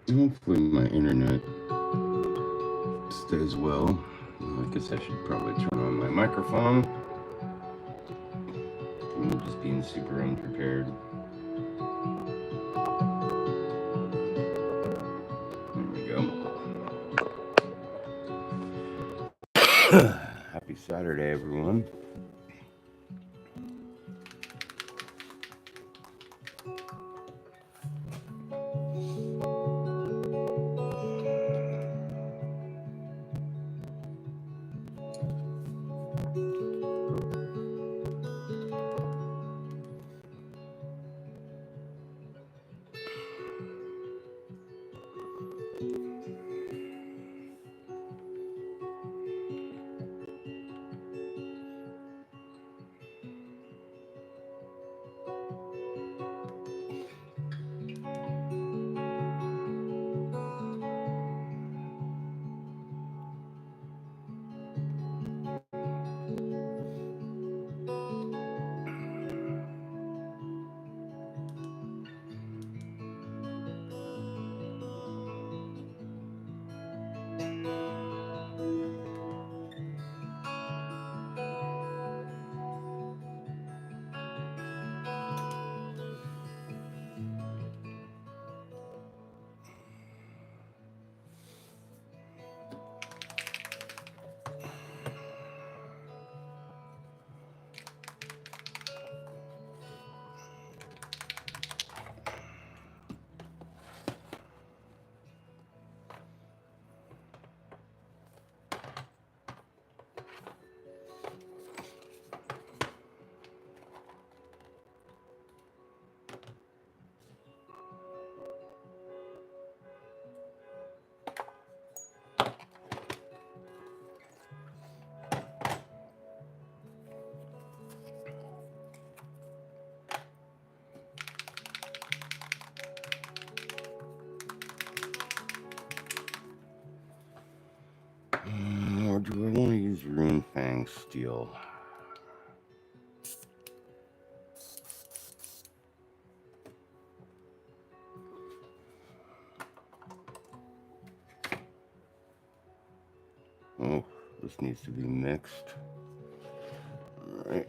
Hopefully my internet stays well. I guess I should probably turn on my microphone. I'm just being super unprepared. There we go. Happy Saturday, everyone. Or do I want to use Rune Fang Steel? Oh, this needs to be mixed. All right.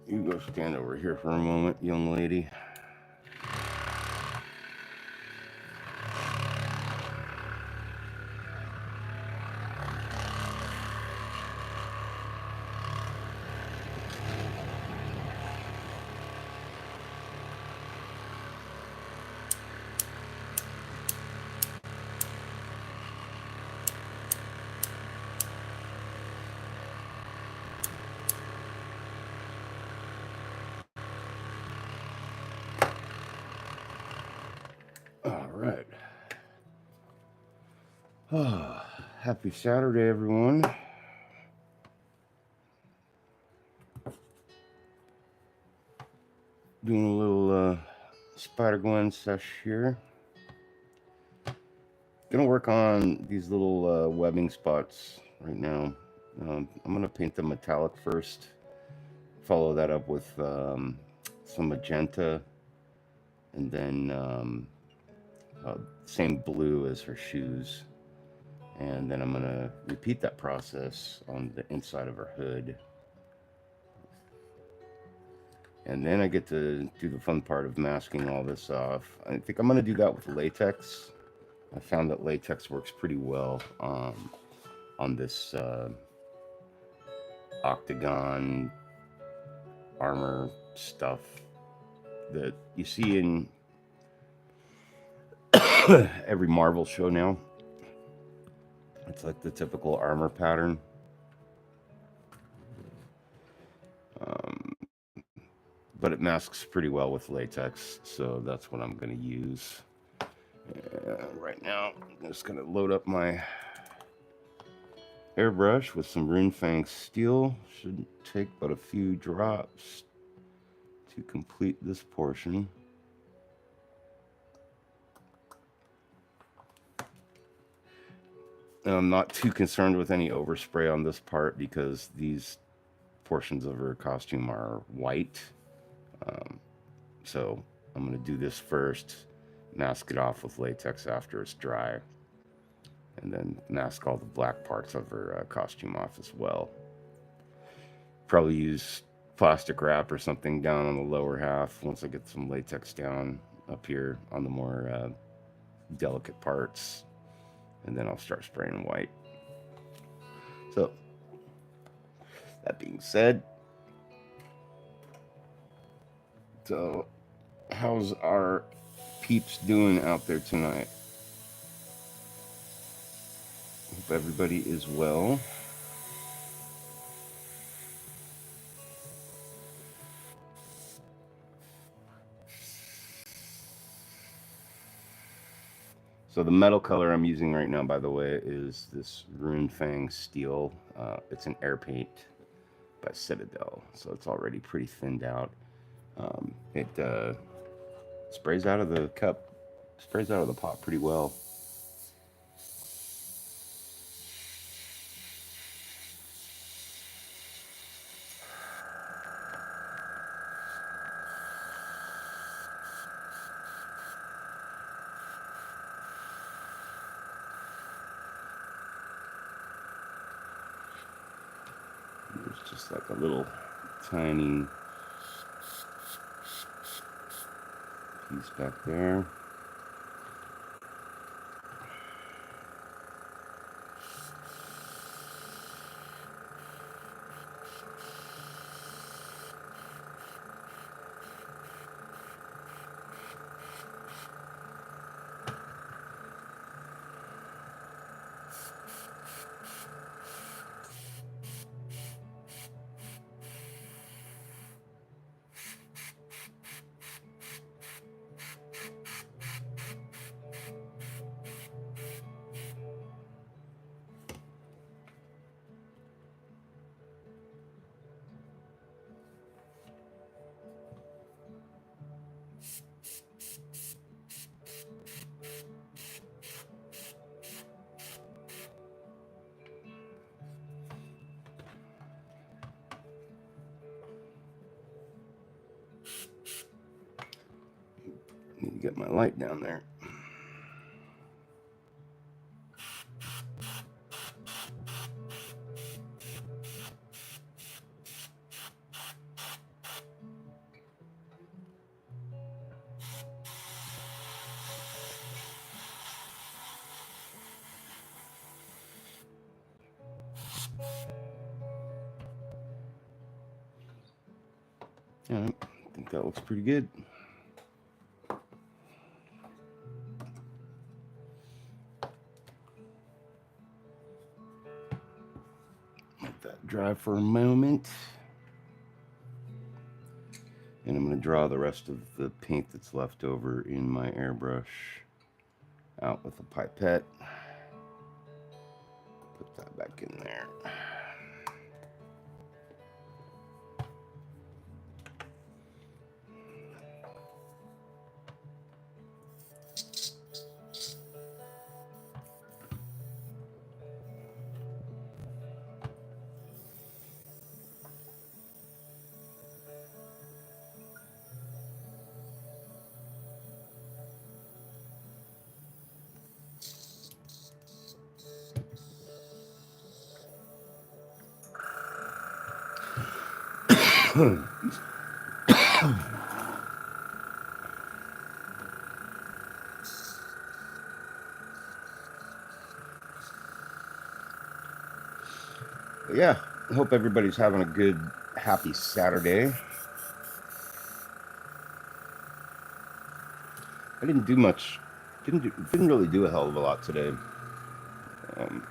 You go stand over here for a moment, young lady. All right. Oh, happy Saturday, everyone. Doing a little Spider Gwen sesh here. Gonna work on these little webbing spots right now. I'm gonna paint them metallic first. Follow that up with some magenta, and then same blue as her shoes. And then I'm gonna repeat that process on the inside of her hood. And then I get to do the fun part of masking all this off. I think I'm gonna do that with latex. I found that latex works pretty well on this octagon armor stuff that you see in every Marvel show now. It's like the typical armor pattern. Um, but it masks pretty well with latex, so that's what I'm going to use. Right now, I'm just going to load up my airbrush with some Runefang steel. Shouldn't take but a few drops to complete this portion. And I'm not too concerned with any overspray on this part because these portions of her costume are white. Um, so I'm going to do this first, mask it off with latex after it's dry, and then mask all the black parts of her costume off as well. Probably use plastic wrap or something down on the lower half once I get some latex down up here on the more delicate parts, and then I'll start spraying white. So, that being said, so how's our peeps doing out there tonight? Hope everybody is well. So the metal color I'm using right now, by the way, is this Rune Fang steel. It's an air paint by Citadel, so it's already pretty thinned out. It sprays out of the cup, sprays out of the pot pretty well. There's just like a little tiny piece back there. Need to get my light down there. All right, I think that looks pretty good. Let that dry for a moment. And I'm going to draw the rest of the paint that's left over in my airbrush out with a pipette. Put that back in there. Yeah, I hope everybody's having a good, happy Saturday. I didn't do much. Didn't really do a hell of a lot today. Um,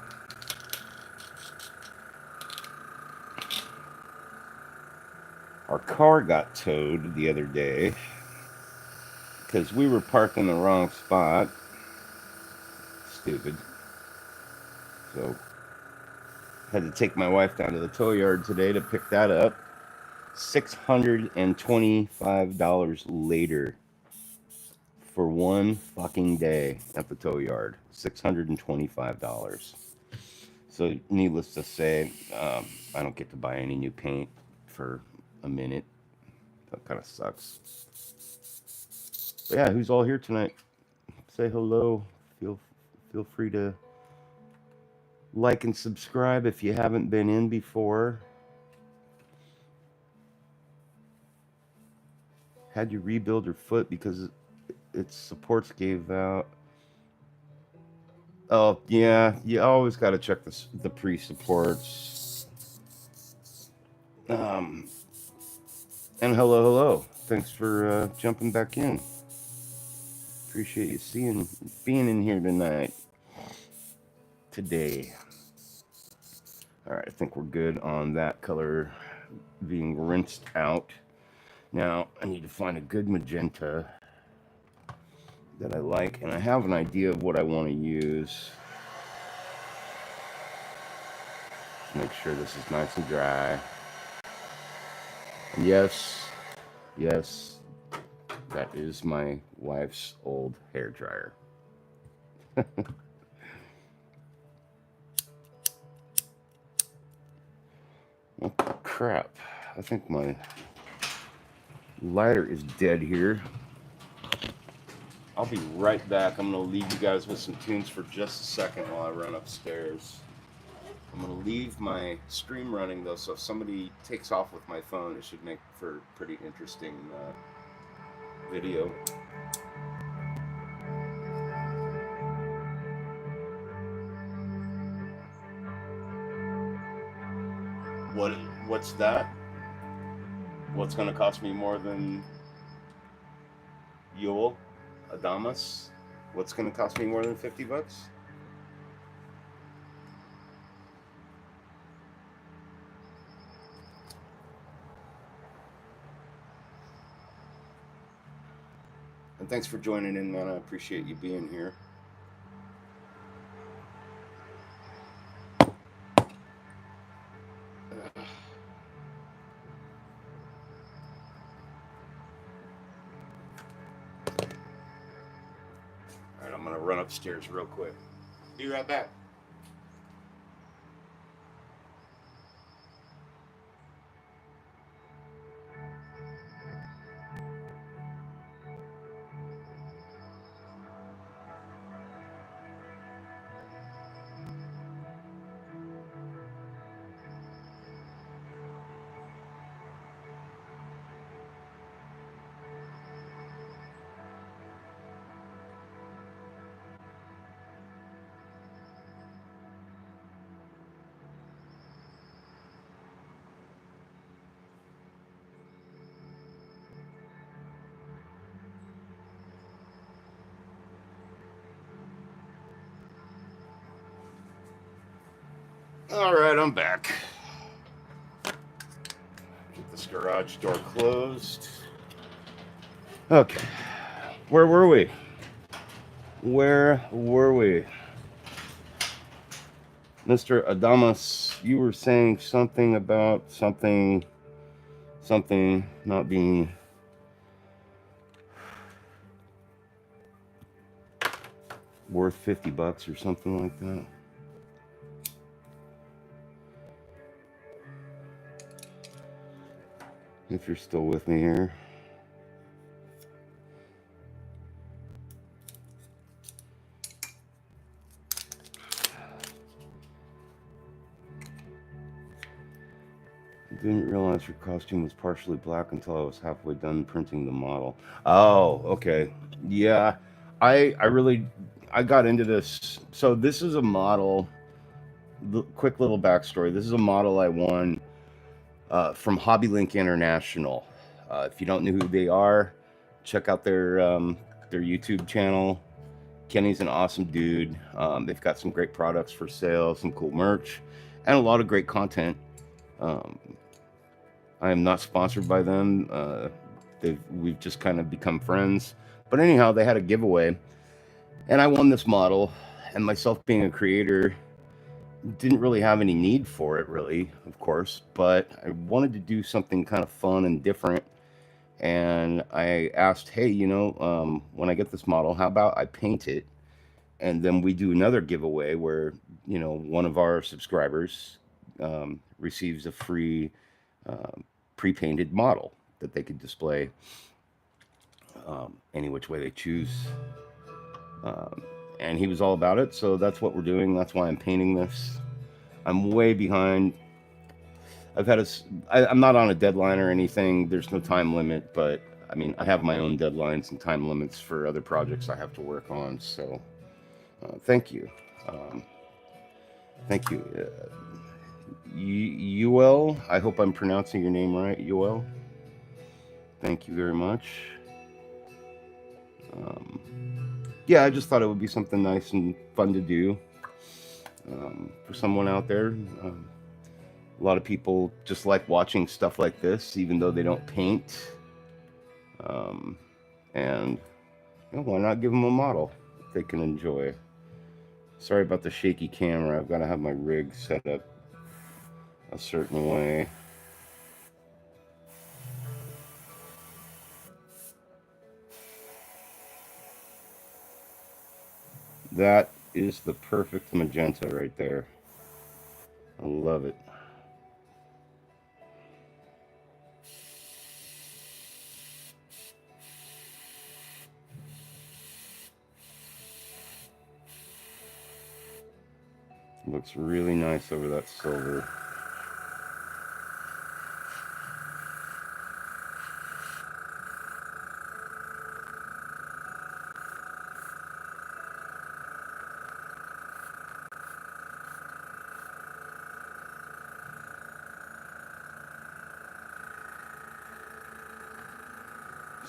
our car got towed the other day because we were parked in the wrong spot. Stupid. So had to take my wife down to the tow yard today to pick that up. $625 later for one fucking day at the tow yard. $625. So needless to say, I don't get to buy any new paint. for a minute. That kind of sucks. But yeah, who's all here tonight? Say hello. Feel feel free to like and subscribe if you haven't been in before. Had you rebuild your foot because its supports gave out. Oh yeah, you always got to check the pre supports. Um, and hello. Thanks for jumping back in. Appreciate you being in here tonight. Today. All right, I think we're good on that color being rinsed out. Now I need to find a good magenta that I like, and I have an idea of what I want to use. Make sure this is nice and dry. And yes, that is my wife's old hair dryer. Oh, crap. I think my lighter is dead here. I'll be right back. I'm going to leave you guys with some tunes for just a second while I run upstairs. I'm going to leave my stream running, though, so if somebody takes off with my phone, it should make for a pretty interesting video. What's that? What's going to cost me more than Yule, Adamas? What's going to cost me more than $50? And thanks for joining in, man. I appreciate you being here. All right, I'm going to run upstairs real quick. Be right back. All right, I'm back. Get this garage door closed. Okay. Where were we? Mr. Adamas, you were saying something about something not being worth $50 or something like that. If you're still with me here. I didn't realize your costume was partially black until I was halfway done printing the model. Oh, okay. Yeah. I got into this. So this is a model. Quick little backstory. This is a model I won from HobbyLink International. If you don't know who they are, check out their YouTube channel. Kenny's an awesome dude. They've got some great products for sale, some cool merch, and a lot of great content. I am not sponsored by them. We've just kind of become friends. But anyhow, they had a giveaway, and I won this model. And myself being a creator, didn't really have any need for it, really, of course. But I wanted to do something kind of fun and different. And I asked, hey, when I get this model, how about I paint it? And then we do another giveaway where, one of our subscribers receives a free pre-painted model that they could display any which way they choose. Um, and he was all about it, so that's what we're doing. That's why I'm painting this. I'm way behind. I've had a. I'm not on a deadline or anything. There's no time limit, but I mean, I have my own deadlines and time limits for other projects I have to work on. So, thank you. Um, thank you. Uel, I hope I'm pronouncing your name right, Uel. Thank you very much. Um, yeah, I just thought it would be something nice and fun to do for someone out there. A lot of people just like watching stuff like this, even though they don't paint. Um, and why not give them a model that they can enjoy? Sorry about the shaky camera. I've got to have my rig set up a certain way. That is the perfect magenta right there. I love it. Looks really nice over that silver.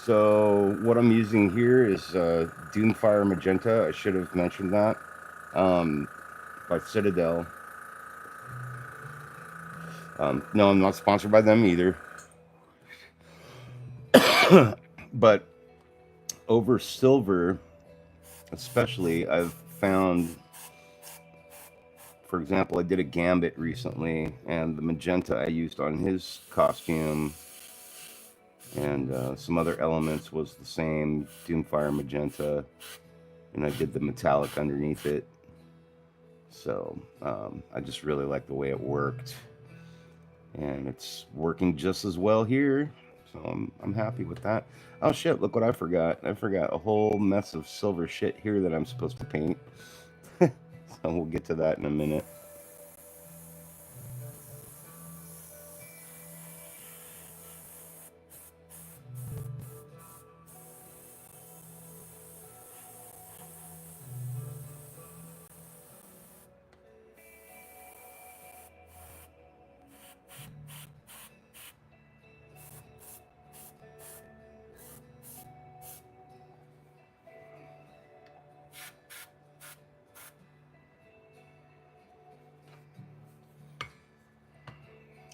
So what I'm using here is Doomfire Magenta. I should have mentioned that. Um, by Citadel. No, I'm not sponsored by them either. But over silver, especially, I've found, for example, I did a Gambit recently, and the magenta I used on his costume and some other elements was the same Doomfire Magenta, and I did the metallic underneath it. So I just really like the way it worked, and it's working just as well here. So I'm happy with that. Oh shit! Look what I forgot. I forgot a whole mess of silver shit here that I'm supposed to paint. So we'll get to that in a minute.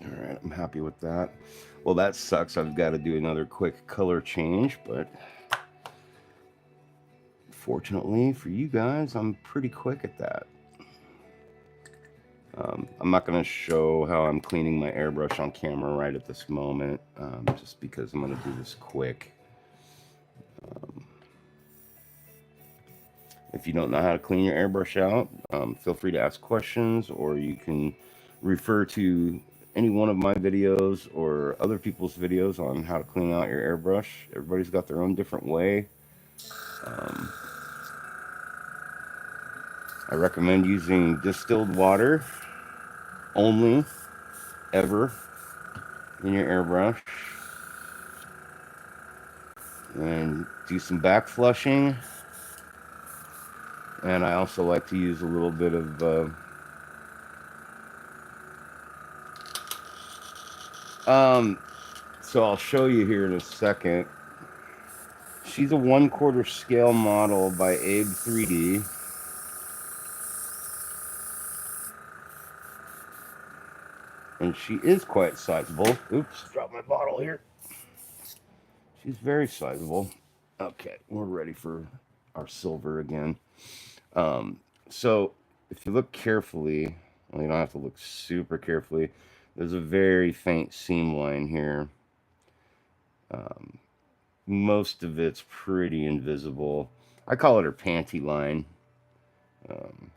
All right, I'm happy with that. Well, that sucks. I've got to do another quick color change, but fortunately for you guys, I'm pretty quick at that. I'm not going to show how I'm cleaning my airbrush on camera right at this moment, just because I'm going to do this quick. If you don't know how to clean your airbrush out, feel free to ask questions, or you can refer to any one of my videos or other people's videos on how to clean out your airbrush. Everybody's got their own different way. Um, I recommend using distilled water only, ever, in your airbrush. And do some back flushing. And I also like to use a little bit of so I'll show you here in a second. She's a 1/4 scale model by Abe3D. And she is quite sizable. Oops, dropped my bottle here. She's very sizable. Okay, we're ready for our silver again. So if you look carefully, well, you don't have to look super carefully. There's a very faint seam line here. Most of it's pretty invisible. I call it her panty line. Um,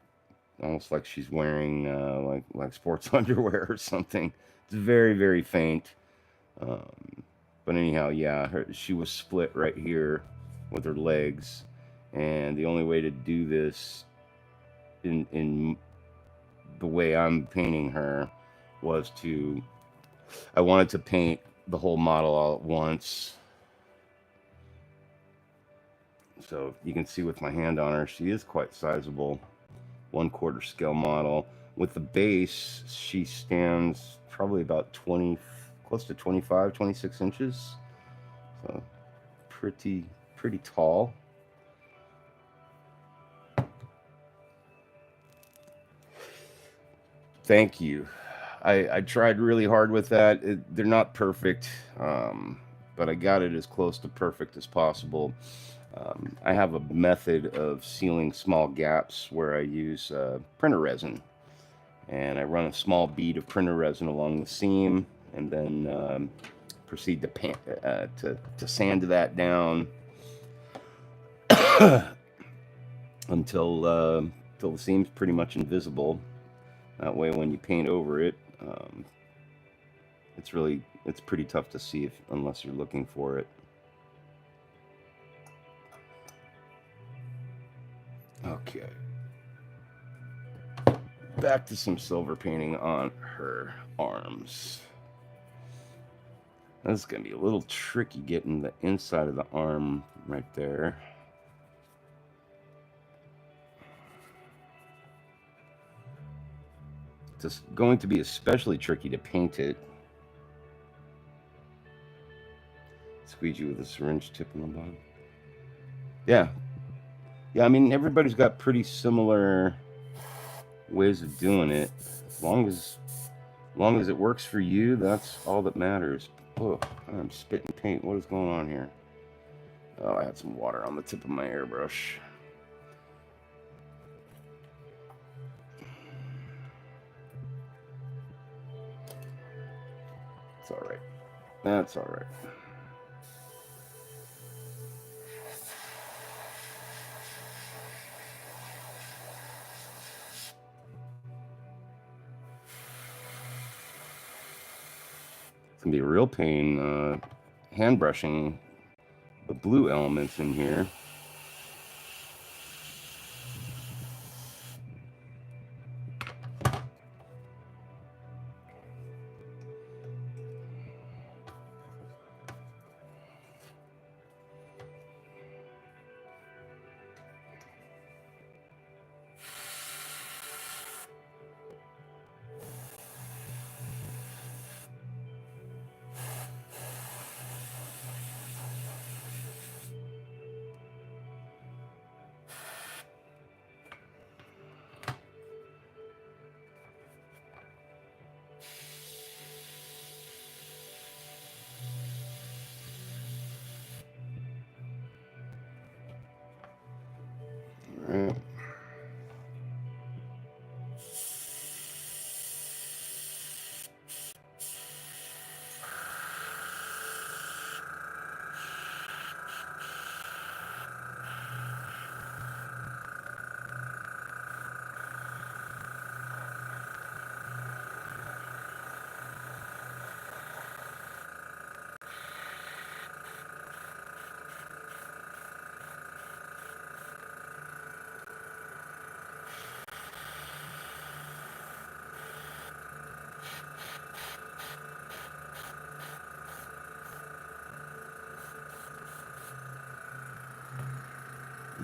Almost like she's wearing like sports underwear or something. It's very, very faint. But anyhow, yeah, she was split right here with her legs, and the only way to do this in the way I'm painting her was to I wanted to paint the whole model all at once. So you can see with my hand on her, she is quite sizable. 1/4 scale model. With the base, she stands probably about 20, close to 25, 26 inches. So pretty tall. Thank you. I tried really hard with that. They're not perfect, but I got it as close to perfect as possible. I have a method of sealing small gaps where I use printer resin, and I run a small bead of printer resin along the seam, and then proceed to sand that down until the seam's pretty much invisible. That way, when you paint over it, it's pretty tough to see unless you're looking for it. Okay. Back to some silver painting on her arms. This is going to be a little tricky getting the inside of the arm right there. It's going to be especially tricky to paint it. Squeegee with a syringe tip on the bottom. Yeah. Yeah, I mean, everybody's got pretty similar ways of doing it. As long as it works for you, that's all that matters. Oh, I'm spitting paint. What is going on here? Oh, I had some water on the tip of my airbrush. It's all right. That's all right. It's gonna be a real pain hand brushing the blue elements in here. Right.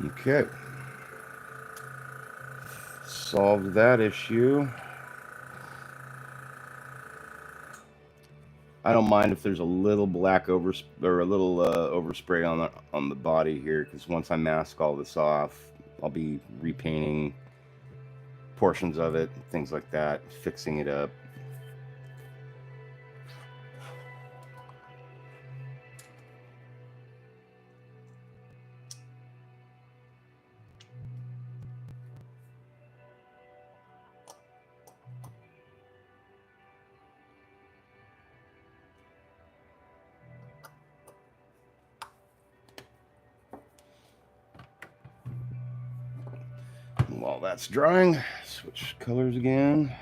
Okay. Solved that issue. I don't mind if there's a little black or a little overspray on the body here, because once I mask all this off, I'll be repainting portions of it, things like that, fixing it up. While that's drying, switch colors again.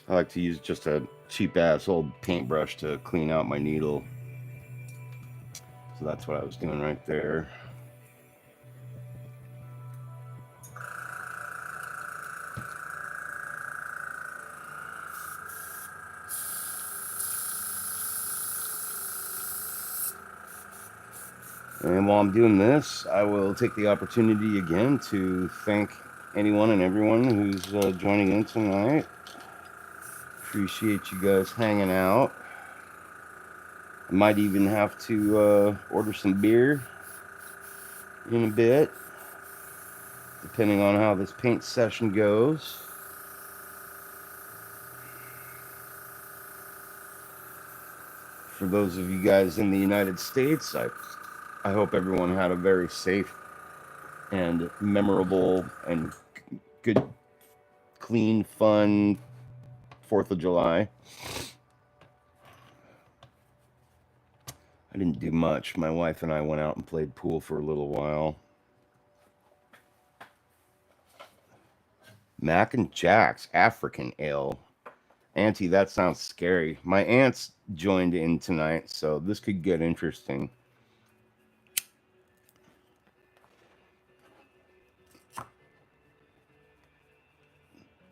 I like to use just a cheap ass old paintbrush to clean out my needle. So that's what I was doing right there. And while I'm doing this, I will take the opportunity again to thank anyone and everyone who's joining in tonight. Appreciate you guys hanging out. I might even have to order some beer in a bit, depending on how this paint session goes. For those of you guys in the United States, I hope everyone had a very safe and memorable and good, clean, fun 4th of July. I didn't do much. My wife and I went out and played pool for a little while. Mac and Jack's African Ale. Auntie, that sounds scary. My aunt's joined in tonight, so this could get interesting.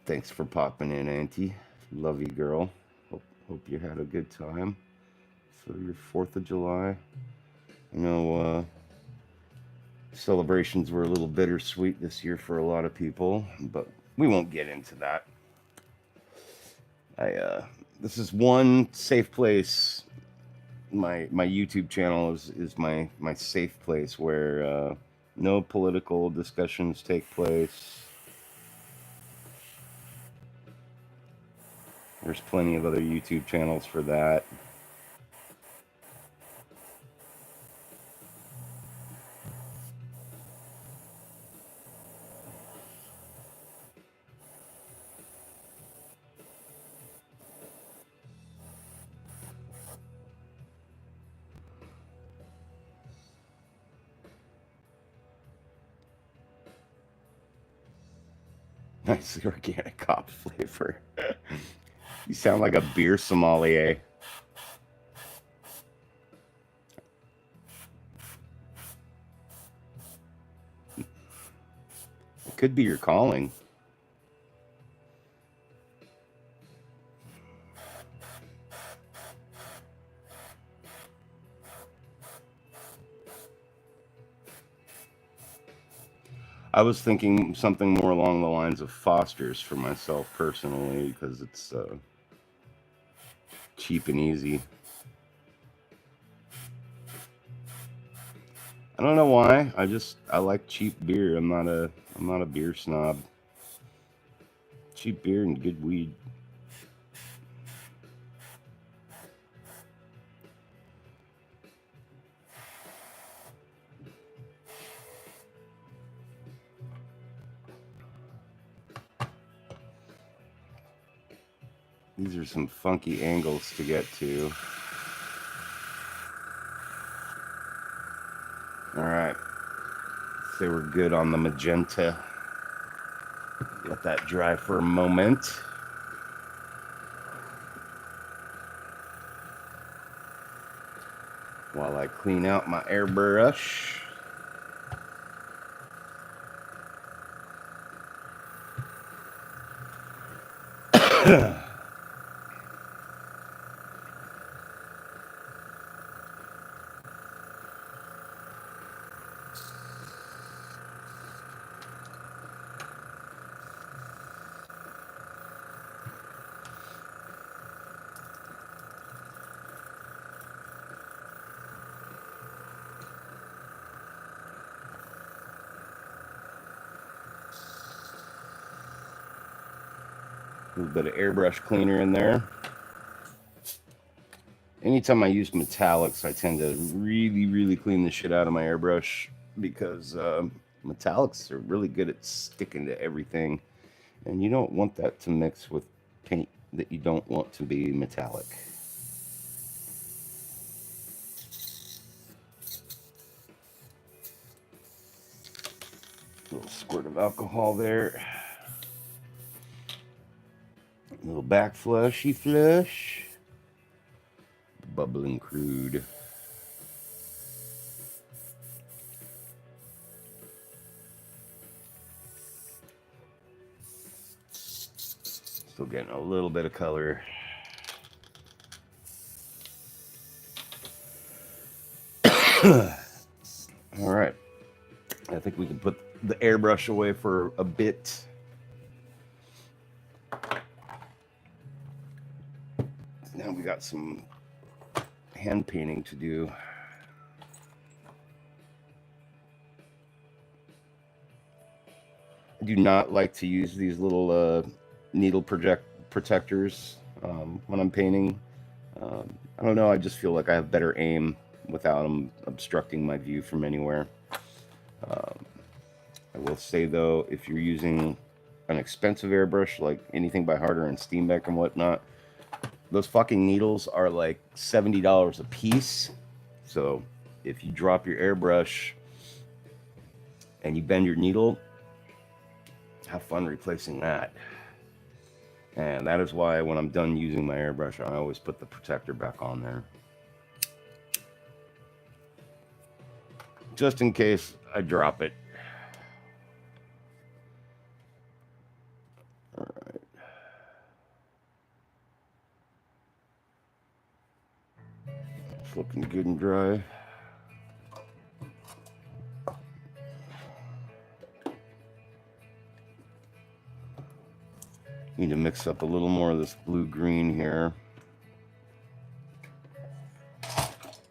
Thanks for popping in, Auntie. Love you, girl. Hope you had a good time for your 4th of July. You know, celebrations were a little bittersweet this year for a lot of people, but we won't get into that. This is one safe place. My YouTube channel is my safe place where no political discussions take place. There's plenty of other YouTube channels for that. Nice organic hop flavor. You sound like a beer sommelier. It could be your calling. I was thinking something more along the lines of Foster's for myself personally, because it's cheap and easy. I don't know why. I like cheap beer. I'm not a beer snob. Cheap beer and good weed. These are some funky angles to get to. All right. Say we're good on the magenta. Let that dry for a moment. While I clean out my airbrush. A little bit of airbrush cleaner in there. Anytime I use metallics, I tend to really clean the shit out of my airbrush because metallics are really good at sticking to everything. And you don't want that to mix with paint that you don't want to be metallic. A little squirt of alcohol there. A little back flushy flush. Bubbling crude. Still getting a little bit of color. All right. I think we can put the airbrush away for a bit. Now we got some hand painting to do. I do not like to use these little needle protectors when I'm painting. I don't know, I just feel like I have better aim without them obstructing my view from anywhere. I will say though, if you're using an expensive airbrush like anything by Harder and Steenbeck and whatnot, those fucking needles are like $70 a piece. So if you drop your airbrush and you bend your needle, have fun replacing that. And that is why when I'm done using my airbrush, I always put the protector back on there. Just in case I drop it. All right. It's looking good and dry. Need to mix up a little more of this blue-green here.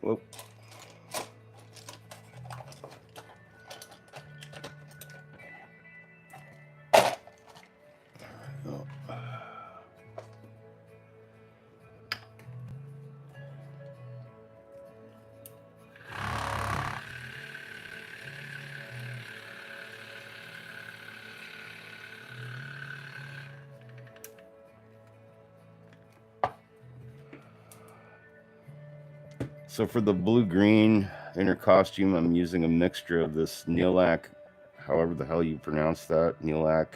Whoop. Oh. So for the blue-green inner costume, I'm using a mixture of this Neolac, however the hell you pronounce that, Neolac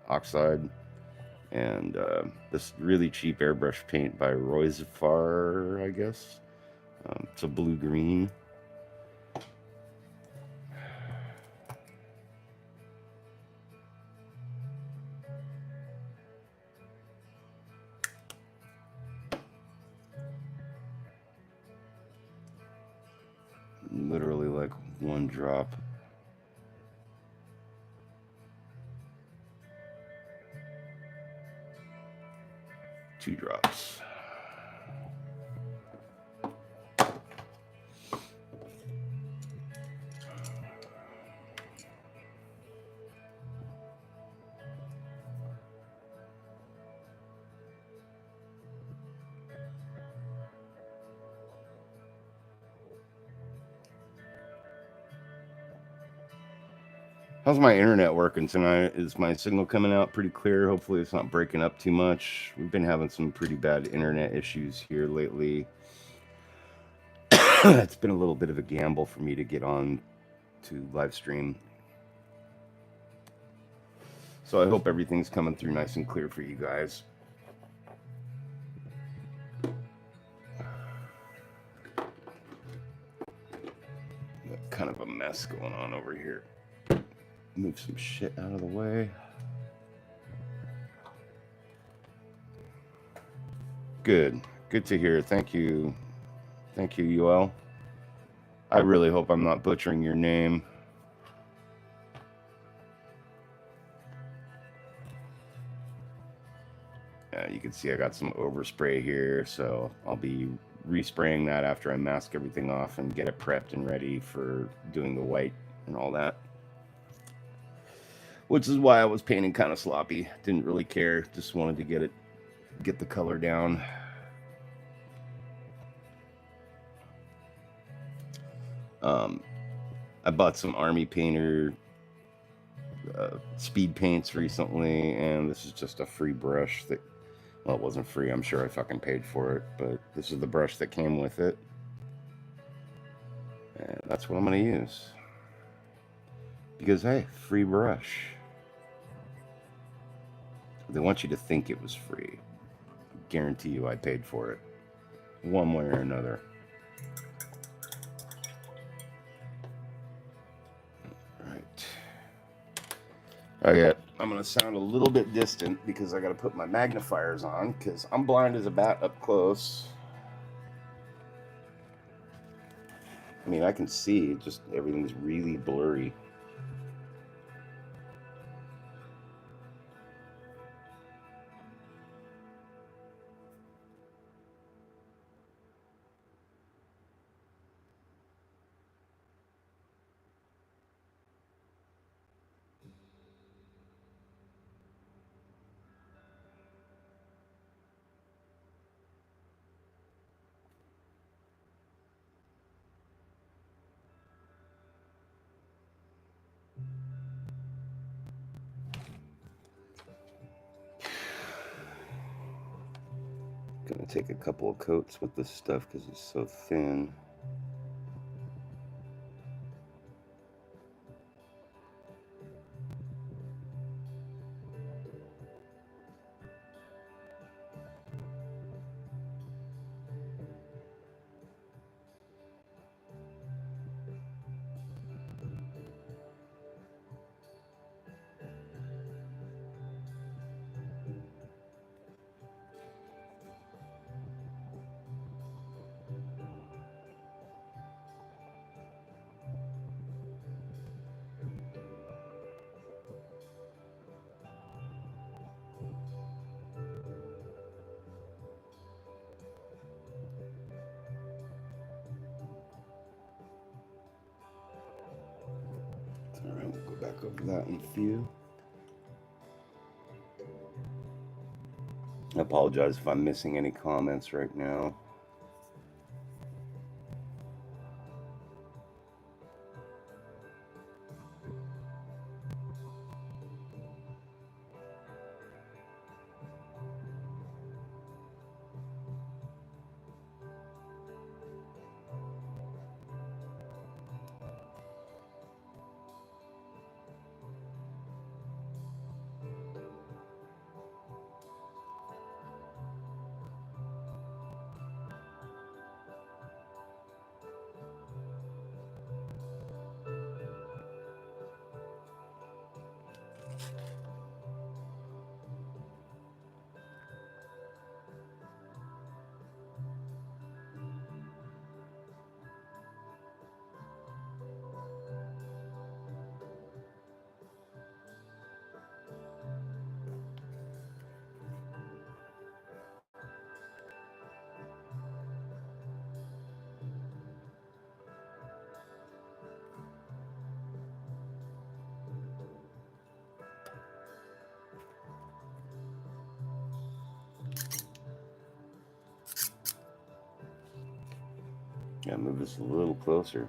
oxide, and this really cheap airbrush paint by Royzefar, I guess. It's a blue-green. Literally like one drop. Two drops. How's my internet working tonight? Is my signal coming out pretty clear? Hopefully it's not breaking up too much. We've been having some pretty bad internet issues here lately. It's been a little bit of a gamble for me to get on to live stream. So I hope everything's coming through nice and clear for you guys. Got kind of a mess going on over here. Move some shit out of the way. Good. Good to hear. Thank you. Thank you, UL. I really hope I'm not butchering your name. You can see I got some overspray here, so I'll be respraying that after I mask everything off and get it prepped and ready for doing the white and all that. Which is why I was painting kind of sloppy. Didn't really care. Just wanted to get the color down. I bought some Army Painter speed paints recently, and this is just a free brush that, well, it wasn't free. I'm sure I fucking paid for it, but this is the brush that came with it. And that's what I'm going to use. Because, hey, free brush. They want you to think it was free. guarantee you I paid for it, one way or another. All right. I'm gonna sound a little bit distant because I gotta put my magnifiers on because I'm blind as a bat up close. I mean, I can see, just everything's really blurry. Gonna take a couple of coats with this stuff because it's so thin. All right, we'll go back over that in a few. I apologize if I'm missing any comments right now. Yeah, move this a little closer.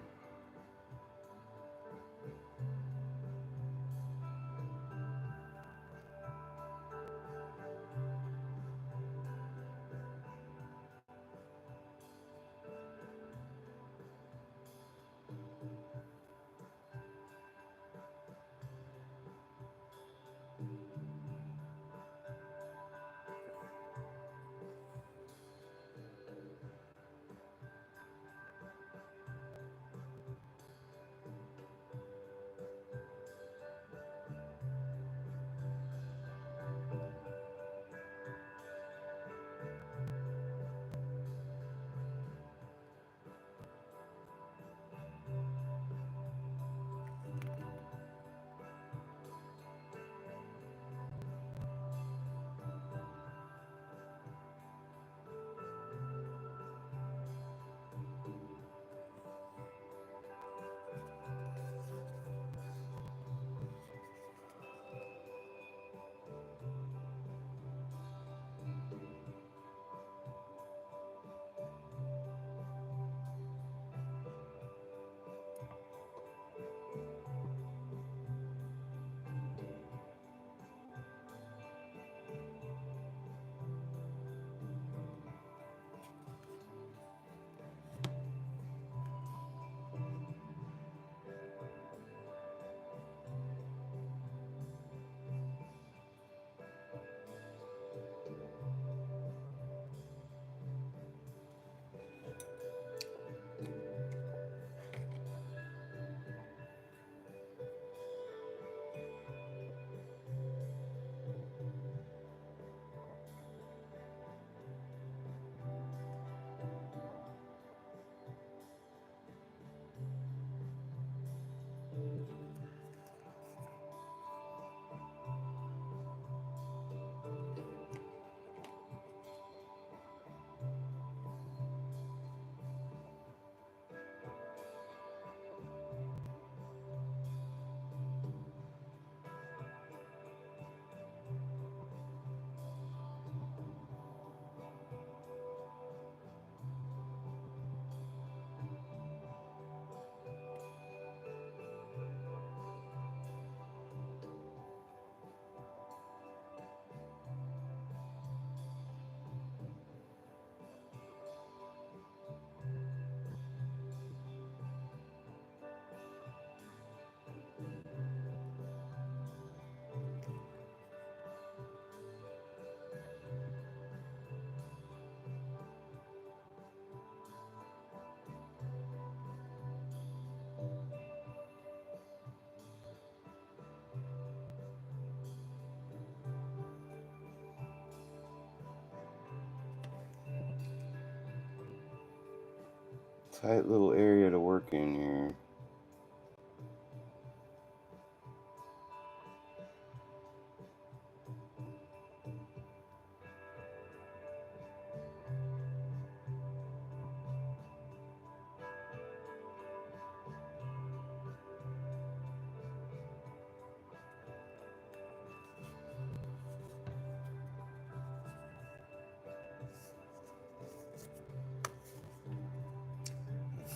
Tight little area to work in here.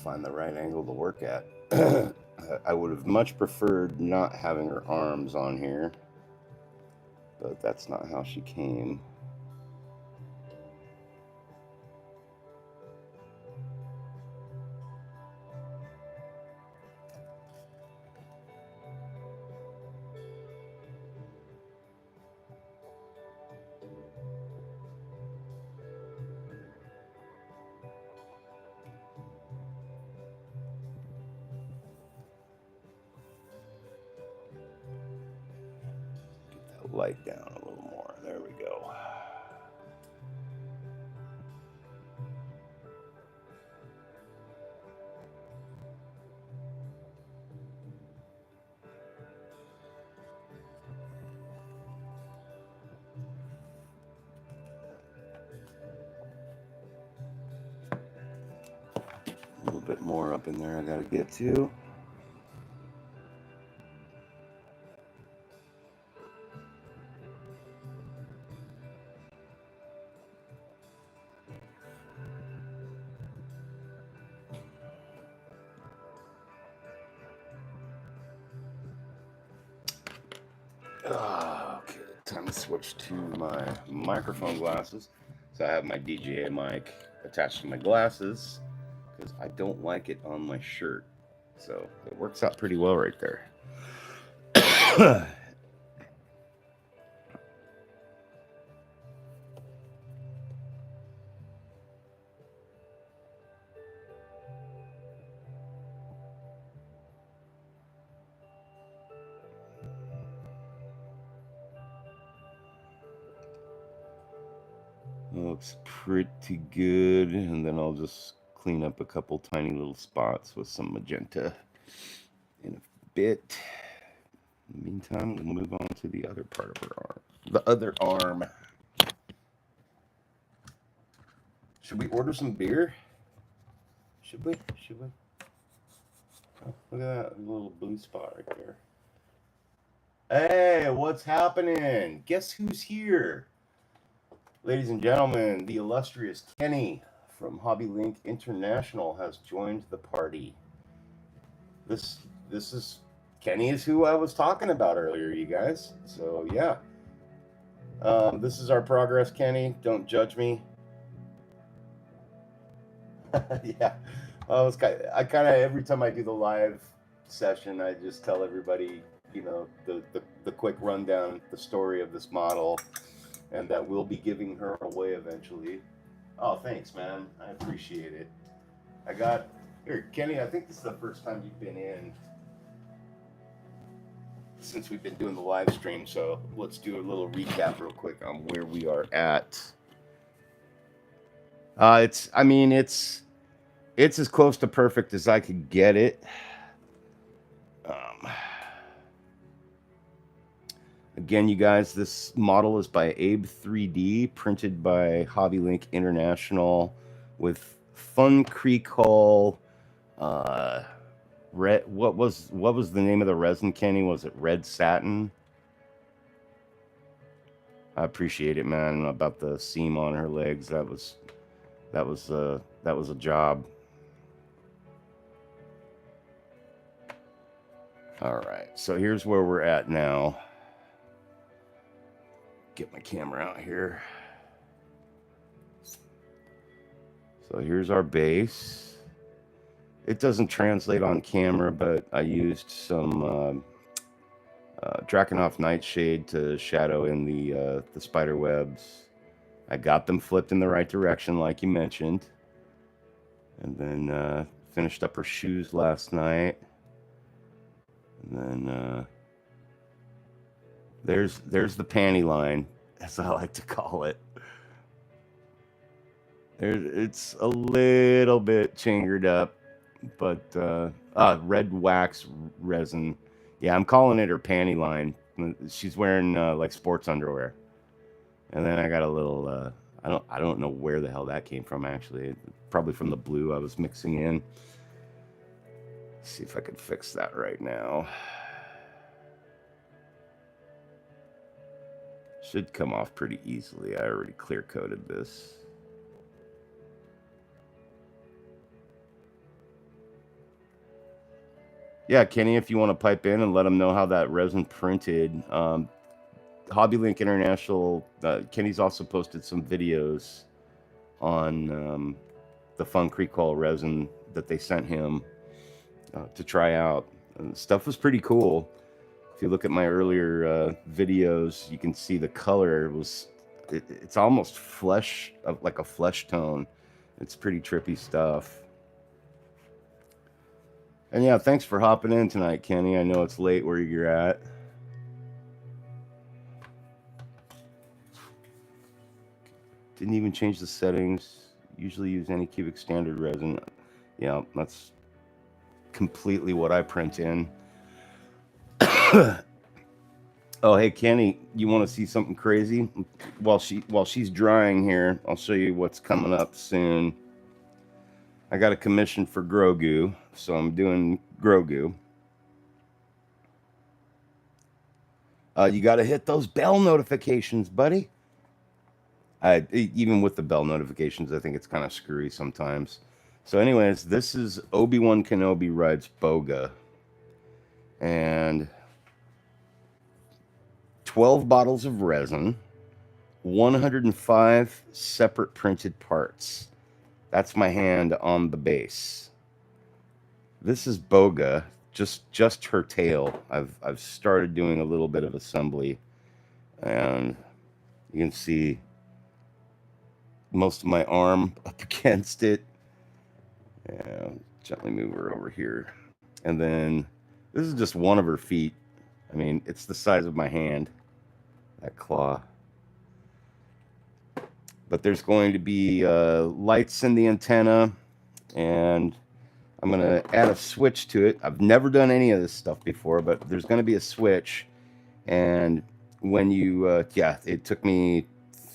Find the right angle to work at. I would have much preferred not having her arms on here, but that's not how she came. Get that light down a little more. There we go. A little bit more up in there I gotta get to. Okay, time to switch to my microphone glasses. So I have my DJI mic attached to my glasses because I don't like it on my shirt. So it works out pretty well right there. Looks pretty good, and then I'll just clean up a couple tiny little spots with some magenta in a bit. In the meantime, we'll move on to the other part of her arm. The other arm. Should we order some beer? Should we? Oh, look at that little blue spot right there. Hey, what's happening? Guess who's here? Ladies and gentlemen, the illustrious Kenny from Hobby Link International has joined the party. This is Kenny is who I was talking about earlier, you guys. So yeah, this is our progress, Kenny. Don't judge me. Yeah, I kind of every time I do the live session, I just tell everybody, you know, the quick rundown, the story of this model, and that we'll be giving her away eventually. Oh, thanks, man. I appreciate it. I got here, Kenny. I think this is the first time you've been in since we've been doing the live stream. So let's do a little recap real quick on where we are at. It's as close to perfect as I could get it. Again, you guys, this model is by Abe3D, printed by Hobby Link International, with Fun Creek Hull. Red. What was the name of the resin, Kenny? Was it red satin? I appreciate it, man. About the seam on her legs, that was a job. All right, so here's where we're at now. Get my camera out here. So here's our base. It doesn't translate on camera, but I used some Drakenhof Nightshade to shadow in the spider webs. I got them flipped in the right direction, like you mentioned. And then finished up her shoes last night. And then there's the panty line, as I like to call it. It's a little bit chingered up, but red wax resin. Yeah, I'm calling it her panty line. She's wearing like sports underwear, and then I got a little. I don't know where the hell that came from actually. Probably from the blue I was mixing in. See if I can fix that right now. Should come off pretty easily. I already clear coated this. Yeah, Kenny, if you want to pipe in and let them know how that resin printed. HobbyLink International, Kenny's also posted some videos on the Fun Creek Wall resin that they sent him to try out. And stuff was pretty cool. If you look at my earlier videos, you can see the color it's almost flesh, like a flesh tone. It's pretty trippy stuff. And yeah, thanks for hopping in tonight, Kenny. I know it's late where you're at. Didn't even change the settings. Usually use any cubic standard resin. Yeah, that's completely what I print in. Oh, hey, Kenny, you want to see something crazy? While she's drying here, I'll show you what's coming up soon. I got a commission for Grogu, so I'm doing Grogu. You got to hit those bell notifications, buddy. Even with the bell notifications, I think it's kind of screwy sometimes. So anyways, this is Obi-Wan Kenobi rides Boga. And 12 bottles of resin, 105 separate printed parts. That's my hand on the base. This is Boga, just her tail. I've started doing a little bit of assembly, and you can see most of my arm up against it. Yeah, gently move her over here. And then this is just one of her feet. I mean, it's the size of my hand, that claw. But there's going to be lights in the antenna, and I'm going to add a switch to it. I've never done any of this stuff before, but there's going to be a switch. And when you, it took me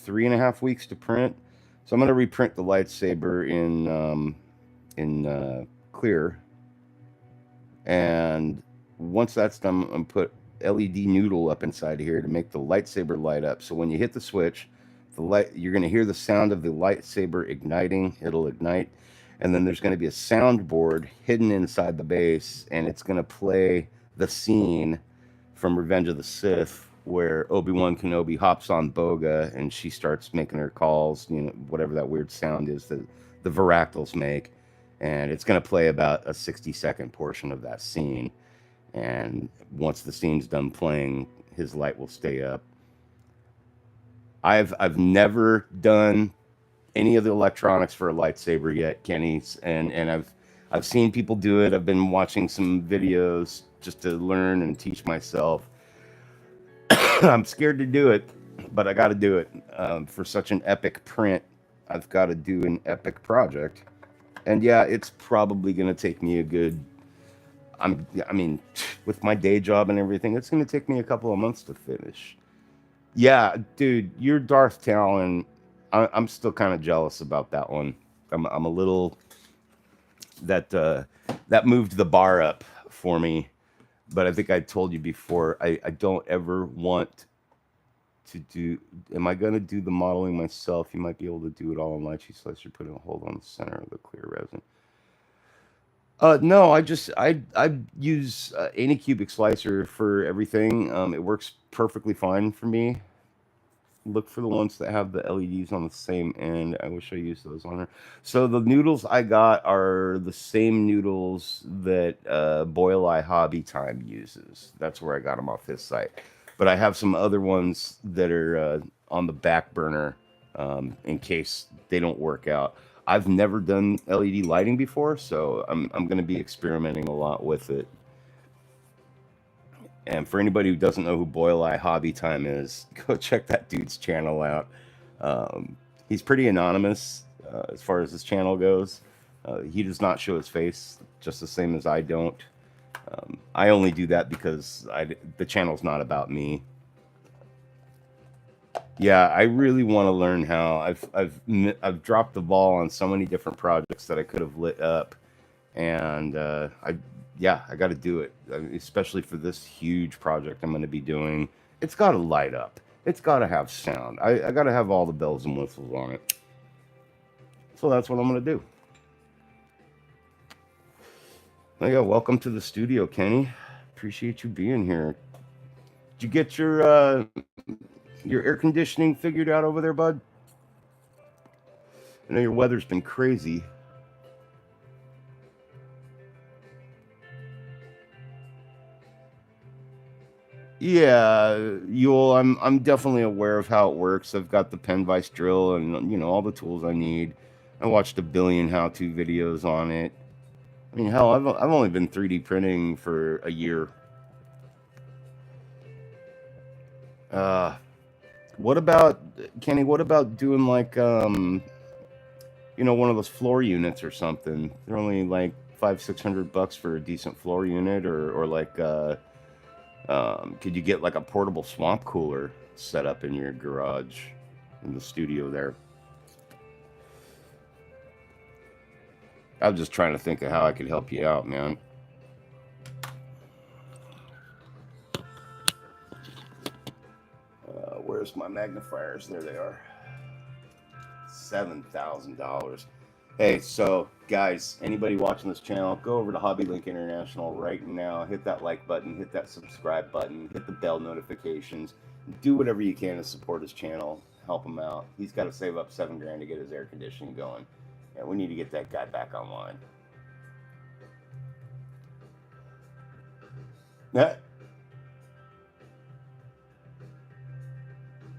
3.5 weeks to print. So I'm going to reprint the lightsaber in clear. And once that's done, I'm going to put LED noodle up inside here to make the lightsaber light up. So when you hit the switch, you're going to hear the sound of the lightsaber igniting. It'll ignite, and then there's going to be a soundboard hidden inside the base, and it's going to play the scene from Revenge of the Sith where Obi-Wan Kenobi hops on Boga and she starts making her calls, whatever that weird sound is that the Varactals make, and it's going to play about a 60-second portion of that scene. And once the scene's done playing, his light will stay up. I've never done any of the electronics for a lightsaber yet, Kenny's, and I've seen people do it. I've been watching some videos just to learn and teach myself. I'm scared to do it, but I got to do it. For such an epic print, I've got to do an epic project. And yeah, it's probably going to take me a good, I mean, with my day job and everything, it's going to take me a couple of months to finish. Yeah, dude, you're Darth Talon. I'm still kind of jealous about that one. I'm a little, that moved the bar up for me. But I think I told you before, I don't ever want to do, am I going to do the modeling myself? You might be able to do it all on Lychee Slicer, putting a hold on the center of the clear resin. No, I use any cubic slicer for everything. It works perfectly fine for me. Look for the ones that have the LEDs on the same end. I wish I used those on her. So the noodles I got are the same noodles that Boil Eye Hobby Time uses. That's where I got them off his site. But I have some other ones that are on the back burner in case they don't work out. I've never done LED lighting before, so I'm going to be experimenting a lot with it. And for anybody who doesn't know who Boil Eye Hobby Time is, go check that dude's channel out. He's pretty anonymous. as far as his channel goes. He does not show his face, just the same as I don't. I only do that because the channel's not about me. Yeah, I really want to learn how. I've dropped the ball on so many different projects that I could have lit up, and I got to do it, especially for this huge project I'm going to be doing. It's got to light up. It's got to have sound. I got to have all the bells and whistles on it. So that's what I'm going to do. Yeah, welcome to the studio, Kenny. Appreciate you being here. Did you get your air conditioning figured out over there, bud? I know your weather's been crazy. Yeah, Yule, I'm definitely aware of how it works. I've got the pen vise drill and all the tools I need. I watched a billion how-to videos on it. I mean, hell, I've only been 3D printing for a year. Uh, what about Kenny? What about doing like one of those floor units or something? They're only like 500-600 bucks for a decent floor unit, or like could you get like a portable swamp cooler set up in your garage, in the studio there? I'm just trying to think of how I could help you out, man. Where's my magnifiers? There they are. $7,000. Hey, so guys, anybody watching this channel, go over to HobbyLink International right now. Hit that like button, hit that subscribe button, hit the bell notifications. Do whatever you can to support his channel. Help him out. He's got to save up $7,000 to get his air conditioning going. Yeah, we need to get that guy back online. Yeah.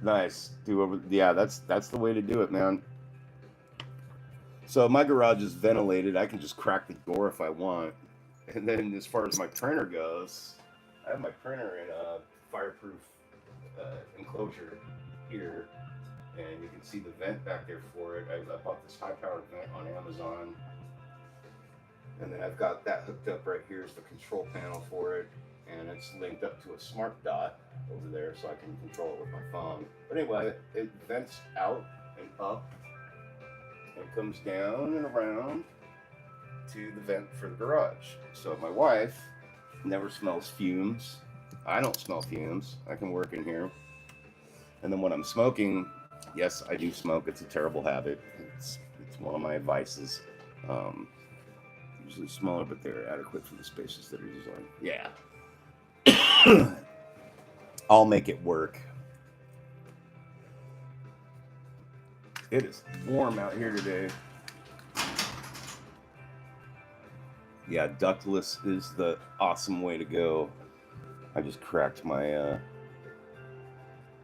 Nice. Yeah, that's the way to do it, man. So my garage is ventilated. I can just crack the door if I want. And then as far as my printer goes, I have my printer in a fireproof enclosure here, and you can see the vent back there for it. I bought this high-powered vent on Amazon, and then I've got that hooked up right here is the control panel for it, and it's linked up to a smart dot over there, so I can control it with my phone. But anyway, it vents out and up, and it comes down and around to the vent for the garage. So my wife never smells fumes. I don't smell fumes. I can work in here. And then when I'm smoking, yes, I do smoke. It's a terrible habit. It's one of my vices. Usually smaller, but they're adequate for the spaces that are designed. Yeah. I'll make it work. It is warm out here today. Yeah, ductless is the awesome way to go. I just cracked my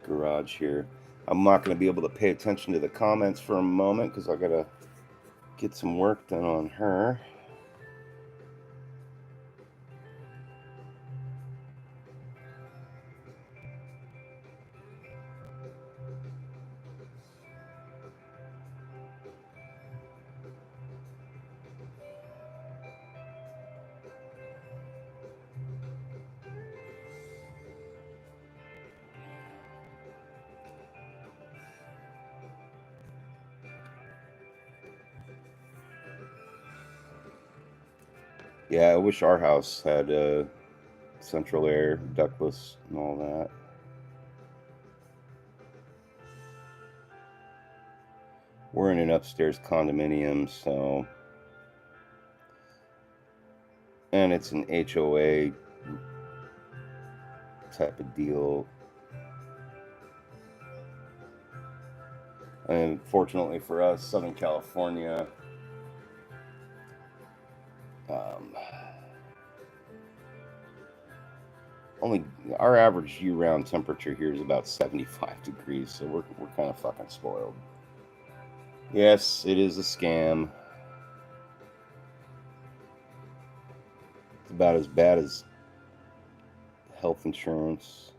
garage here. I'm not going to be able to pay attention to the comments for a moment because I got to get some work done on her. Yeah, I wish our house had central air, ductless, and all that. We're in an upstairs condominium, so, and it's an HOA type of deal. And fortunately for us, Southern California, only our average year-round temperature here is about 75 degrees, so we're kind of fucking spoiled. Yes, it is a scam. It's about as bad as health insurance.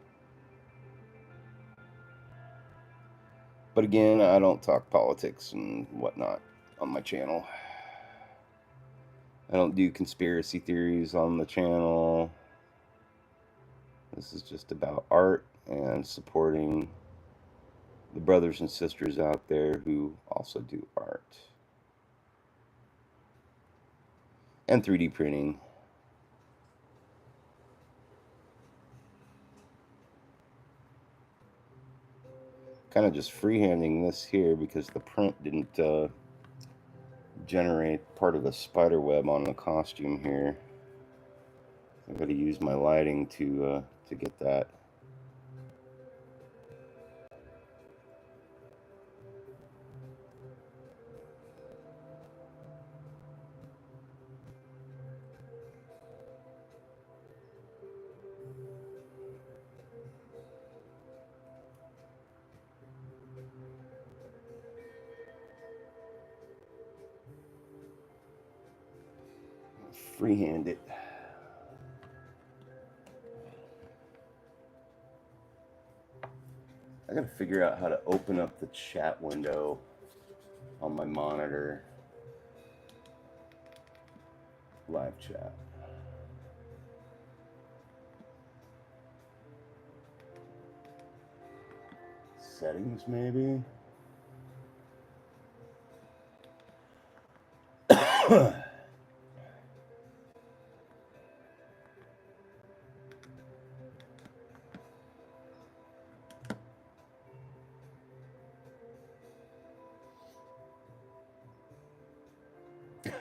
But again, I don't talk politics and whatnot. on my channel. I don't do conspiracy theories on the channel. This is just about art and supporting the brothers and sisters out there who also do art and 3D printing. Kind of just freehanding this here because the print didn't generate part of the spider web on the costume here. I've got to use my lighting to get that. Freehand it. I gotta figure out how to open up the chat window on my monitor. Live chat. Settings, maybe?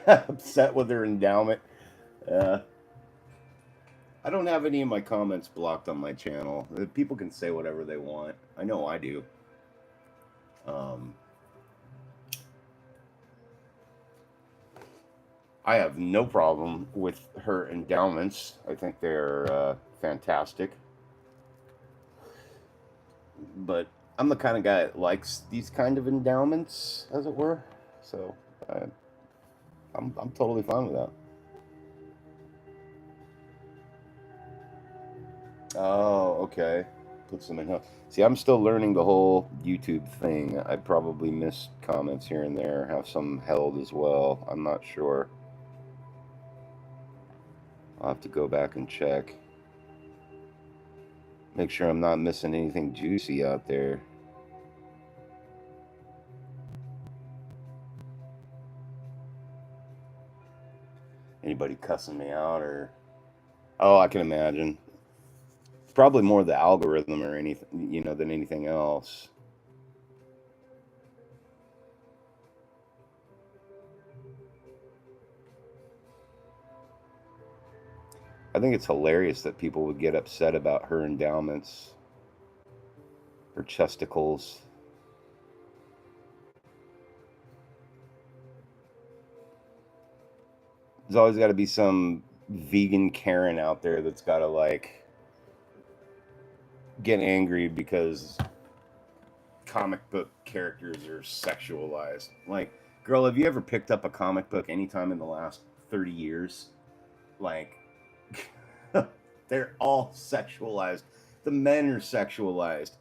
Upset with her endowment. I don't have any of my comments blocked on my channel. People can say whatever they want. I know I do. I have no problem with her endowments. I think they're fantastic. But I'm the kind of guy that likes these kind of endowments, as it were. So I'm totally fine with that. Oh, okay. Put some in. See, I'm still learning the whole YouTube thing. I probably missed comments here and there. Have some held as well. I'm not sure. I'll have to go back and check. Make sure I'm not missing anything juicy out there. Anybody cussing me out or... Oh, I can imagine. It's probably more the algorithm or anything, you know, than anything else. I think it's hilarious that people would get upset about her endowments, her chesticles. There's always got to be some vegan Karen out there that's got to like get angry because comic book characters are sexualized. Like, girl, have you ever picked up a comic book anytime in the last 30 years? Like, they're all sexualized. The men are sexualized.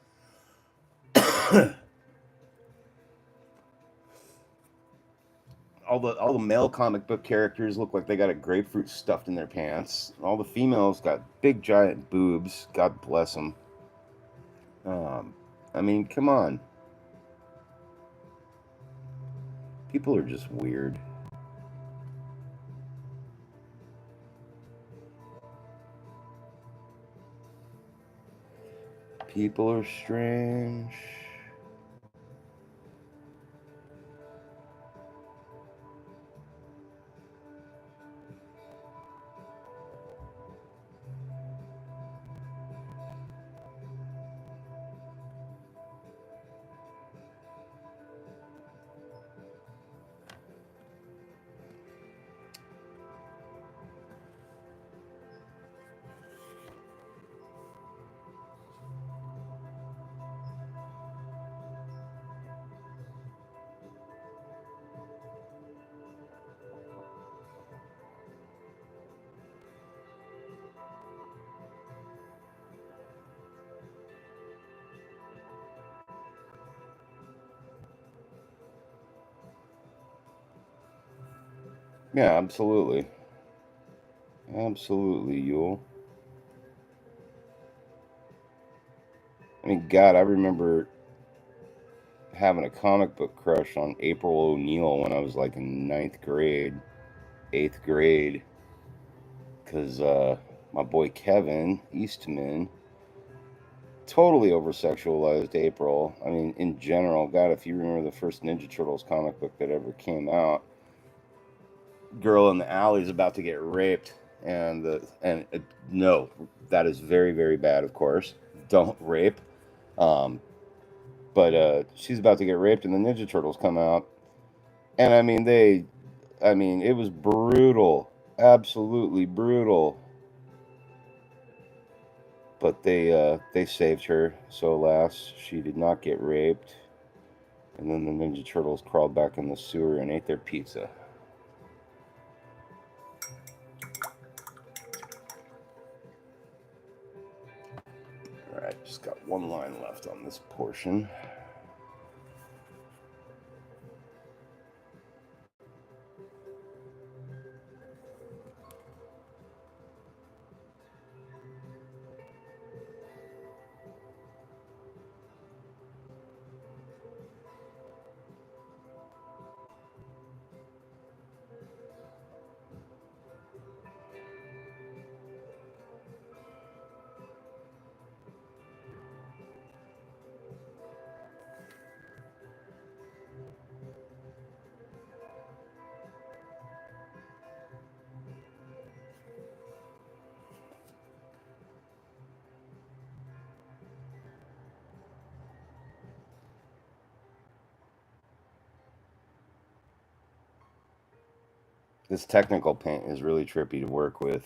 all the male comic book characters look like they got a grapefruit stuffed in their pants. All the females got big giant boobs. God bless them. I mean, come on. People are just weird. People are strange. Yeah, absolutely. Absolutely, Yule. I mean, God, I remember having a comic book crush on April O'Neil when I was like in ninth grade, eighth grade, because my boy Kevin Eastman totally over sexualized April. I mean, in general, God, if you remember the first Ninja Turtles comic book that ever came out, girl in the alley is about to get raped, and no, that is very very bad. Of course, don't rape. Um, but she's about to get raped, and the Ninja Turtles come out, and I mean, it was brutal, absolutely brutal. But they saved her, so alas, she did not get raped. And then the Ninja Turtles crawled back in the sewer and ate their pizza. All right, just got one line left on this portion. This technical paint is really trippy to work with.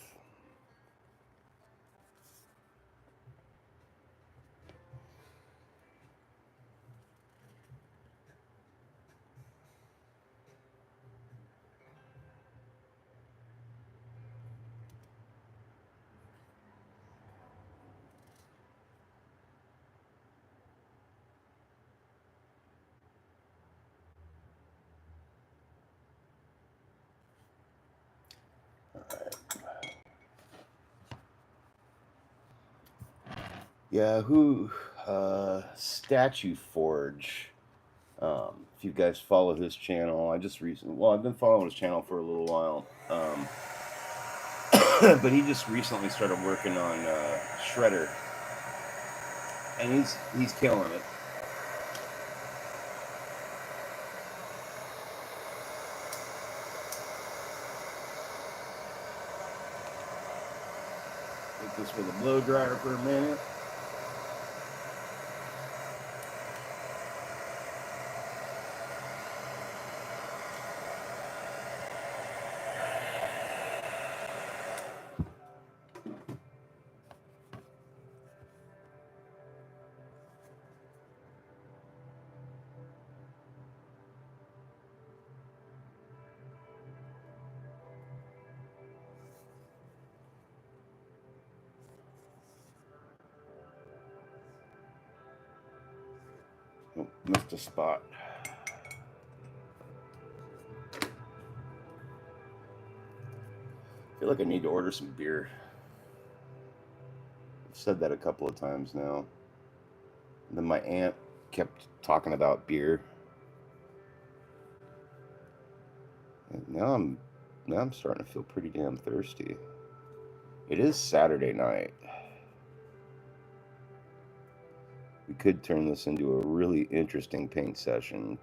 Yeah, who Statue Forge. If you guys follow his channel, I just recently, well, I've been following his channel for a little while. But he just recently started working on Shredder, and he's killing it. Hit this with a blow dryer for a minute. Oh, missed a spot. I feel like I need to order some beer. I've said that a couple of times now. And then my aunt kept talking about beer. And now I'm starting to feel pretty damn thirsty. It is Saturday night. We could turn this into a really interesting paint session.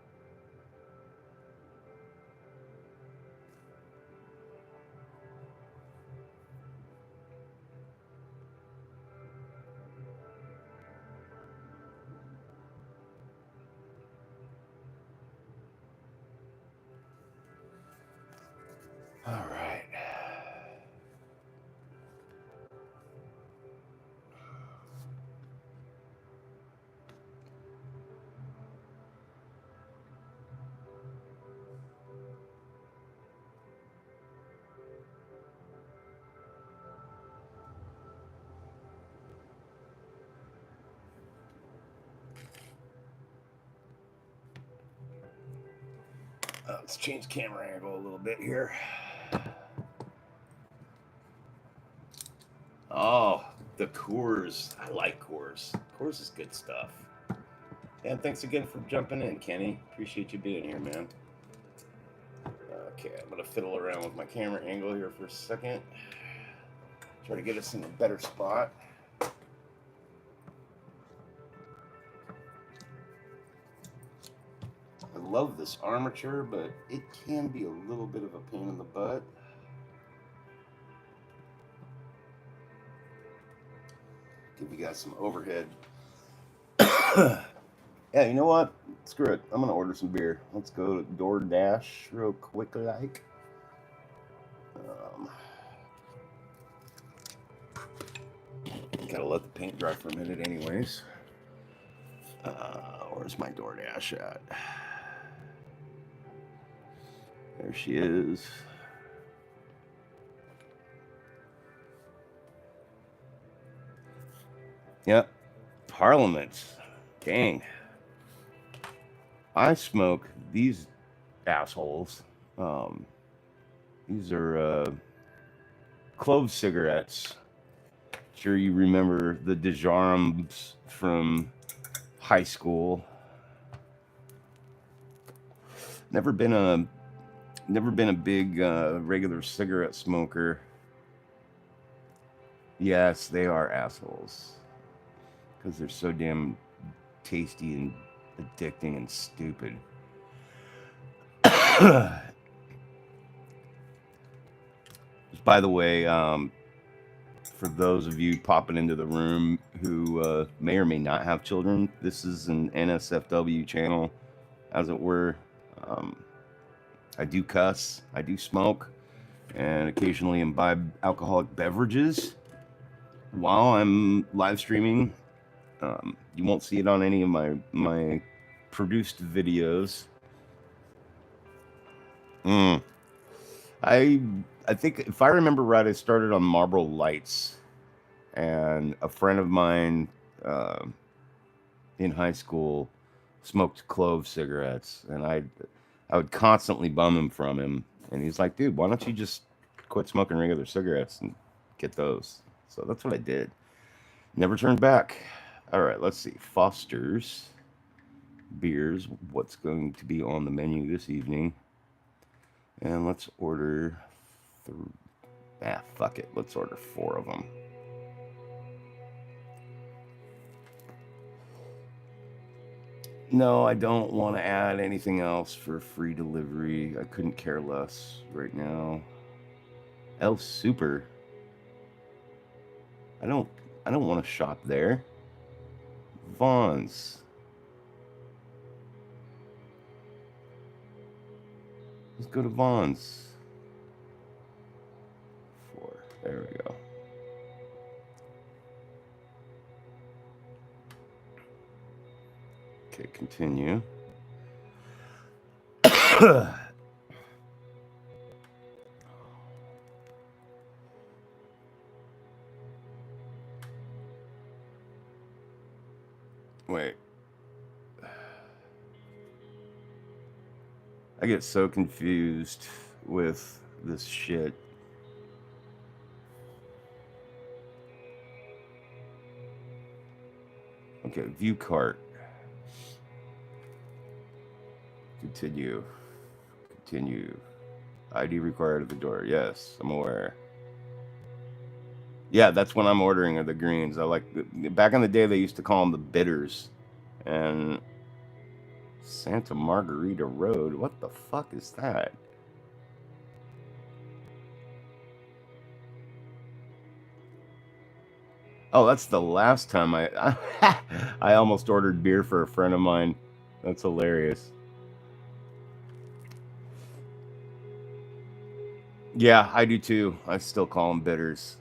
All right. Let's change camera angle a little bit here. Oh, the Coors. I like Coors. Coors is good stuff. And thanks again for jumping in, Kenny. Appreciate you being here, man. Okay, I'm gonna fiddle around with my camera angle here for a second. Try to get us in a better spot. I love this armature, but it can be a little bit of a pain in the butt. Give you guys some overhead. Yeah, you know what? Screw it. I'm gonna order some beer. Let's go to DoorDash real quick, like. Gotta let the paint dry for a minute, anyways. Where's my DoorDash at? There she is. Yep. Parliament. Dang. I smoke these assholes. These are clove cigarettes. Sure, you remember the Dejarums from high school. Never been a big regular cigarette smoker. Yes, they are assholes because they're so damn tasty and addicting and stupid. By the way, for those of you popping into the room who may or may not have children, this is an NSFW channel, as it were. I do cuss, I do smoke, and occasionally imbibe alcoholic beverages while I'm live streaming. You won't see it on any of my produced videos. I think if I remember right, I started on Marlboro Lights, and a friend of mine in high school smoked clove cigarettes, and I would constantly bum them from him, and he's like, "Dude, why don't you just quit smoking regular cigarettes and get those?" So that's what I did. Never turned back. All right, let's see. Foster's beers. What's going to be on the menu this evening? And let's order. Fuck it. Let's order 4 of them. No, I don't want to add anything else for free delivery. I couldn't care less right now. El Super. I don't want to shop there. Vaughn's. Let's go to Vaughn's. 4. There we go. Okay, continue. Wait. I get so confused with this shit. Okay, view cart. Continue. Continue. ID required at the door. Yes, I'm aware. Yeah, that's when I'm ordering are the greens. I like back in the day they used to call them the bitters. And Santa Margarita Road. What the fuck is that? Oh, that's the last time I I almost ordered beer for a friend of mine. That's hilarious. Yeah, I do too. I still call them bitters.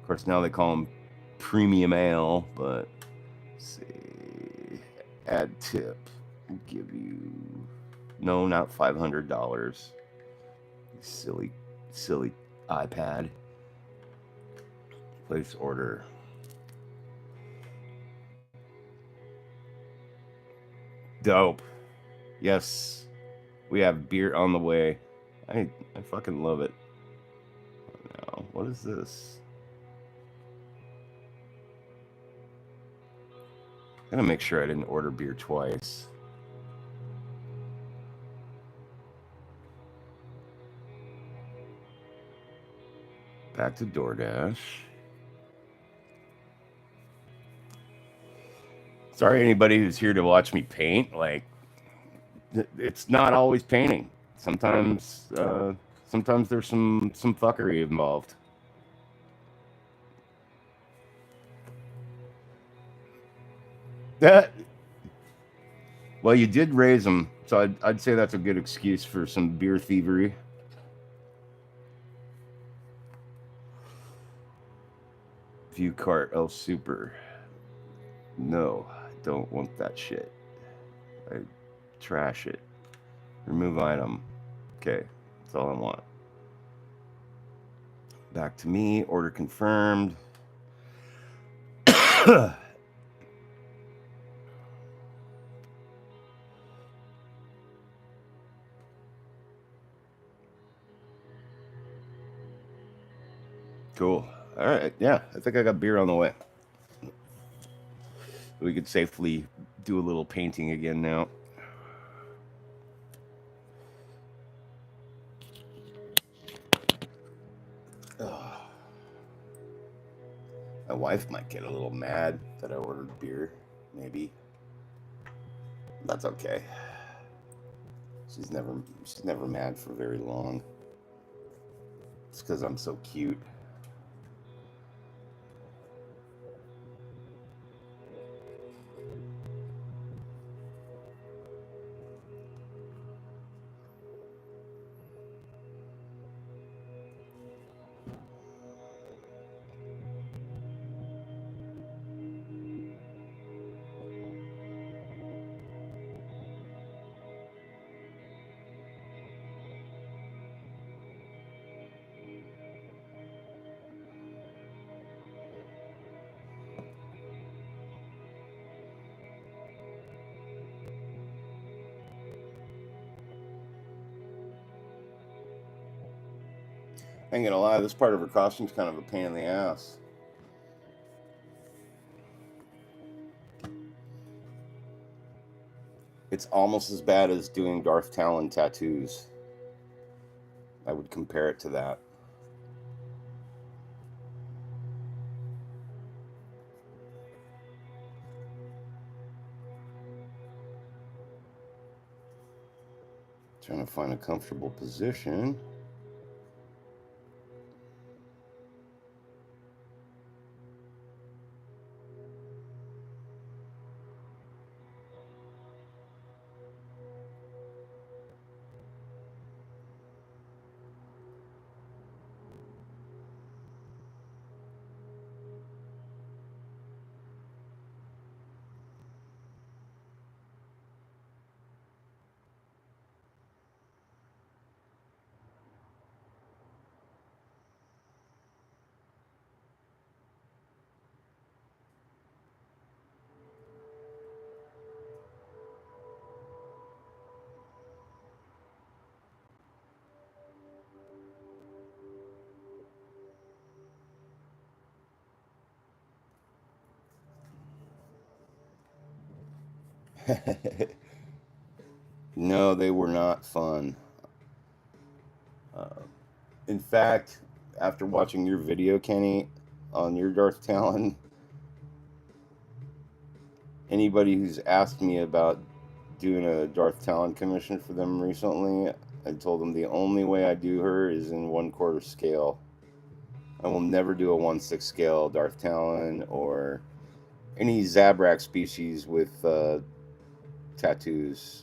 Of course, now they call them premium ale, but let's see. Add tip. Give you no, not $500. Silly iPad. Place order. Dope. Yes, we have beer on the way. I fucking love it. Now, what is this? I'm gonna make sure I didn't order beer twice. Back to DoorDash. Sorry, anybody who's here to watch me paint. Like, it's not always painting. Sometimes, sometimes there's some fuckery involved. That well, you did raise them, so I'd say that's a good excuse for some beer thievery. View cart. Oh, super. No, I don't want that shit. I trash it. Remove item. Okay, that's all I want. Back to me. Order confirmed. Cool. All right. Yeah, I think I got beer on the way. We could safely do a little painting again now. Ugh. My wife might get a little mad that I ordered beer. Maybe. That's okay. She's never mad for very long. It's because I'm so cute. I ain't gonna lie, this part of her costume's kind of a pain in the ass. It's almost as bad as doing Darth Talon tattoos. I would compare it to that. Trying to find a comfortable position. No, they were not fun. Uh, in fact, after watching your video, Kenny, on your Darth Talon, anybody who's asked me about doing a Darth Talon commission for them recently, I told them the only way I do her is in 1/4 scale. I will never do a 1/6 scale Darth Talon or any Zabrak species with tattoos.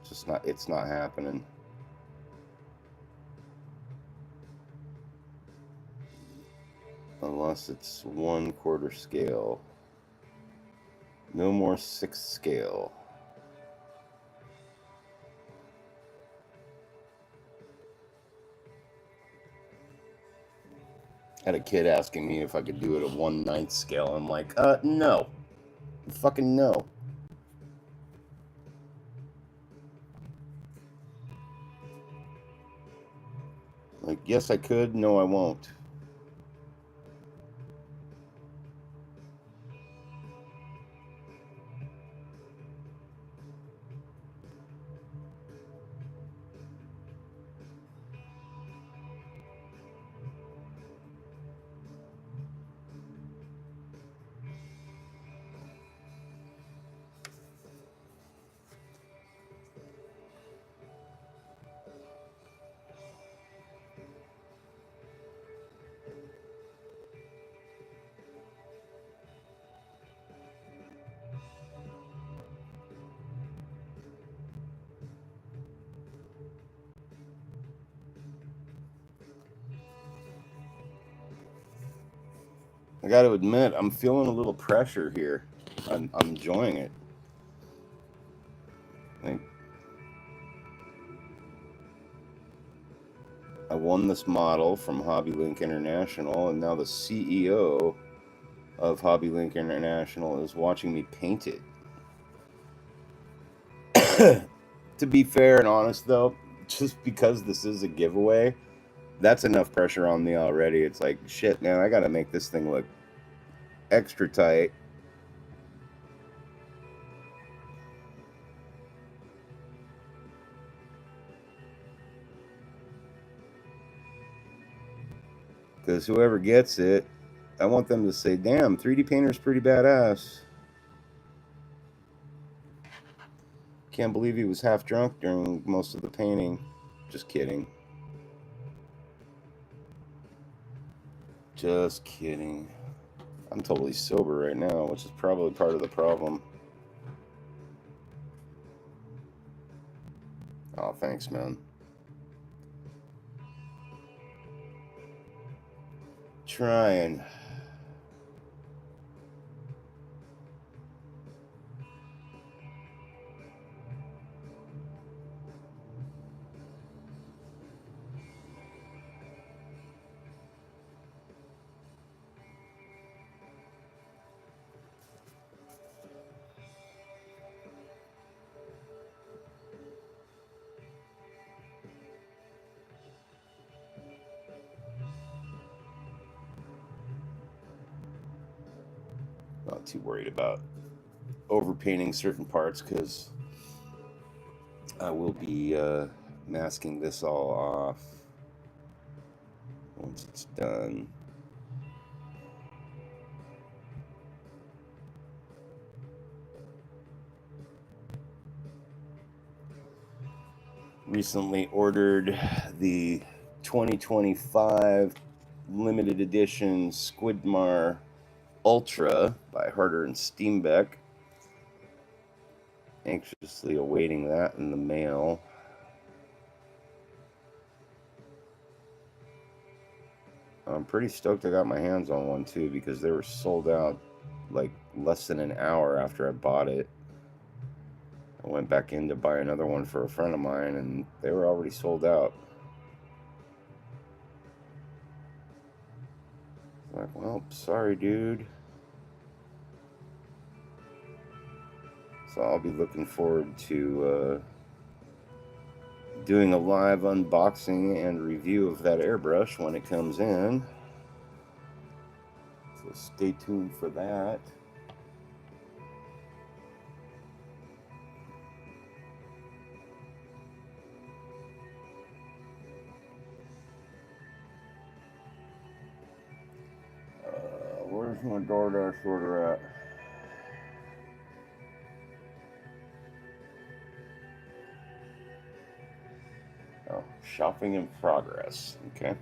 Just not. It's not happening. Unless it's 1/4 scale. No more 6th scale. Had a kid asking me if I could do it at 1/9 scale. I'm like, no. Fucking no. Like, yes, I could. No, I won't. I got to admit, I'm feeling a little pressure here. I'm enjoying it. Like, I won this model from Hobby Link International, and now the CEO of Hobby Link International is watching me paint it. To be fair and honest, though, just because this is a giveaway, that's enough pressure on me already. It's like, shit, man, I got to make this thing look extra tight. Because whoever gets it, I want them to say, damn, 3D Painter's pretty badass. Can't believe he was half drunk during most of the painting. Just kidding. Just kidding. I'm totally sober right now, which is probably part of the problem. Oh, thanks, man. Trying. Not too worried about overpainting certain parts because I will be masking this all off once it's done. Recently ordered the 2025 limited edition Squidmar Ultra by Harder and Steenbeck. Anxiously awaiting that in the mail. I'm pretty stoked I got my hands on one too because they were sold out like less than an hour after I bought it. I went back in to buy another one for a friend of mine and they were already sold out. Like, well, sorry, dude. So I'll be looking forward to doing a live unboxing and review of that airbrush when it comes in. So stay tuned for that. Where's my DoorDash order at? Oh, shopping in progress. Okay.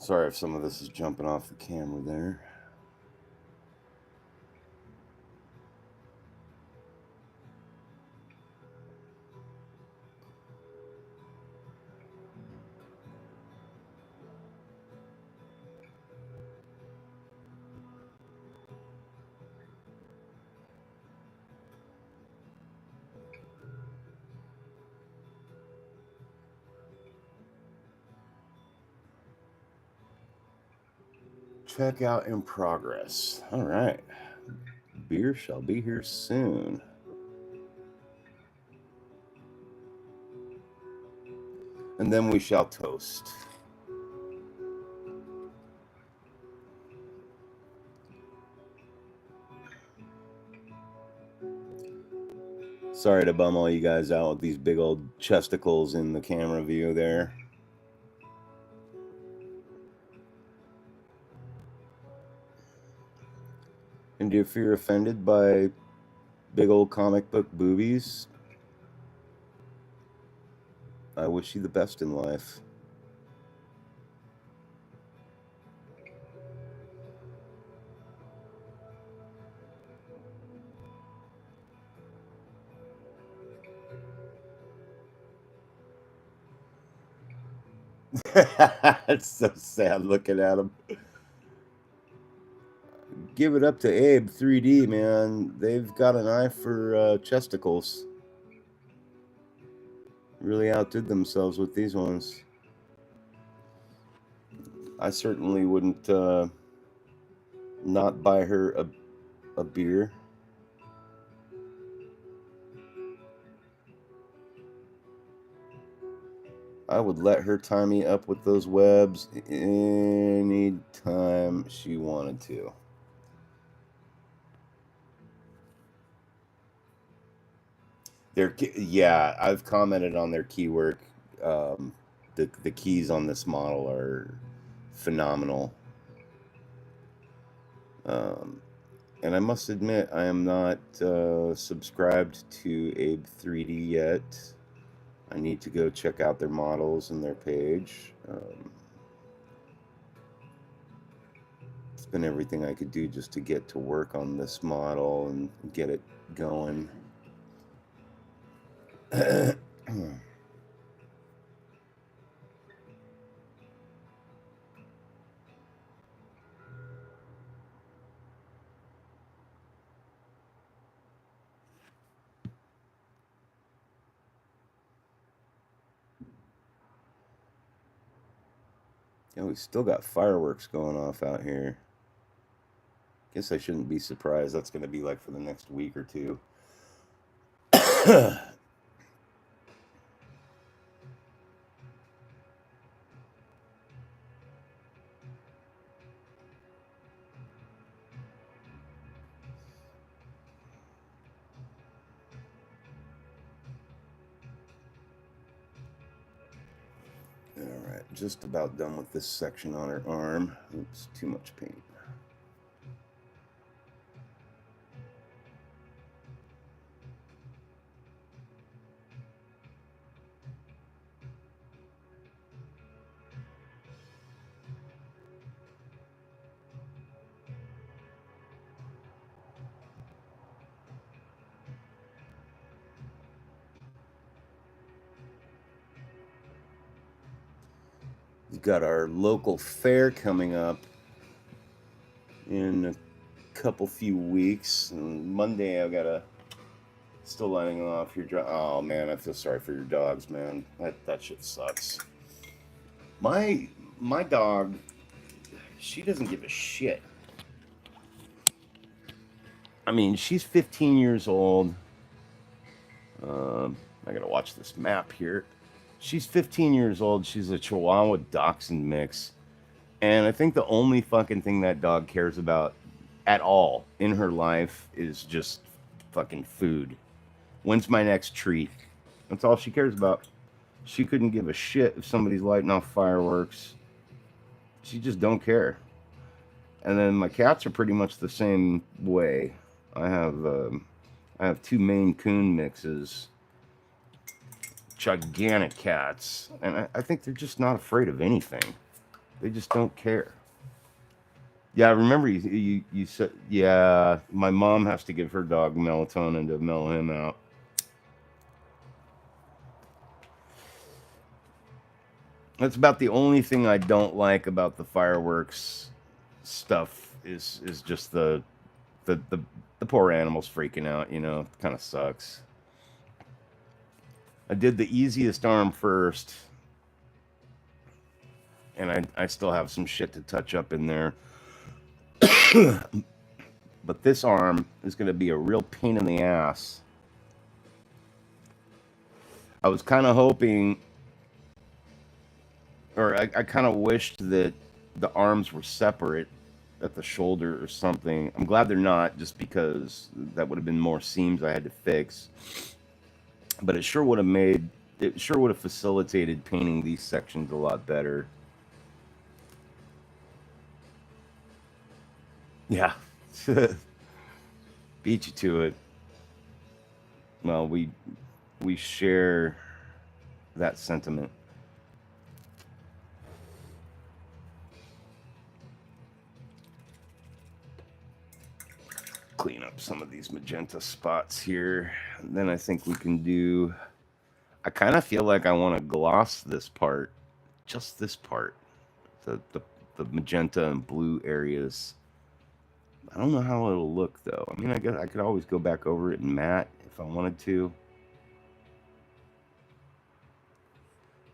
Sorry if some of this is jumping off the camera there. Checkout in progress. All right. Beer shall be here soon. And then we shall toast. Sorry to bum all you guys out with these big old chesticles in the camera view there. And if you're offended by big old comic book boobies, I wish you the best in life. It's so sad looking at him. Give it up to Abe3D, man. They've got an eye for chesticles. Really outdid themselves with these ones. I certainly wouldn't not buy her a beer. I would let her tie me up with those webs anytime she wanted to. Yeah, I've commented on their key work. The keys on this model are phenomenal. And I must admit, I am not subscribed to Abe3D yet. I need to go check out their models and their page. It's been everything I could do just to get to work on this model and get it going. Yeah, we still got fireworks going off out here. Guess I shouldn't be surprised. That's going to be like for the next week or two. Alright, just about done with this section on her arm. Oops, too much paint. We've got our local fair coming up in a few weeks. And Monday, I've got still lining off your oh man, I feel sorry for your dogs, man. That shit sucks. My dog, she doesn't give a shit. I mean, she's 15 years old. I gotta watch this map here. She's 15 years old. She's a Chihuahua Dachshund mix. And I think the only fucking thing that dog cares about at all in her life is just fucking food. When's my next treat? That's all she cares about. She couldn't give a shit if somebody's lighting off fireworks. She just don't care. And then my cats are pretty much the same way. I have two Maine Coon mixes. Gigantic cats. And I think they're just not afraid of anything. They just don't care. Yeah, I remember you said, yeah, my mom has to give her dog melatonin to mellow him out. That's about the only thing I don't like about the fireworks stuff is just the the, the poor animals freaking out, you know. Kind of sucks. I did the easiest arm first, and I still have some shit to touch up in there. But this arm is going to be a real pain in the ass. I was kind of hoping, or I kind of wished that the arms were separate at the shoulder or something. I'm glad they're not, just because that would have been more seams I had to fix. But it sure would have facilitated painting these sections a lot better. Yeah. Beat you to it. Well, we share that sentiment. Clean up some of these magenta spots here. And then I think we can do. I kind of feel like I want to gloss this part, just this part, the magenta and blue areas. I don't know how it'll look though. I mean, I guess I could always go back over it in matte if I wanted to.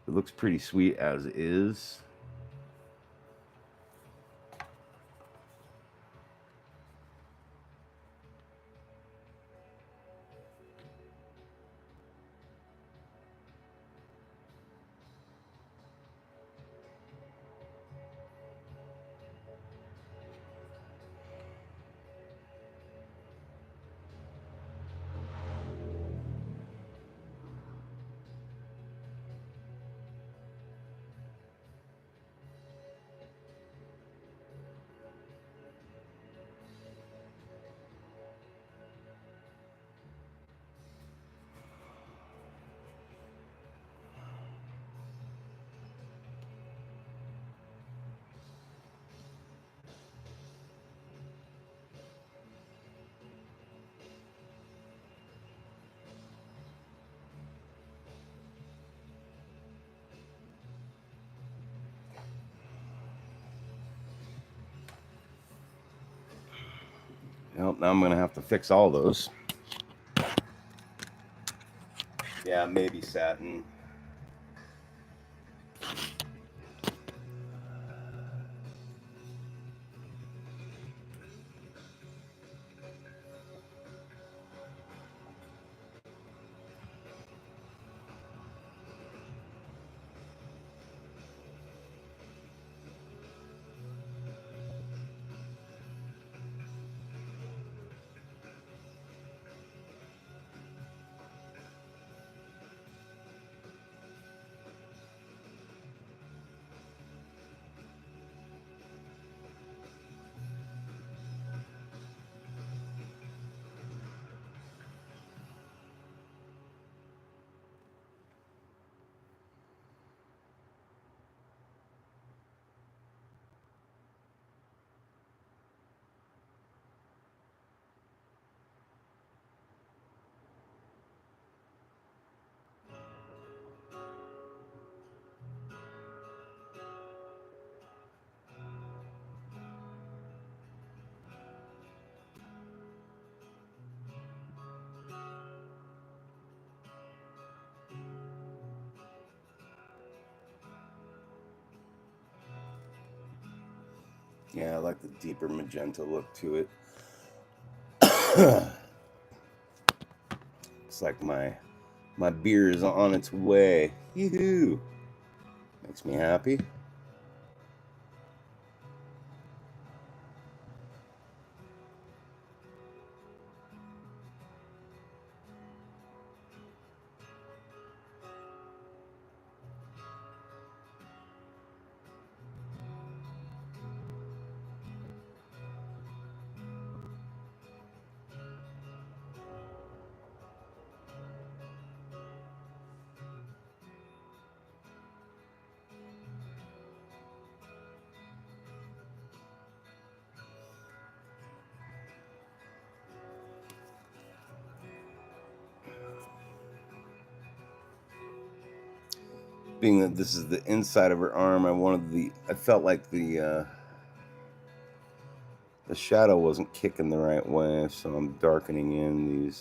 It looks pretty sweet as is. Well, now I'm gonna have to fix all those. Yeah, maybe satin. Yeah, I like the deeper magenta look to it. It's like my beer is on its way. Yoo-hoo! Makes me happy. Being that this is the inside of her arm, I felt like the shadow wasn't kicking the right way, so I'm darkening in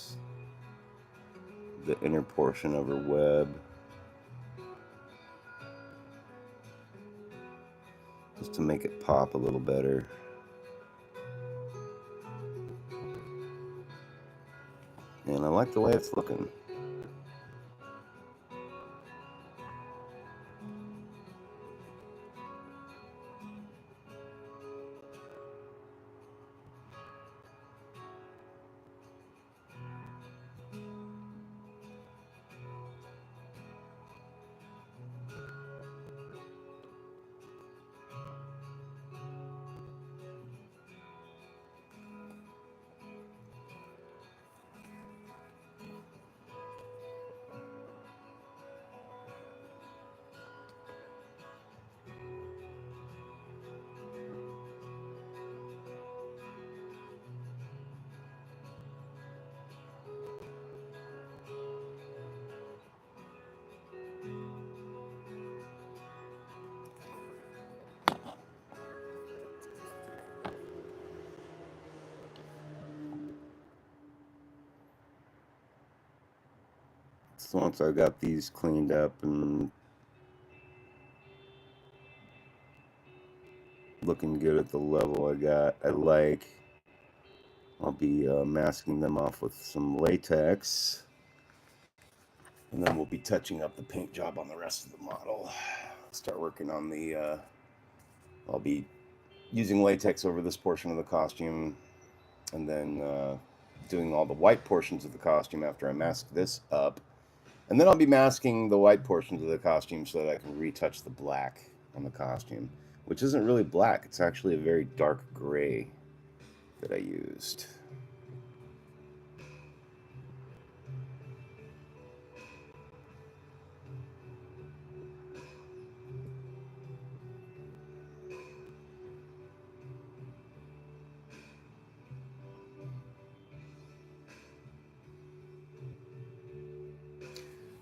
the inner portion of her web, just to make it pop a little better. And I like the way it's looking. So once I got these cleaned up and looking good at the level I like, I'll be masking them off with some latex, and then we'll be touching up the paint job on the rest of the model. Start working on I'll be using latex over this portion of the costume, and then doing all the white portions of the costume after I mask this up. And then I'll be masking the white portions of the costume so that I can retouch the black on the costume, which isn't really black. It's actually a very dark gray that I used.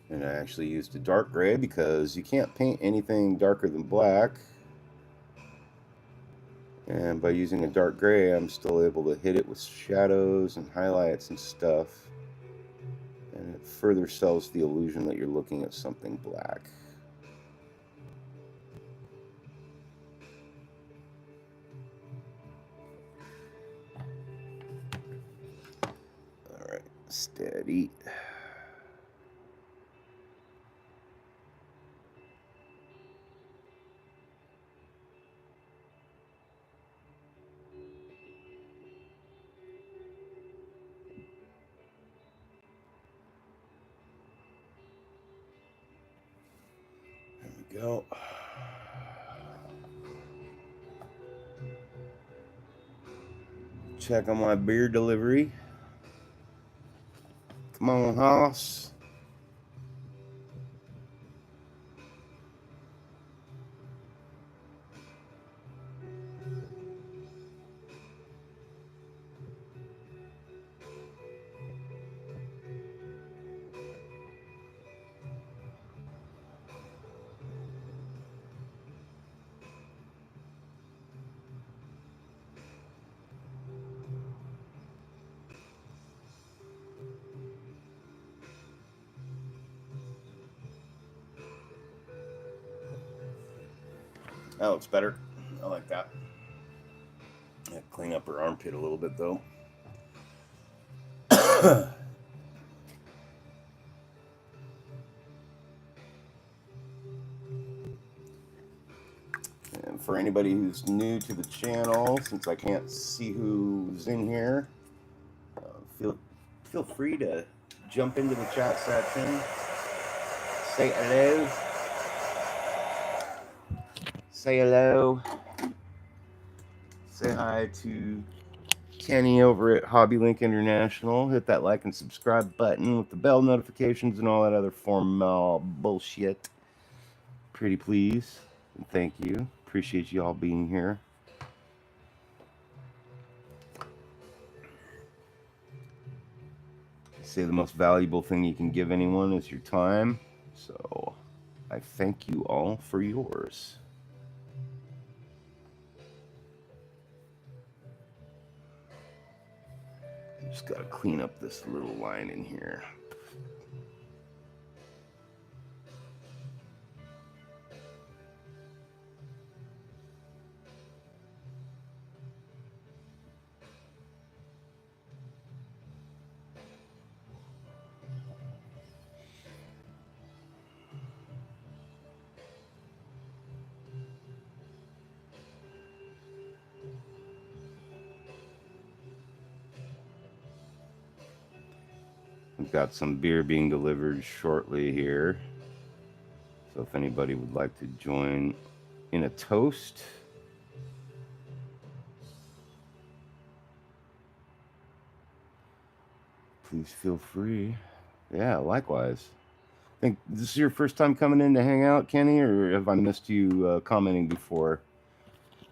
And I actually used a dark gray because you can't paint anything darker than black. And by using a dark gray, I'm still able to hit it with shadows and highlights and stuff. And it further sells the illusion that you're looking at something black. All right, steady. There we go. Check on my beer delivery. Come on, Hoss. That looks better. I like that. Clean up her armpit a little bit, though. And for anybody who's new to the channel, since I can't see who's in here, feel free to jump into the chat section, say hello, say hi to Kenny over at HobbyLink International. Hit that like and subscribe button with the bell notifications and all that other formal bullshit. Pretty please. And thank you. Appreciate you all being here. Say the most valuable thing you can give anyone is your time. So I thank you all for yours. Just gotta clean up this little line in here. We've got some beer being delivered shortly here. So if anybody would like to join in a toast, please feel free. Yeah, likewise. Think this is your first time coming in to hang out, Kenny, or have I missed you commenting before?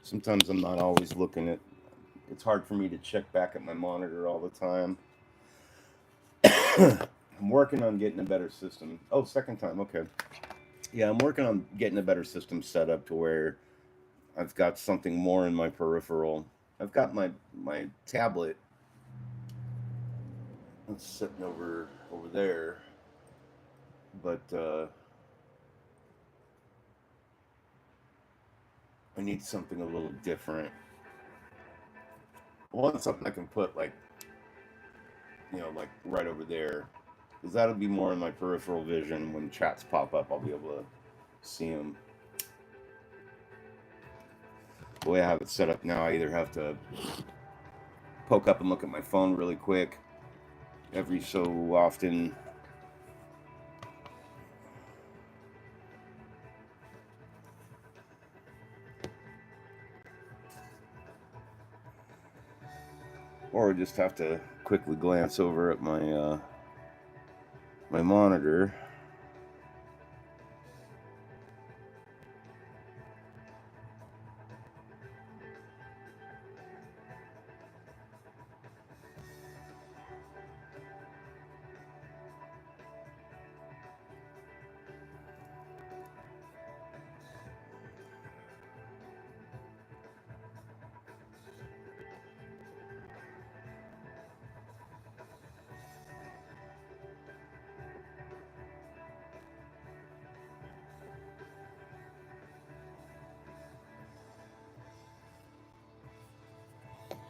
Sometimes I'm not always looking at. It's hard for me to check back at my monitor all the time. I'm working on getting a better system. Oh, second time. Okay. Yeah, I'm working on getting a better system set up to where I've got something more in my peripheral. I've got my tablet. It's sitting over there, but I need something a little different. I want something I can put like like right over there, because that'll be more in my peripheral vision. When chats pop up, I'll be able to see them. The way I have it set up now, I either have to poke up and look at my phone really quick every so often, or just have to quickly glance over at my monitor.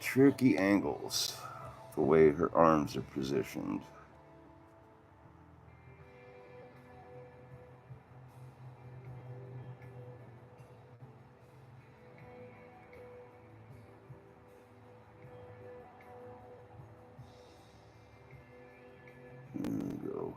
Tricky angles, the way her arms are positioned. There we go.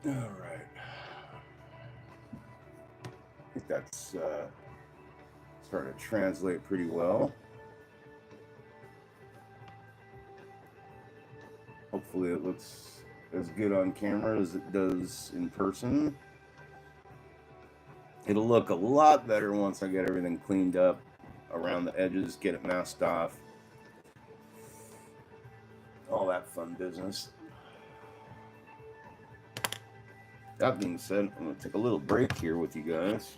All right. I think that's starting to translate pretty well. Hopefully it looks as good on camera as it does in person. It'll look a lot better once I get everything cleaned up around the edges, get it masked off. All that fun business. That being said, I'm going to take a little break here with you guys.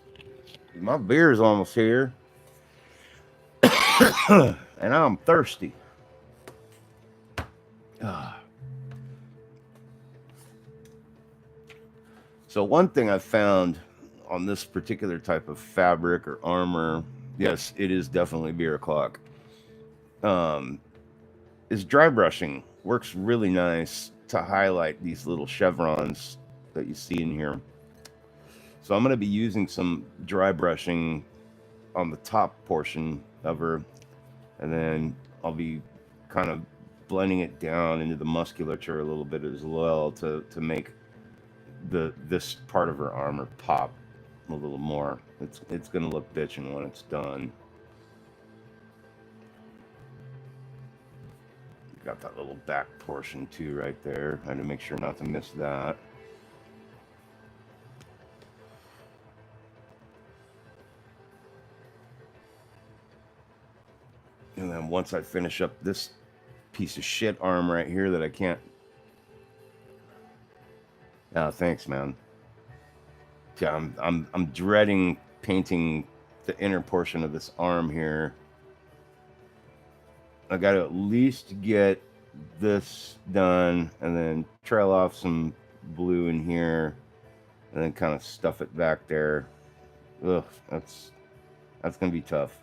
My beer is almost here. And I'm thirsty. So one thing I found on this particular type of fabric or armor, yes, it is definitely beer o'clock. Um, is dry brushing works really nice to highlight these little chevrons that you see in here. So I'm going to be using some dry brushing on the top portion of her, and then I'll be kind of blending it down into the musculature a little bit as well to make this part of her armor pop a little more. It's going to look bitchin' when it's done. Got that little back portion too right there. I had to make sure not to miss that. And then once I finish up this piece of shit arm right here that I can't... Oh, thanks, man. Yeah, I'm dreading painting the inner portion of this arm here. I got to at least get this done and then trail off some blue in here and then kind of stuff it back there. Ugh, that's going to be tough.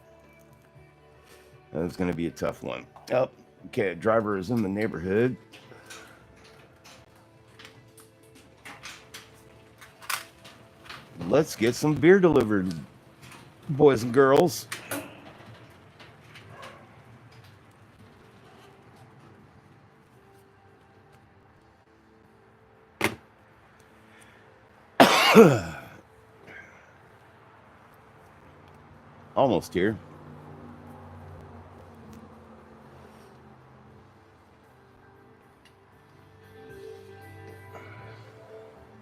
That's going to be a tough one. Oh, okay, driver is in the neighborhood. Let's get some beer delivered, boys and girls. Almost here.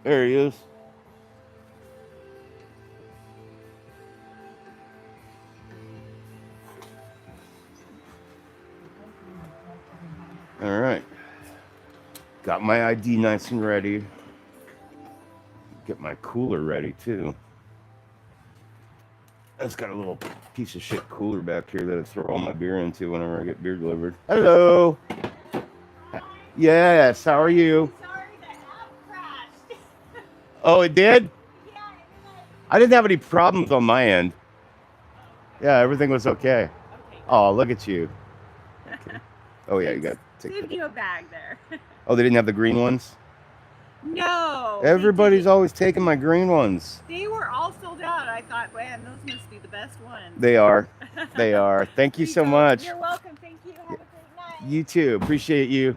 There he is. All right. Got my ID nice and ready. Get my cooler ready too. It's got a little piece of shit cooler back here that I throw all my beer into whenever I get beer delivered. Hello. Yes, how are you? Sorry, the app crashed. Oh, it did? Yeah, I didn't have any problems on my end. Yeah, everything was okay. Okay. Oh, look at you. Okay. Oh yeah, you got to Saved you a bag there. Oh, they didn't have the green ones? No. Everybody's always taking my green ones. They were all sold out. I thought, man, those must be the best ones. They are. They are. Thank you so much. You're welcome. Thank you. Have a great night. You too. Appreciate you.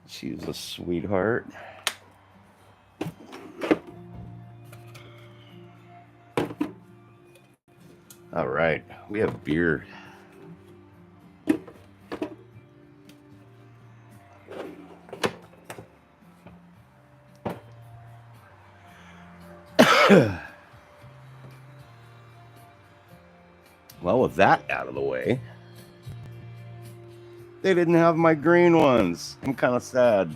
She was a sweetheart. All right. We have beer. Well, with that out of the way, they didn't have my green ones. I'm kind of sad.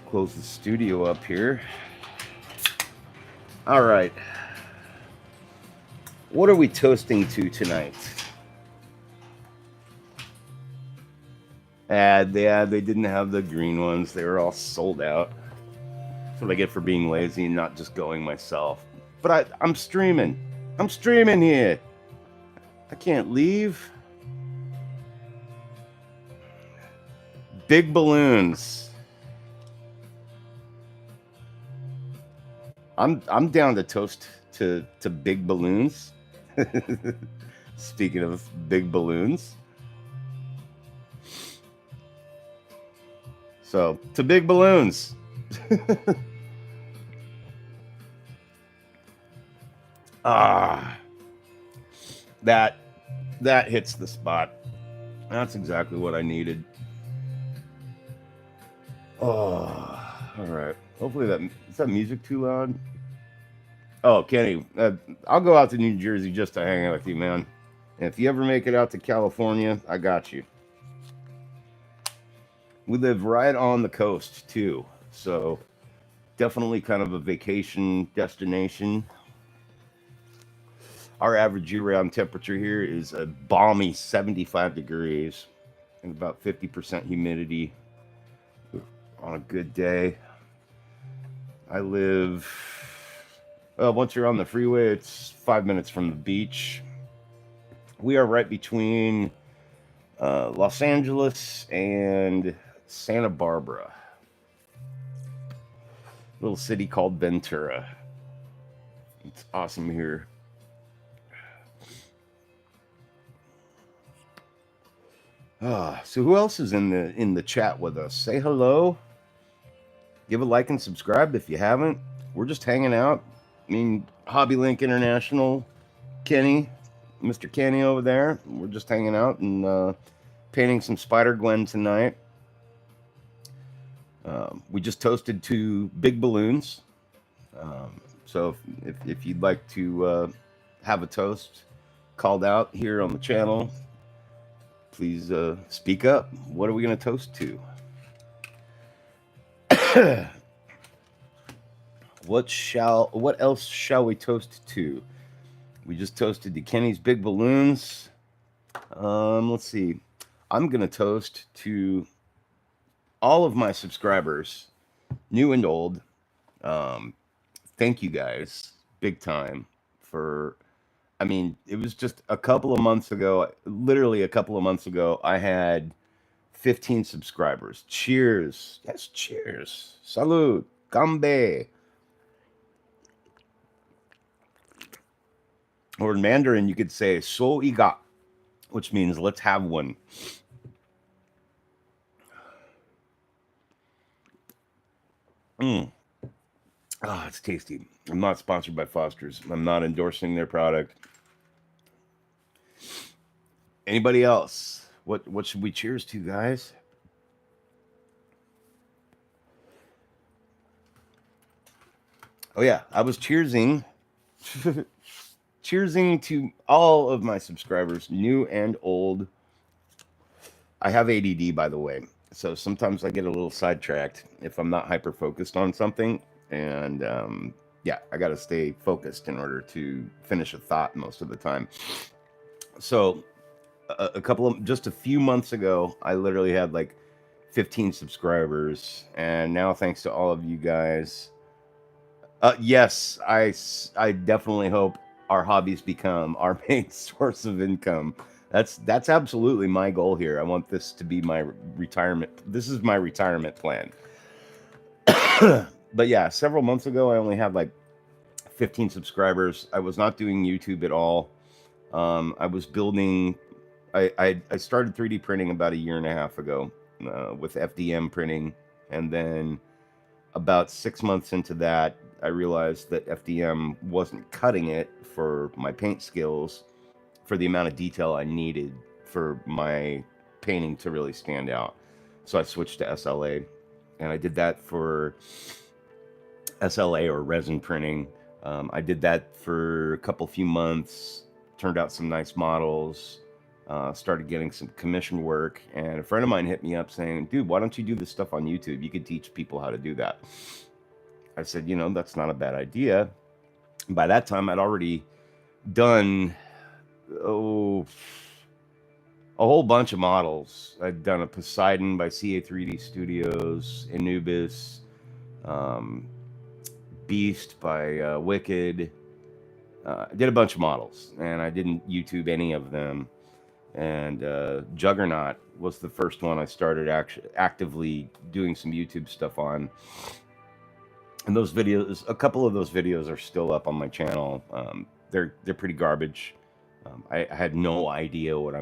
Close the studio up here. All right. What are we toasting to tonight? They didn't have the green ones. They were all sold out. That's what I get for being lazy and not just going myself. But I'm streaming. I'm streaming here. I can't leave. Big balloons. I'm down to toast to big balloons. Speaking of big balloons. So, to big balloons. That hits the spot. That's exactly what I needed. Oh, all right. Hopefully is that music too loud? Oh, Kenny, I'll go out to New Jersey just to hang out with you, man. And if you ever make it out to California, I got you. We live right on the coast, too. So definitely kind of a vacation destination. Our average year-round temperature here is a balmy 75 degrees and about 50% humidity on a good day. I live, well, once you're on the freeway, it's 5 minutes from the beach. We are right between Los Angeles and Santa Barbara, little city called Ventura. It's awesome here. So who else is in the chat with us? Say hello. Give a like and subscribe if you haven't. We're just hanging out. I mean, Hobby Link International, Kenny, Mr. Kenny over there. We're just hanging out and painting some Spider Gwen tonight. We just toasted 2 big balloons. So if you'd like to have a toast called out here on the channel, please speak up. What are we going to toast to? What else shall we toast to? We just toasted to Kenny's big balloons. Let's see. I'm going to toast to all of my subscribers, new and old. Thank you guys big time for, I mean, it was just a couple of months ago, literally a couple of months ago, I had 15 subscribers. Cheers. Yes, cheers. Salud. Gambe. Or in Mandarin, you could say so iga, which means let's have one. Ah, it's tasty. I'm not sponsored by Foster's. I'm not endorsing their product. Anybody else? What should we cheers to, guys? Oh yeah, I was cheersing. Cheersing to all of my subscribers, new and old. I have ADD, by the way, so sometimes I get a little sidetracked if I'm not hyper focused on something. And yeah, I got to stay focused in order to finish a thought most of the time. So just a few months ago, I literally had like 15 subscribers, and now thanks to all of you guys, yes, I definitely hope our hobbies become our main source of income. That's absolutely my goal here. I want this to be my retirement. This is my retirement plan. But yeah, several months ago, I only had like 15 subscribers. I was not doing YouTube at all. I was building. I started 3D printing about a year and a half ago with FDM printing, and then about 6 months into that, I realized that FDM wasn't cutting it for my paint skills, for the amount of detail I needed for my painting to really stand out. So I switched to SLA, and I did that for SLA or resin printing. I did that for a few months, turned out some nice models, started getting some commission work, and a friend of mine hit me up saying, dude, why don't you do this stuff on YouTube? You could teach people how to do that. I said, that's not a bad idea. By that time, I'd already done a whole bunch of models. I'd done a Poseidon by CA3D Studios, Anubis, Beast by Wicked. I did a bunch of models, and I didn't YouTube any of them. And Juggernaut was the first one I started actively doing some YouTube stuff on. And those videos, a couple of those videos are still up on my channel. They're pretty garbage. I had no idea what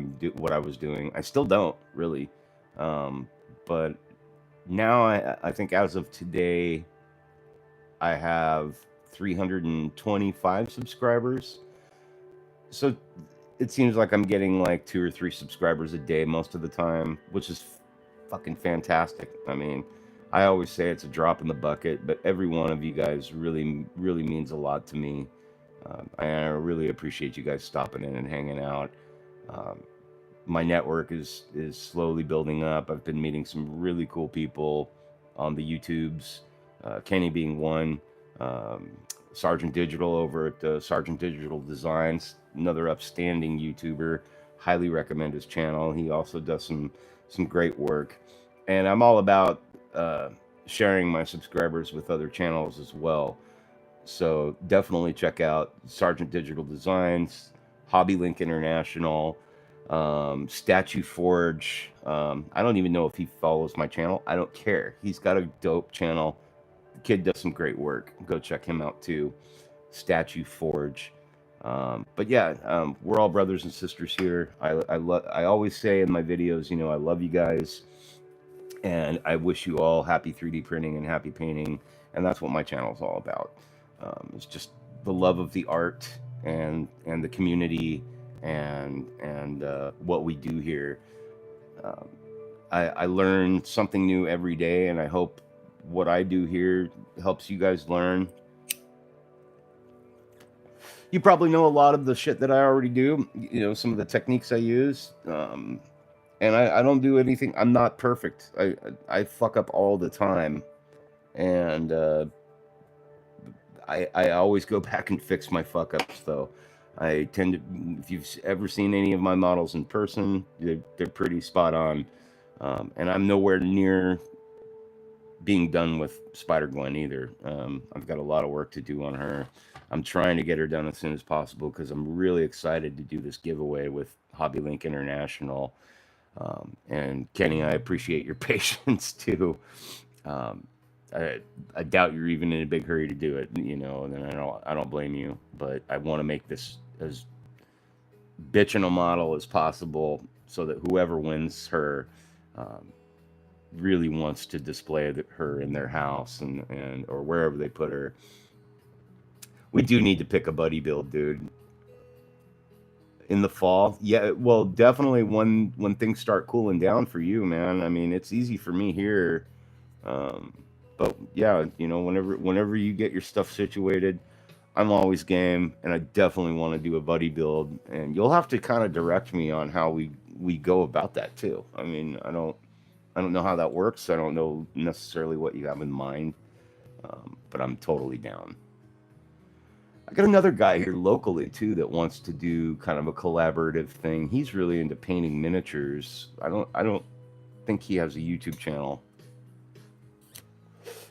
I was doing. I still don't really. But now I think as of today, I have 325 subscribers. So it seems like I'm getting like 2 or 3 subscribers a day most of the time, which is fucking fantastic. I mean, I always say it's a drop in the bucket, but every one of you guys really, really means a lot to me. I really appreciate you guys stopping in and hanging out. My network is slowly building up. I've been meeting some really cool people on the YouTubes. Kenny being one. Um, Sergeant Digital over at Sergeant Digital Designs, another upstanding YouTuber. Highly recommend his channel. He also does some great work, and I'm all about sharing my subscribers with other channels as well. So definitely check out Sergeant Digital Designs, Hobby Link International, Statue Forge. I don't even know if he follows my channel. I don't care. He's got a dope channel. The kid does some great work. Go check him out too. Statue Forge. But yeah, we're all brothers and sisters here. I always say in my videos, I love you guys, and I wish you all happy 3D printing and happy painting, and that's what my channel is all about. It's just the love of the art and the community and what we do here. Um, I learn something new every day, and I hope what I do here helps you guys learn. You probably know a lot of the shit that I already do. Some of the techniques I use. And I don't do anything. I'm not perfect. I fuck up all the time, and I always go back and fix my fuck ups. Though I tend to, if you've ever seen any of my models in person, they're pretty spot on. And I'm nowhere near being done with Spider Gwen either. I've got a lot of work to do on her. I'm trying to get her done as soon as possible because I'm really excited to do this giveaway with Hobby Link International. And Kenny, I appreciate your patience too. Um, I doubt you're even in a big hurry to do it, and then I don't blame you. But I want to make this as bitchin' a model as possible so that whoever wins her um, really wants to display her in their house and or wherever they put her. We do need to pick a buddy build, dude. In the fall, yeah, well, definitely when things start cooling down for you, man. I mean, it's easy for me here, um, but yeah, whenever you get your stuff situated, I'm always game, and I definitely want to do a buddy build, and you'll have to kind of direct me on how we go about that too. I mean, I don't know how that works. I don't know necessarily what you have in mind, but I'm totally down. I got another guy here locally too that wants to do kind of a collaborative thing. He's really into painting miniatures. I don't think he has a YouTube channel,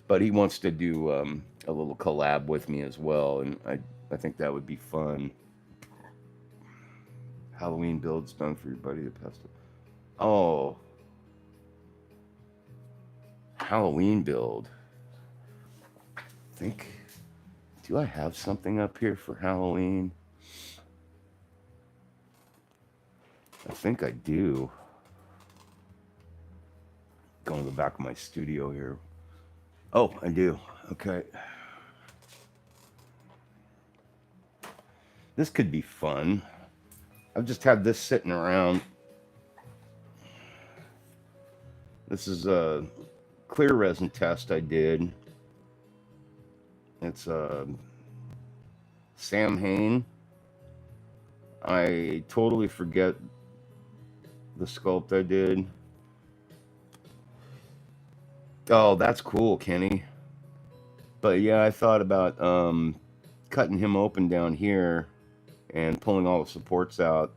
but he wants to do a little collab with me as well, and I think that would be fun. Halloween builds done for your buddy the pestle. Oh, Halloween build. I think. Do I have something up here for Halloween? I think I do. Going to the back of my studio here. Oh, I do. Okay. This could be fun. I've just had this sitting around. This is a clear resin test I did. It's Sam Hain. I totally forget the sculpt I did. Oh, that's cool, Kenny. But yeah, I thought about cutting him open down here and pulling all the supports out,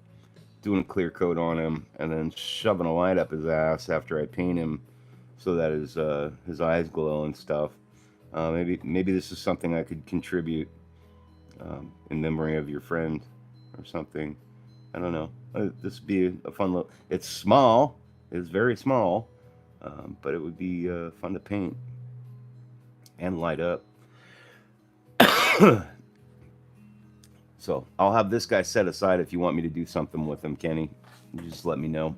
doing a clear coat on him, and then shoving a light up his ass after I paint him so that his eyes glow and stuff. Maybe this is something I could contribute in memory of your friend or something. I don't know. This would be a fun look. It's small. It's very small, but it would be fun to paint and light up. So I'll have this guy set aside if you want me to do something with him, Kenny. You just let me know.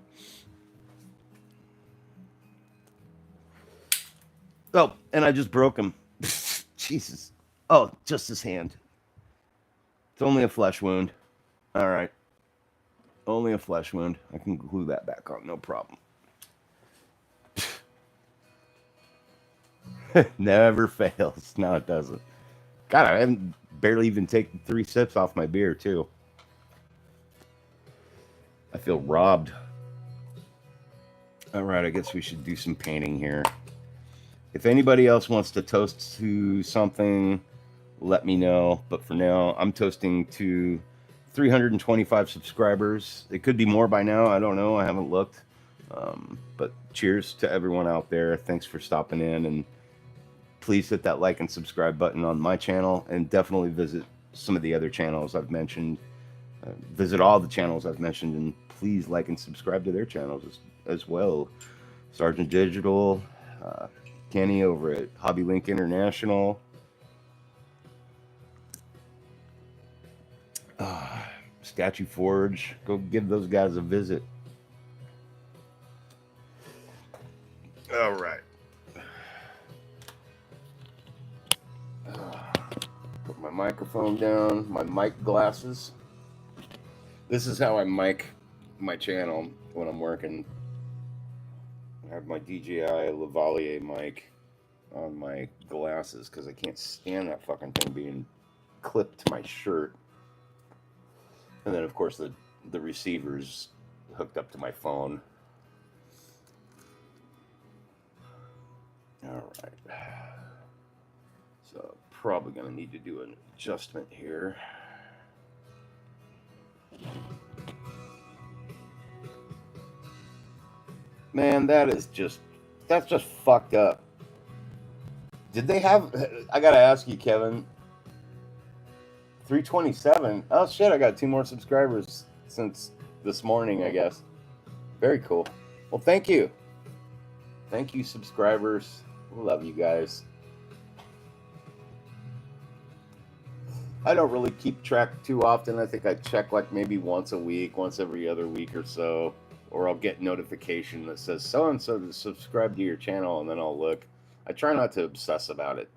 Oh, and I just broke him. Jesus. Oh, just his hand. It's only a flesh wound. All right. Only a flesh wound. I can glue that back on, no problem. Never fails. No, it doesn't. God, I haven't barely even taken 3 sips off my beer, too. I feel robbed. All right, I guess we should do some painting here. If anybody else wants to toast to something, let me know. But for now, I'm toasting to 325 subscribers. It could be more by now. I don't know. I haven't looked. But cheers to everyone out there. Thanks for stopping in. And please hit that like and subscribe button on my channel. And definitely visit some of the other channels I've mentioned. Visit all the channels I've mentioned. And please like and subscribe to their channels as well. Sergeant Digital, Kenny over at Hobby Link International. Statue Forge. Go give those guys a visit. All right. Put my microphone down, my mic glasses. This is how I mic my channel when I'm working. I have my DJI Lavalier mic on my glasses because I can't stand that fucking thing being clipped to my shirt. And then, of course, the receiver's hooked up to my phone. All right. So, probably going to need to do an adjustment here. Man, that's just fucked up. Did they have, I got to ask you, Kevin, 327. Oh shit, I got 2 more subscribers since this morning, I guess. Very cool. Well, thank you. Thank you, subscribers. Love you guys. I don't really keep track too often. I think I check like maybe once a week, once every other week or so. Or I'll get notification that says so-and-so to subscribe to your channel, and then I'll look. I try not to obsess about it.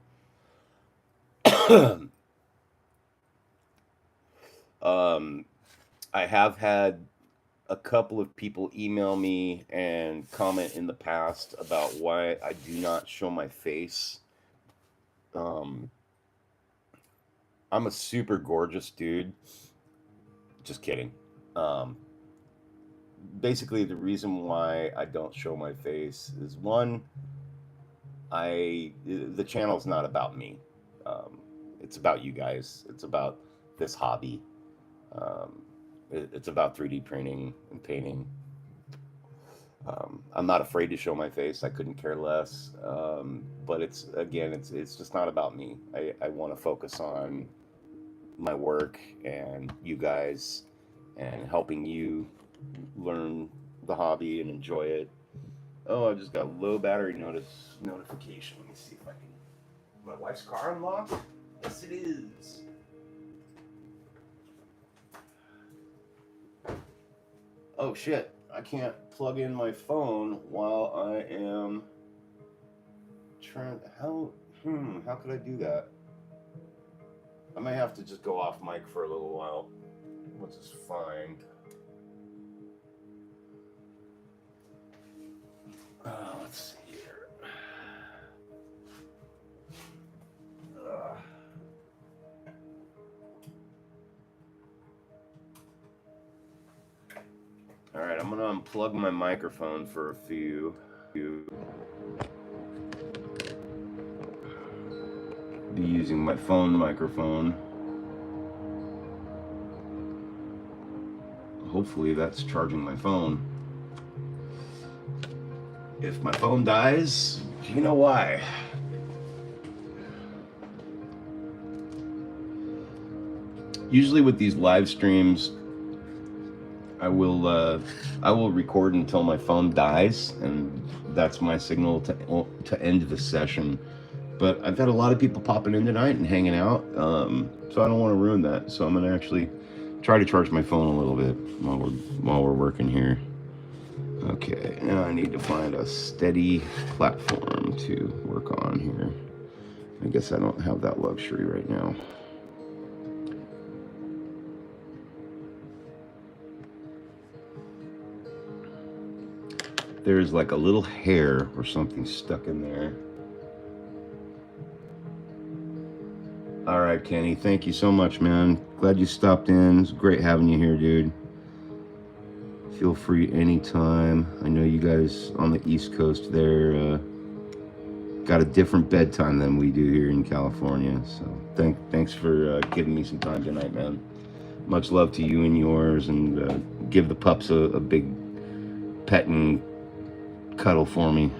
I have had a couple of people email me and comment in the past about why I do not show my face. I'm a super gorgeous dude. Just kidding. Basically, the reason why I don't show my face is one, the channel's not about me. It's about you guys. It's about this hobby. It's about 3D printing and painting. I'm not afraid to show my face. I couldn't care less. But it's just not about me. I want to focus on my work and you guys and helping you learn the hobby and enjoy it. Oh, I just got low battery notification. Let me see if I can. My wife's car unlocked? Yes, it is. Oh shit, I can't plug in my phone while I am trying. How could I do that? I may have to just go off mic for a little while, which is fine. Let's see here. All right, I'm gonna unplug my microphone for a few. Be using my phone microphone. Hopefully that's charging my phone. If my phone dies, you know why. Usually with these live streams, I will record until my phone dies, and that's my signal to end the session. But I've had a lot of people popping in tonight and hanging out, so I don't want to ruin that. So I'm gonna actually try to charge my phone a little bit while we're working here. Okay, now I need to find a steady platform to work on here. I guess I don't have that luxury right now. There's like a little hair or something stuck in there. All right, Kenny, thank you so much, man. Glad you stopped in. It's great having you here, dude. Feel free anytime. I know you guys on the East Coast there got a different bedtime than we do here in California. So thanks for giving me some time tonight, man. Much love to you and yours, and give the pups a big pet and cuddle for me.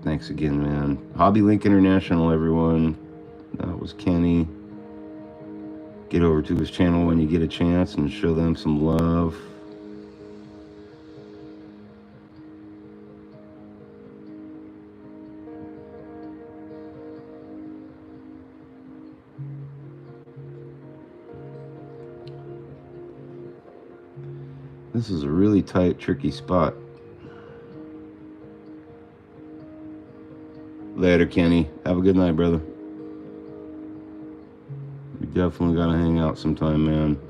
Thanks again, man. Hobby Link International, everyone. That was Kenny. Get over to his channel when you get a chance and show them some love. This is a really tight, tricky spot. Later, Kenny. Have a good night, brother. We definitely gotta hang out sometime, man.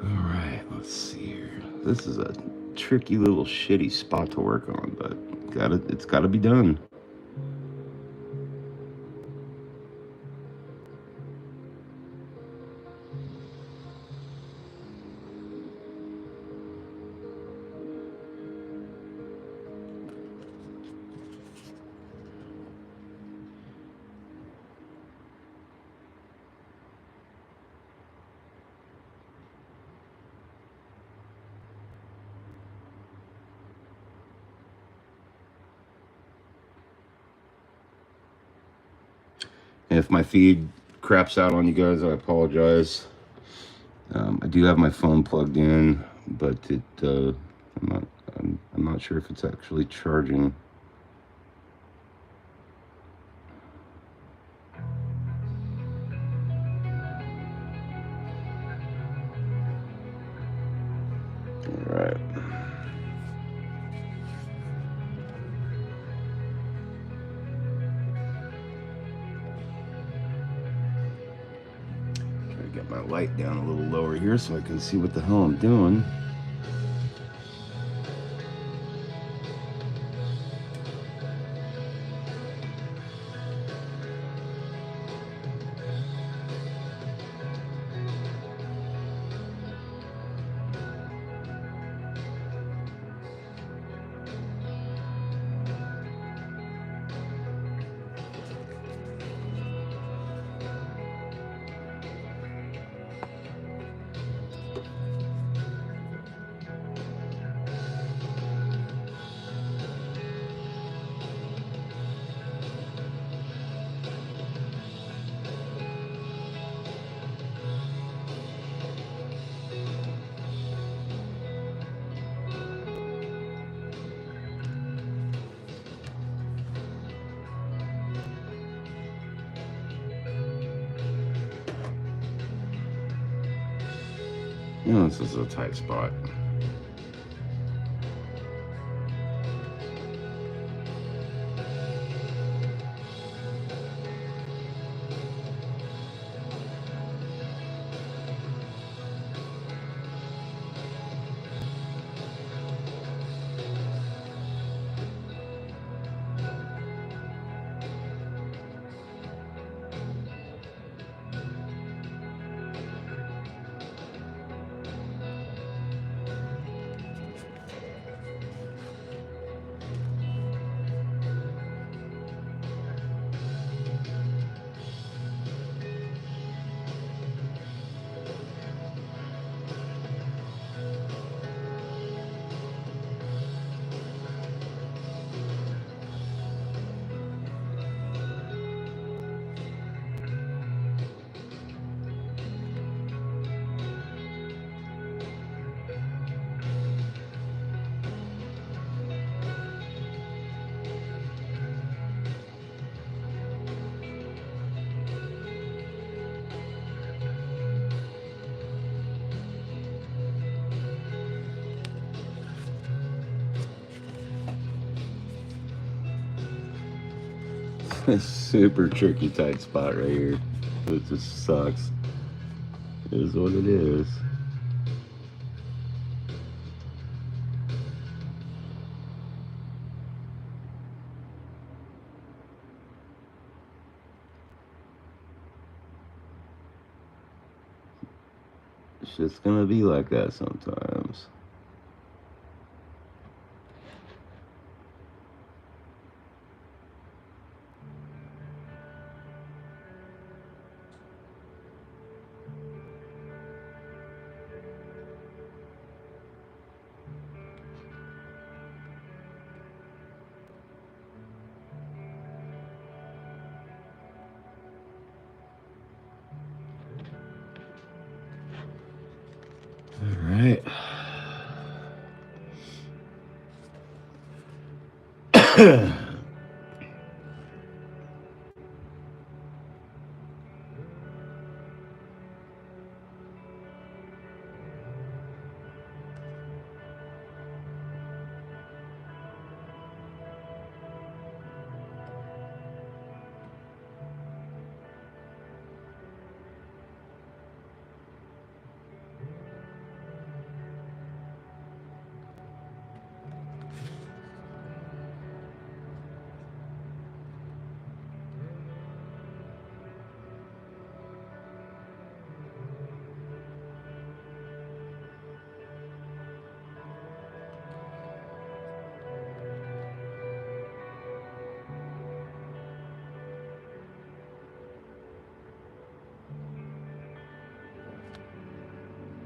Alright, let's see here. This is a tricky little shitty spot to work on, but it's gotta be done. If my feed craps out on you guys, I apologize. I do have my phone plugged in, but I'm not sure if it's actually charging. All right. Try to get my light down a little lower here so I can see what the hell I'm doing. You know, this is a tight spot. Super tricky tight spot right here. It just sucks. It is what it is. It's just gonna be like that sometimes. All right.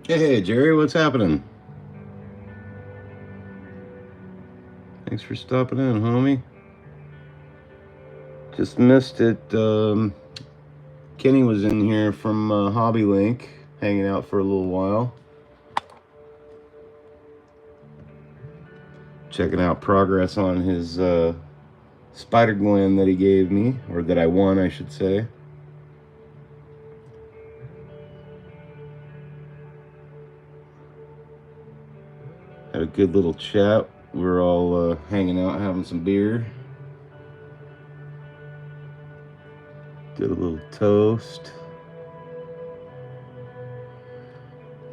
Hey, Jerry, what's happening? Thanks for stopping in, homie. Just missed it. Kenny was in here from Hobby Link, hanging out for a little while. Checking out progress on his Spider Gwen that he gave me, or that I won, I should say. Had a good little chat. We were all hanging out, having some beer. Did a little toast.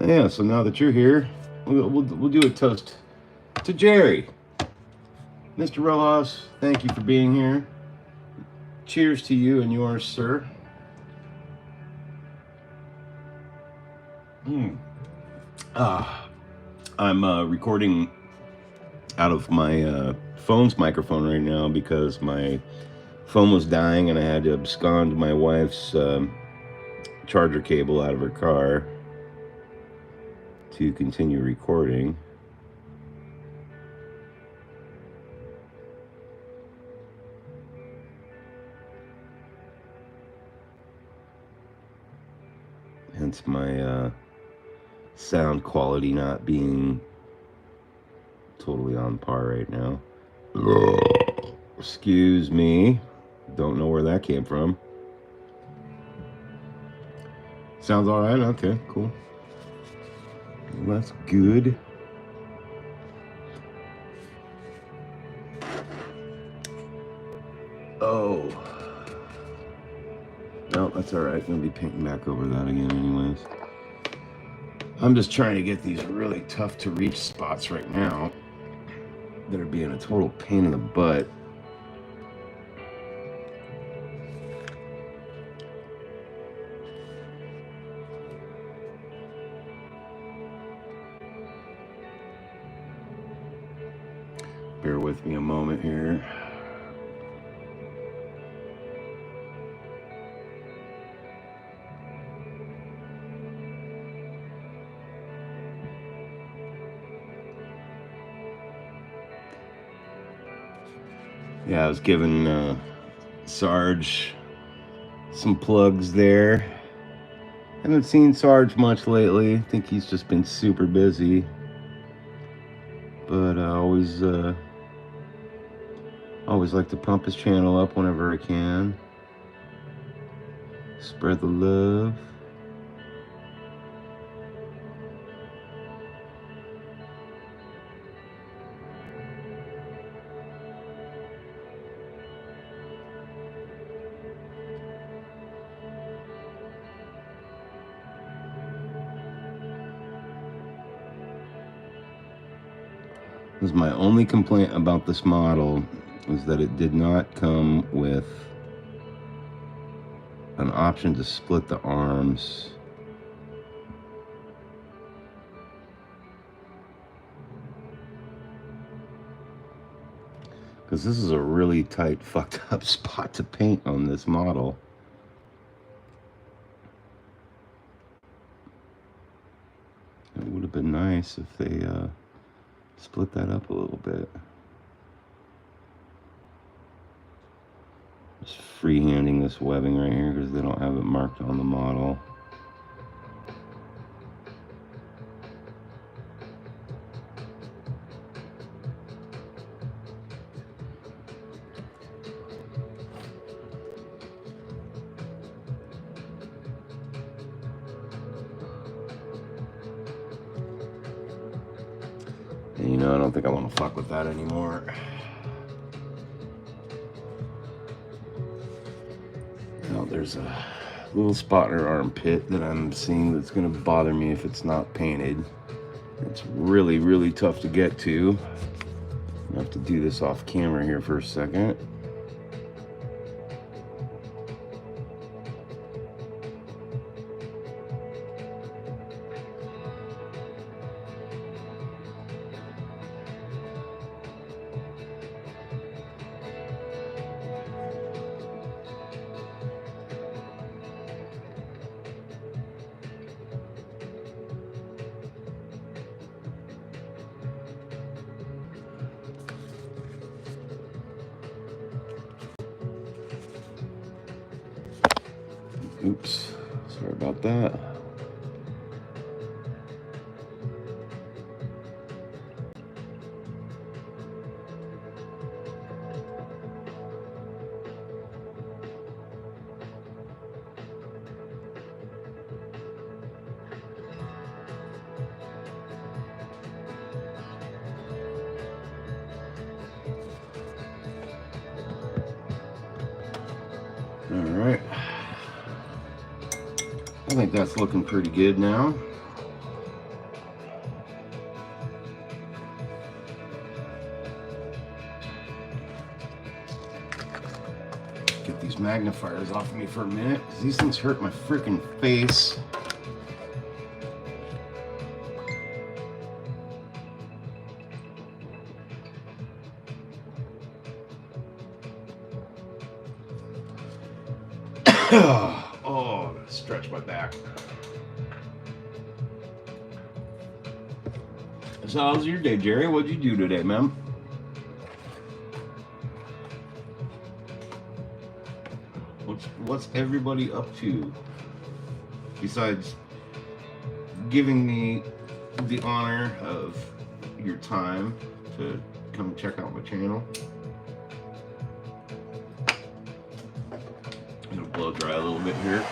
Yeah, so now that you're here, we'll do a toast to Jerry. Mr. Rojas, thank you for being here. Cheers to you and yours, sir. I'm recording out of my phone's microphone right now because my phone was dying and I had to abscond my wife's charger cable out of her car to continue recording. Hence my sound quality not being totally on par right now. Excuse me. Don't know where that came from. Sounds all right. Okay, cool. Well, that's good. Oh. No, that's all right. Gonna be painting back over that again anyways. I'm just trying to get these really tough to reach spots right now that are being a total pain in the butt. Bear with me a moment here. Yeah, I was giving Sarge some plugs there. Haven't seen Sarge much lately. I think he's just been super busy. But I always like to pump his channel up whenever I can. Spread the love. is my only complaint about this model, is that it did not come with an option to split the arms. Because this is a really tight, fucked up spot to paint on this model. It would have been nice if they split that up a little bit. Just freehanding this webbing right here because they don't have it marked on the model. And you know, I don't think I want to fuck with that anymore. Now there's a little spot in her armpit that I'm seeing that's going to bother me if it's not painted. It's really, really tough to get to. I have to do this off camera here for a second. Oops, sorry about that. All right. I think that's looking pretty good now. Get these magnifiers off of me for a minute, because these things hurt my freaking face. Oh, stretch my back. So how's your day, Jerry? What'd you do today, man? What's everybody up to? Besides giving me the honor of your time to come check out my channel. I'm gonna blow dry a little bit here.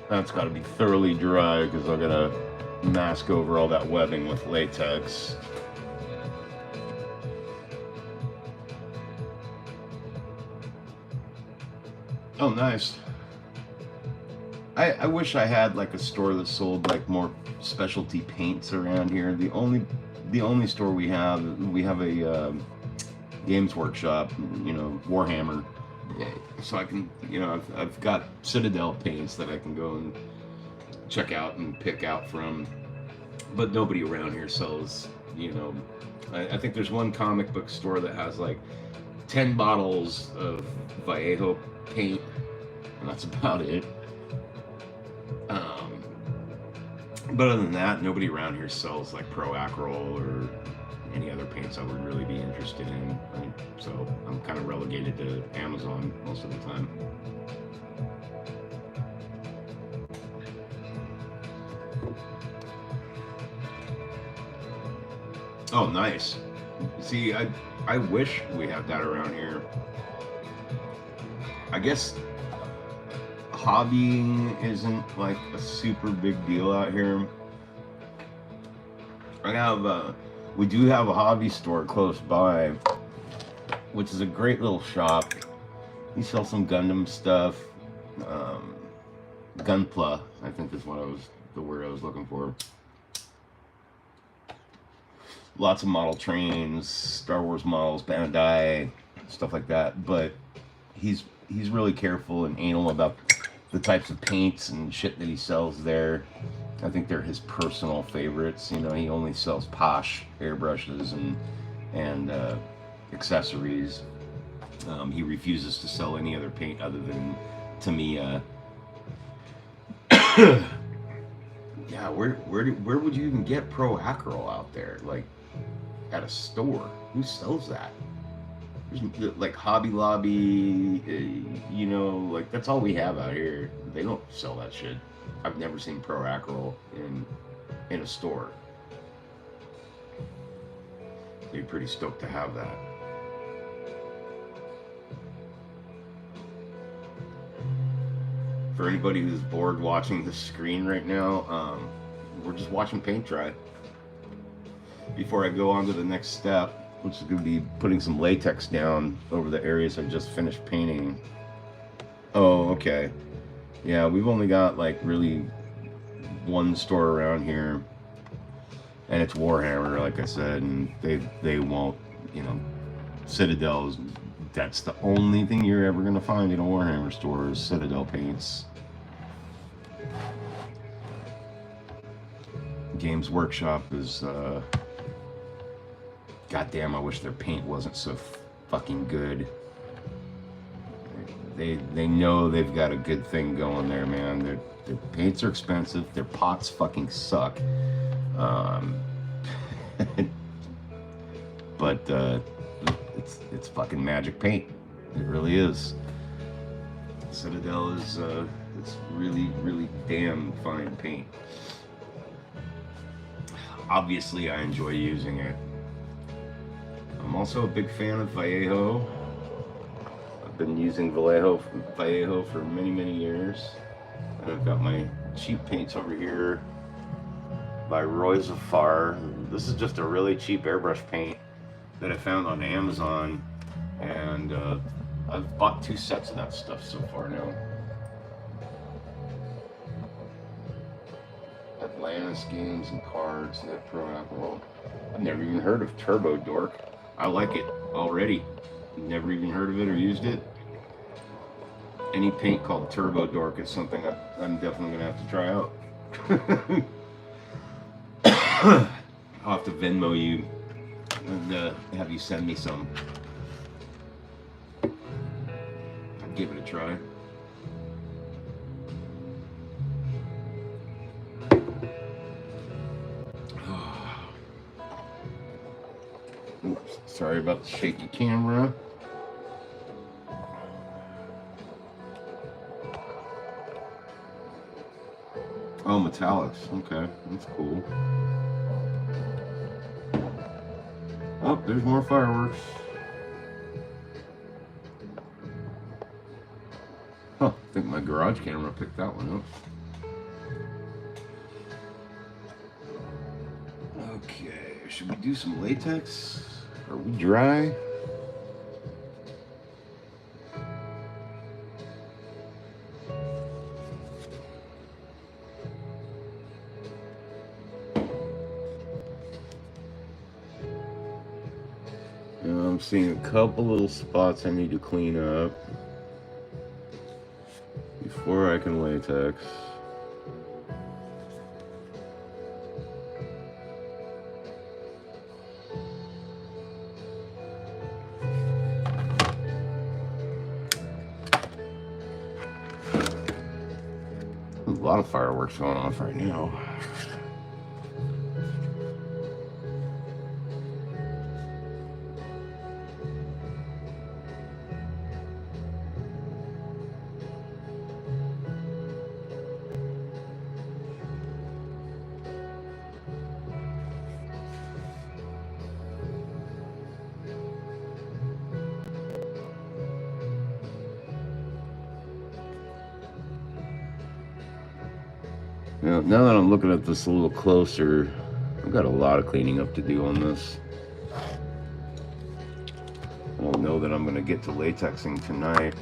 That's got to be thoroughly dry because I'm gonna mask over all that webbing with latex. Oh, nice. I wish I had like a store that sold like more specialty paints around here. The only store we have a Games Workshop, you know, Warhammer. So I can, you know, I've got Citadel paints that I can go and check out and pick out from, but nobody around here sells, you know, I think there's one comic book store that has like 10 bottles of Vallejo paint, and that's about it. But other than that, nobody around here sells like Pro Acryl or any other paints I would really be interested in. So I'm kind of relegated to Amazon most of the time. Oh, nice. See, I wish we had that around here. I guess hobbying isn't like a super big deal out here. We do have a hobby store close by, which is a great little shop. We sell some Gundam stuff. Gunpla, I think is the word I was looking for. Lots of model trains, Star Wars models, Bandai, stuff like that. But he's really careful and anal about the types of paints and shit that he sells there. I think they're his personal favorites. You know, he only sells posh airbrushes and accessories. He refuses to sell any other paint other than Tamiya. Yeah, where would you even get Pro Acryl out there? Like at a store? Who sells that? There's like Hobby Lobby, you know, like that's all we have out here. They don't sell that shit. I've never seen Pro Acryl in a store. Be pretty stoked to have that. For anybody who's bored watching the screen right now, we're just watching paint dry. Before I go on to the next step, which is going to be putting some latex down over the areas I just finished painting. Oh, okay. Yeah, we've only got like really one store around here, and it's Warhammer, like I said, and they won't, you know, Citadels. That's the only thing you're ever going to find in a Warhammer store is Citadel paints. Games Workshop is, goddamn, I wish their paint wasn't so fucking good. They know they've got a good thing going there, man. Their paints are expensive. Their pots fucking suck. But it's fucking magic paint. It really is. Citadel is it's really damn fine paint. Obviously, I enjoy using it. I'm also a big fan of Vallejo. I've been using Vallejo for many years. And I've got my cheap paints over here by Roy Zafar. This is just a really cheap airbrush paint that I found on Amazon, and I've bought 2 sets of that stuff so far now. Atlantis games and cards, that Pro Acryl. I've never even heard of Turbo Dork. I like it already. Never even heard of it or used it. Any paint called Turbo Dork is something I'm definitely gonna have to try out. I'll have to Venmo you and have you send me some. I'd give it a try. Oops, sorry about the shaky camera. Oh, metallics. Okay, that's cool. Oh, there's more fireworks. Huh, I think my garage camera picked that one up. Okay, should we do some latex? Are we dry? I'm seeing a couple little spots I need to clean up before I can latex. There's a lot of fireworks going off right now. Now that I'm looking at this a little closer, I've got a lot of cleaning up to do on this. I don't know that I'm going to get to latexing tonight.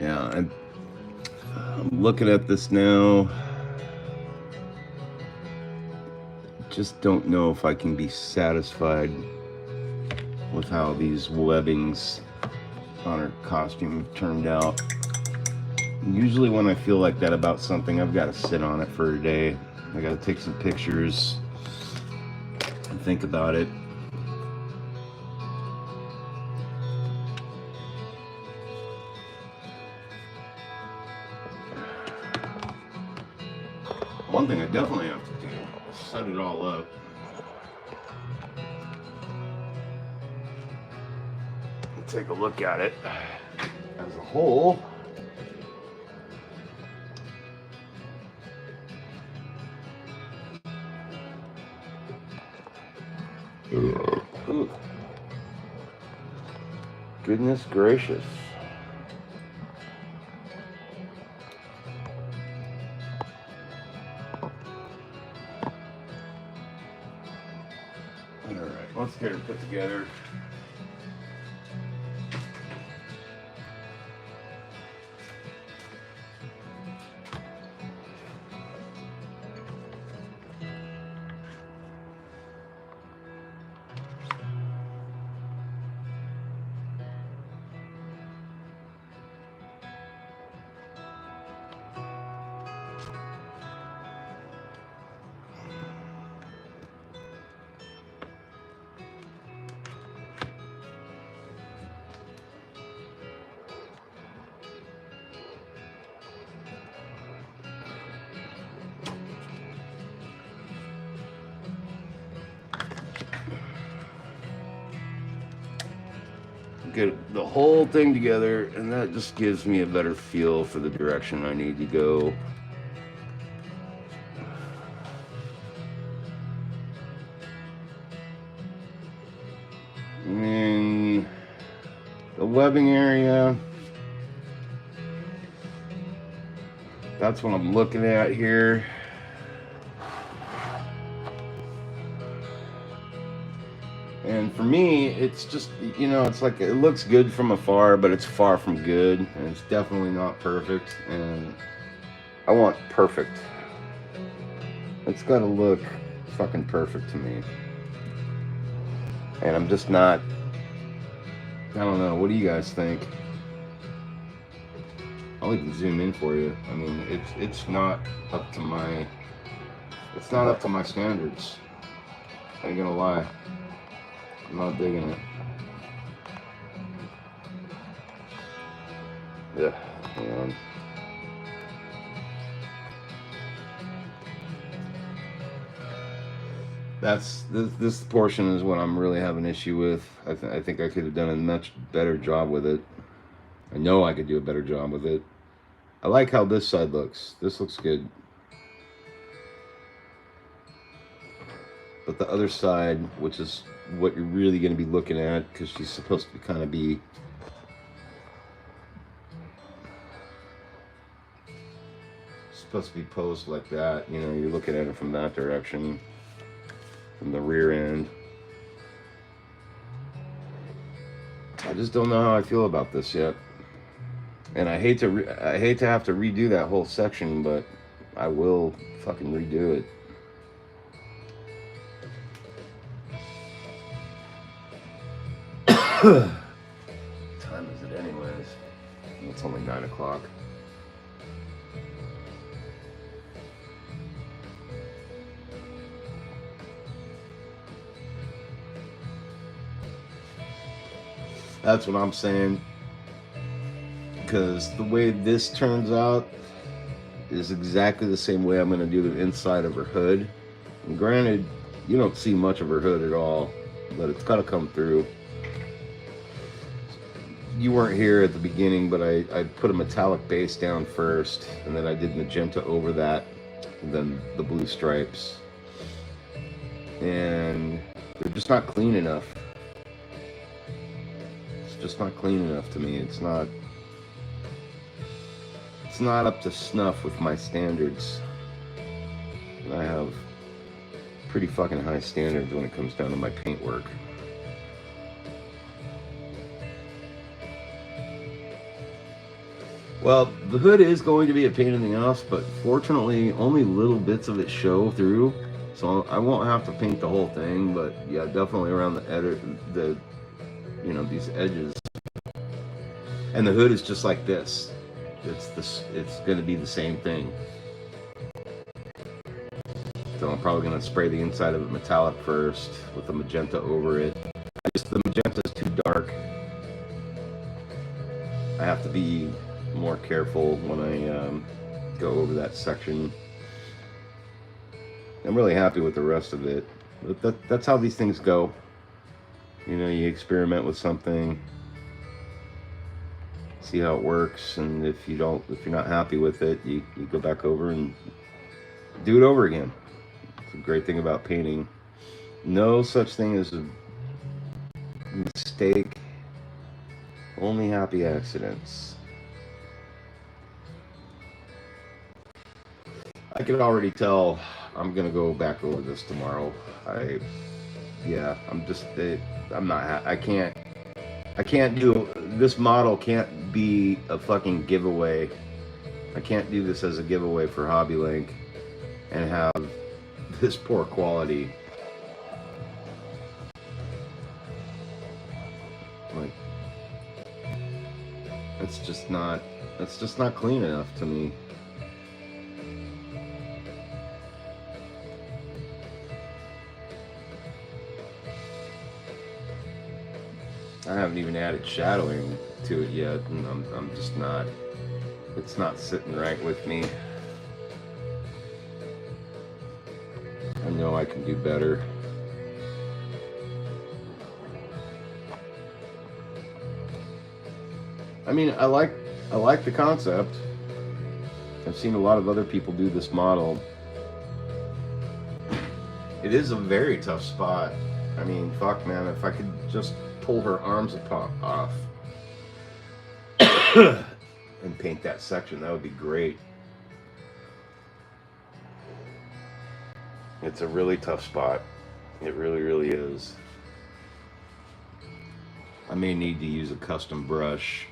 Yeah, I'm looking at this now. Just don't know if I can be satisfied with how these webbings on her costume turned out. Usually when I feel like that about something, I've got to sit on it for a day. I got to take some pictures and think about it. One thing I definitely have to do is set it all up. Take a look at it as a whole. Ooh. Goodness gracious. All right, let's get it put together. get the whole thing together, and that just gives me a better feel for the direction I need to go. And the webbing area, that's what I'm looking at here. And for me, it's just, you know, it's like it looks good from afar, but it's far from good, and it's definitely not perfect. And I want perfect. It's got to look fucking perfect to me. And I'm just not, I don't know, what do you guys think? I'll even zoom in for you. I mean, it's not up to my, it's not up to my standards. I ain't gonna lie. I'm not digging it. Yeah, hang on. That's this portion is what I'm really having an issue with. I think I could have done a much better job with it. I know I could do a better job with it. I like how this side looks. This looks good. But the other side, which is what you're really going to be looking at, because she's supposed to kind of be posed like that. You know, you're looking at it from that direction, from the rear end. I just don't know how I feel about this yet, and I hate to have to redo that whole section, but I will fucking redo it. What time is it anyways? It's only 9 o'clock. That's what I'm saying. Because the way this turns out is exactly the same way I'm going to do the inside of her hood. And granted, you don't see much of her hood at all, but it's got to come through. You weren't here at the beginning, but I put a metallic base down first, and then I did magenta over that, and then the blue stripes. And they're just not clean enough. It's just not clean enough to me. It's not up to snuff with my standards. And I have pretty fucking high standards when it comes down to my paint work. Well, the hood is going to be a pain in the ass, but fortunately only little bits of it show through, so I won't have to paint the whole thing. But yeah, definitely around the you know, these edges. And the hood is just like this. It's going to be the same thing. So I'm probably going to spray the inside of it metallic first with the magenta over it. The magenta is too dark. I have to be more careful when I go over that section. I'm really happy with the rest of it. But that's how these things go. You know, you experiment with something, see how it works, and if you're not happy with it, you go back over and do it over again. It's a great thing about painting. No such thing as a mistake, only happy accidents. I can already tell I'm gonna go back over this tomorrow. I can't do, this model can't be a fucking giveaway. I can't do this as a giveaway for Hobby Link and have this poor quality. Like, it's just not clean enough to me. I haven't even added shadowing to it yet, and I'm just not, it's not sitting right with me. I know I can do better. I mean, I like the concept. I've seen a lot of other people do this model. It is a very tough spot. I mean, fuck, man, if I could just pull her arms off and paint that section, that would be great. It's a really tough spot. It really, really is. I may need to use a custom brush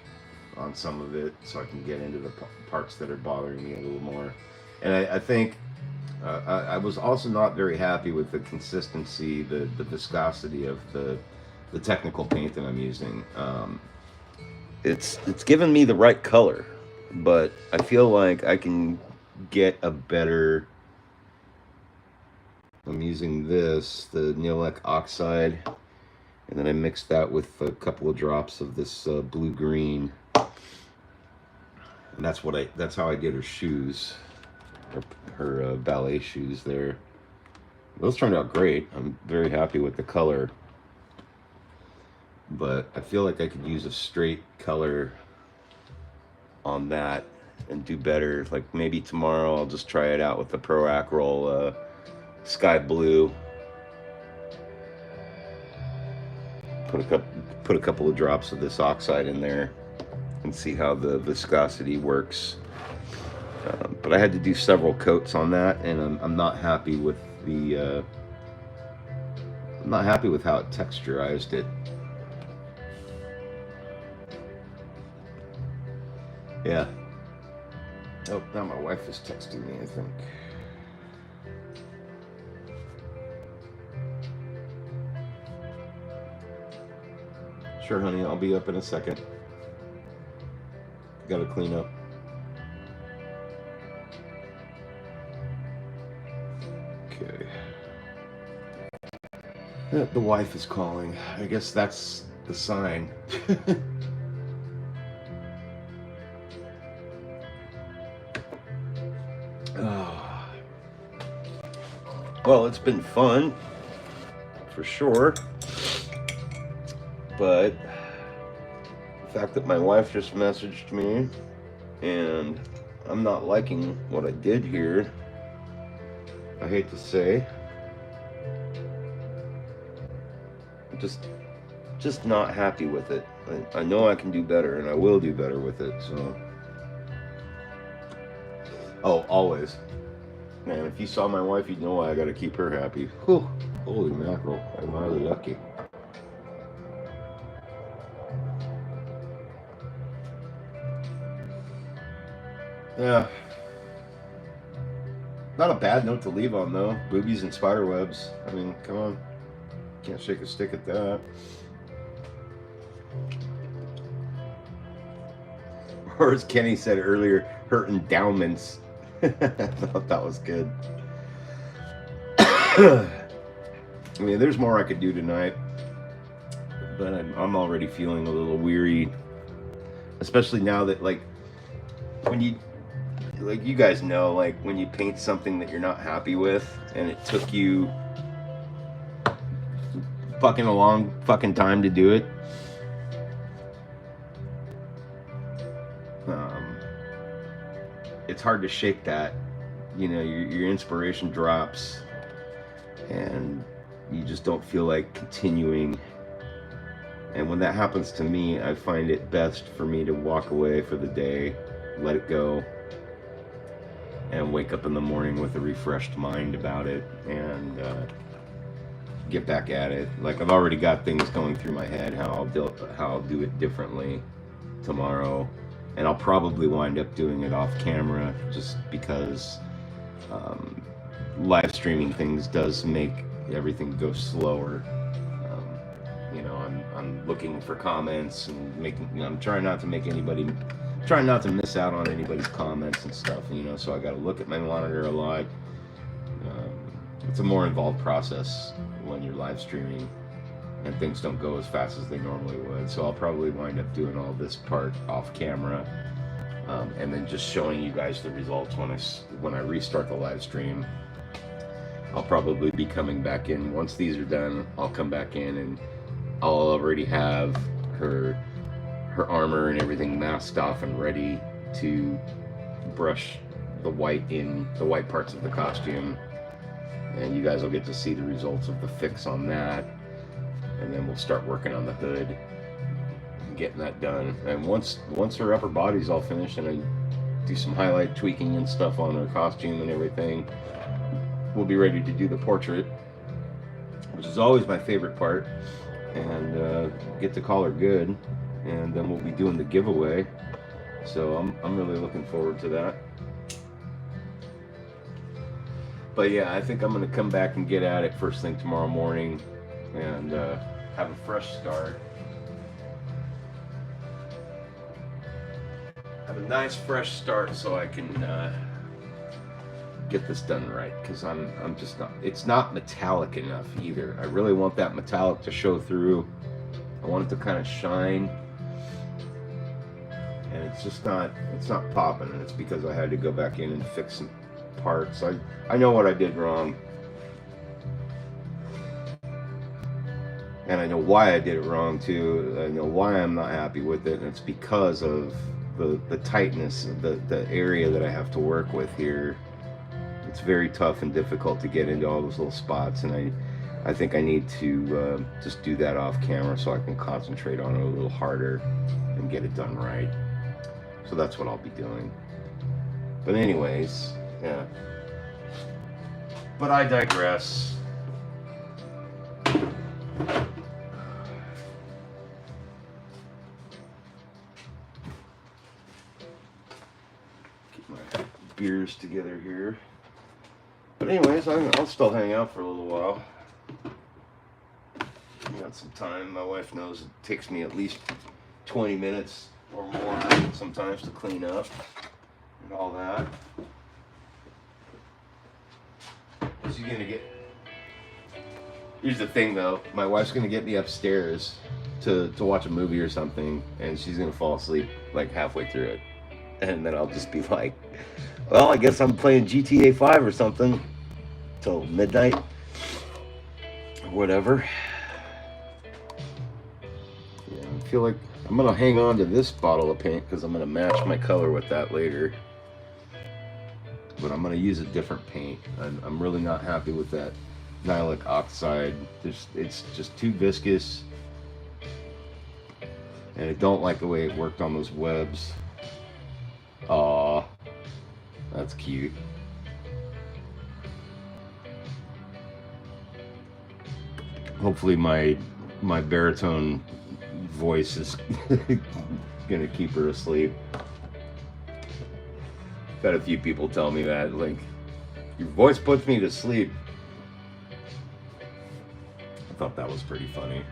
on some of it so I can get into the parts that are bothering me a little more. And I think I was also not very happy with the consistency, the viscosity of the technical paint that I'm using. It's given me the right color, but I feel like I can get a better. I'm using this, the Neolec Oxide, and then I mixed that with a couple of drops of this blue-green. And that's how I did her shoes, her ballet shoes there. Those turned out great. I'm very happy with the color. But I feel like I could use a straight color on that and do better. Like maybe tomorrow I'll just try it out with the Pro Acryl Sky Blue. Put a couple of drops of this oxide in there and see how the viscosity works. But I had to do several coats on that, and I'm not happy with the. I'm not happy with how it texturized it. Yeah. Oh, now my wife is texting me, I think. Sure, honey, I'll be up in a second. Gotta clean up. Okay. The wife is calling. I guess that's the sign. Oh. Well, it's been fun, for sure. But the fact that my wife just messaged me and I'm not liking what I did here, I hate to say, I'm just not happy with it. I know I can do better, and I will do better with it. So, oh, always, man. If you saw my wife, you'd know why I got to keep her happy. Whew. Holy mackerel! I'm really lucky. Yeah. Not a bad note to leave on, though. Boobies and spider webs. I mean, come on. Can't shake a stick at that. Or as Kenny said earlier, her endowments. I thought that was good. I mean, there's more I could do tonight. But I'm already feeling a little weary. Especially now that, like, when you... Like, you guys know, like, when you paint something that you're not happy with, and it took you fucking a long fucking time to do it. It's hard to shake that. You know, your inspiration drops, and you just don't feel like continuing. And when that happens to me, I find it best for me to walk away for the day, let it go, and wake up in the morning with a refreshed mind about it, and get back at it. Like, I've already got things going through my head, how I'll do it differently tomorrow, and I'll probably wind up doing it off camera, just because live streaming things does make everything go slower. You know, I'm looking for comments and I'm trying not to miss out on anybody's comments and stuff, you know, so I got to look at my monitor a lot. It's a more involved process when you're live streaming, and things don't go as fast as they normally would. So I'll probably wind up doing all this part off camera, and then just showing you guys the results when I restart the live stream. I'll probably be coming back in once these are done. I'll come back in and I'll already have her her armor and everything masked off and ready to brush the white parts of the costume, and you guys will get to see the results of the fix on that, and then we'll start working on the hood and getting that done. And once her upper body's all finished and I do some highlight tweaking and stuff on her costume and everything, we'll be ready to do the portrait, which is always my favorite part, and get to call her good, and then we'll be doing the giveaway. So I'm really looking forward to that. But yeah, I think I'm gonna come back and get at it first thing tomorrow morning, and have a fresh start. Have a nice fresh start so I can get this done right, because I'm just not, it's not metallic enough either. I really want that metallic to show through. I want it to kind of shine, and it's not popping, and it's because I had to go back in and fix some parts. I know what I did wrong, and I know why I did it wrong too. I know why I'm not happy with it, and it's because of the tightness of the area that I have to work with here. It's very tough and difficult to get into all those little spots, and I think I need to just do that off camera so I can concentrate on it a little harder and get it done right. So that's what I'll be doing. But anyways, yeah. But I digress. Keep my beers together here. But anyways, I'll still hang out for a little while. Got some time. My wife knows it takes me at least 20 minutes or more sometimes to clean up and all that. She's gonna get. Here's the thing though, my wife's gonna get me upstairs to watch a movie or something, and she's gonna fall asleep like halfway through it, and then I'll just be like, well, I guess I'm playing GTA 5 or something till midnight or whatever. Yeah, I feel like I'm gonna hang on to this bottle of paint because I'm gonna match my color with that later. But I'm gonna use a different paint. I'm really not happy with that Nylon Oxide. It's just too viscous, and I don't like the way it worked on those webs. Aw, that's cute. Hopefully my baritone voice is gonna keep her asleep. Had a few people tell me that, like, your voice puts me to sleep. I thought that was pretty funny.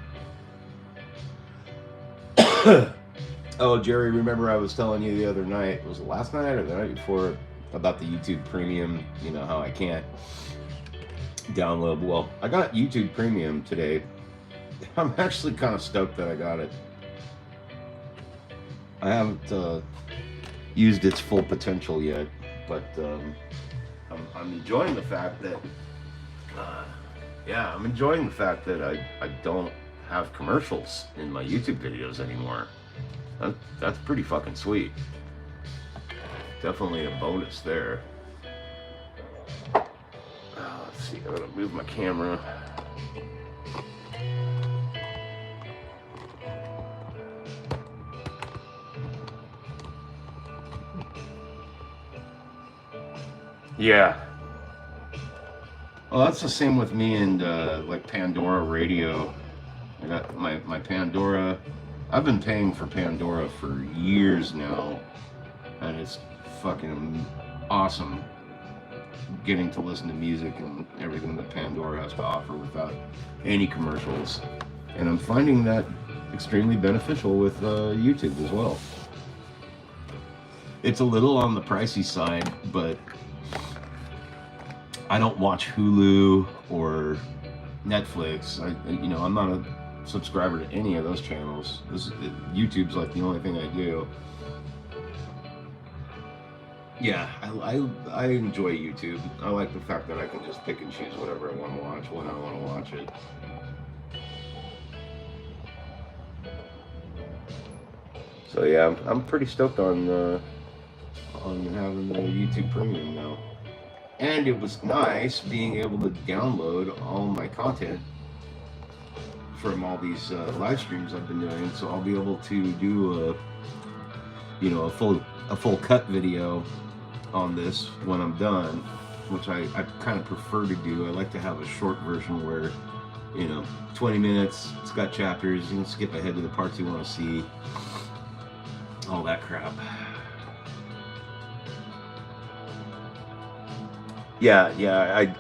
Oh, Jerry, remember I was telling you the other night, was it last night or the night before, about the YouTube Premium, you know, how I can't download. Well, I got YouTube Premium today. I'm actually kind of stoked that I got it. I haven't used its full potential yet, but I'm enjoying the fact that I'm enjoying the fact that I don't have commercials in my YouTube videos anymore. That's pretty fucking sweet. Definitely a bonus there. Let's see, I'm gonna move my camera. Yeah. Well, that's the same with me and like Pandora Radio. I got my Pandora. I've been paying for Pandora for years now, and it's fucking awesome getting to listen to music and everything that Pandora has to offer without any commercials. And I'm finding that extremely beneficial with YouTube as well. It's a little on the pricey side, but I don't watch Hulu or Netflix. I'm not a subscriber to any of those channels. YouTube's like the only thing I do. Yeah, I enjoy YouTube. I like the fact that I can just pick and choose whatever I want to watch when I want to watch it. So yeah, I'm pretty stoked on having the YouTube Premium now. And it was nice being able to download all my content from all these live streams I've been doing. So I'll be able to do a full cut video on this when I'm done, which I kind of prefer to do. I like to have a short version where 20 minutes, it's got chapters, you can skip ahead to the parts you want to see, all that crap. Yeah,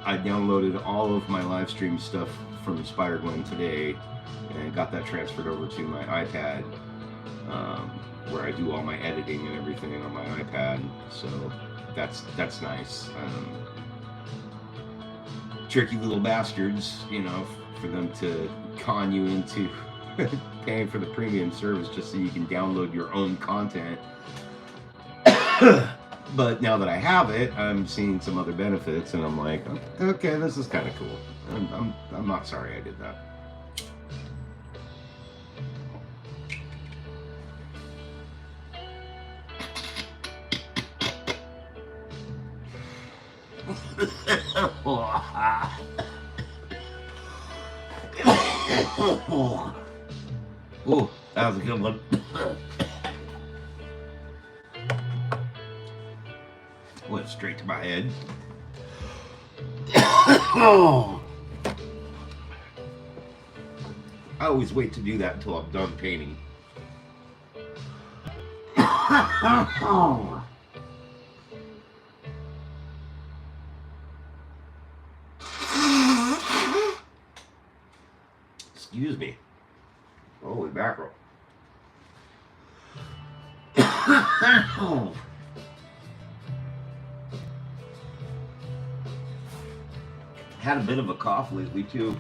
I downloaded all of my live stream stuff from Spider-Gwen today and got that transferred over to my iPad, where I do all my editing and everything on my iPad, so that's nice. Tricky little bastards, for them to con you into paying for the premium service just so you can download your own content. But now that I have it, I'm seeing some other benefits, and I'm like, okay, this is kind of cool. I'm not sorry I did that. Oh, that was a good one. Went straight to my head. I always wait to do that until I'm done painting. Excuse me. Holy mackerel. Had a bit of a cough lately too.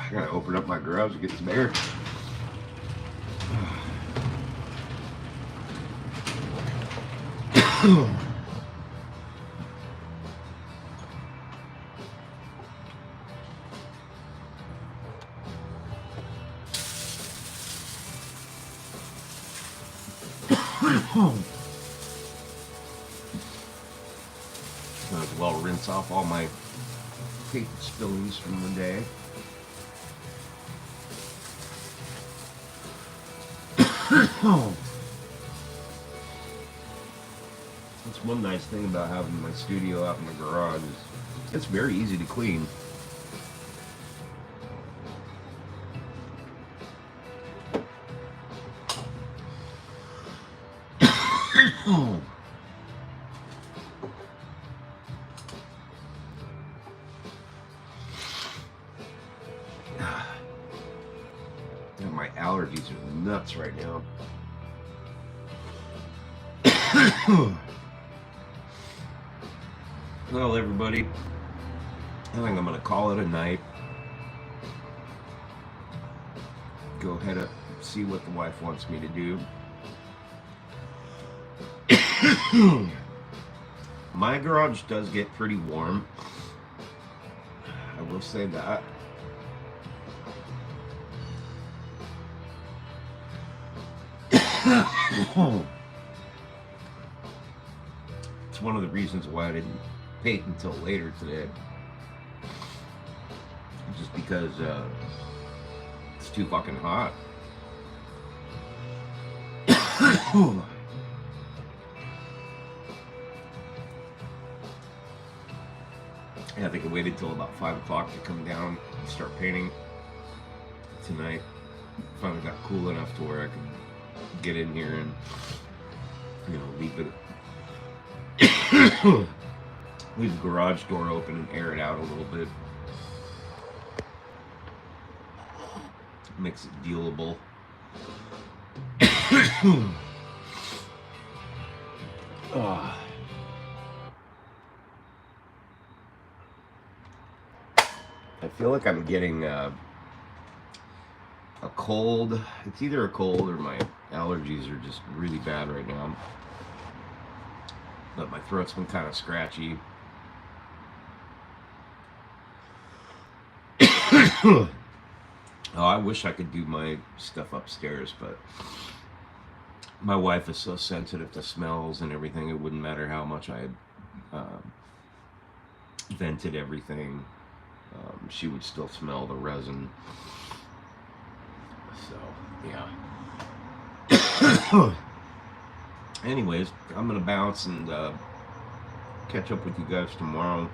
I gotta open up my garage to get some air. Might as well rinse off all my paint spillings from the day. That's one nice thing about having my studio out in the garage is it's very easy to clean. Damn, my allergies are nuts right now. Well, everybody, I think I'm going to call it a night. Go ahead and see what the wife wants me to do. My garage does get pretty warm. I will say that. It's one of the reasons why I didn't paint until later today. Just because it's too fucking hot. Yeah, I think I waited till about 5 o'clock to come down and start painting tonight. Finally got cool enough to where I could get in here and, leave the garage door open and air it out a little bit. Makes it dealable. I feel like I'm getting a cold. It's either a cold or my allergies are just really bad right now. But my throat's been kind of scratchy. Oh, I wish I could do my stuff upstairs, but my wife is so sensitive to smells and everything. It wouldn't matter how much I had vented everything. She would still smell the resin. So, yeah. Anyways, I'm going to bounce and catch up with you guys tomorrow.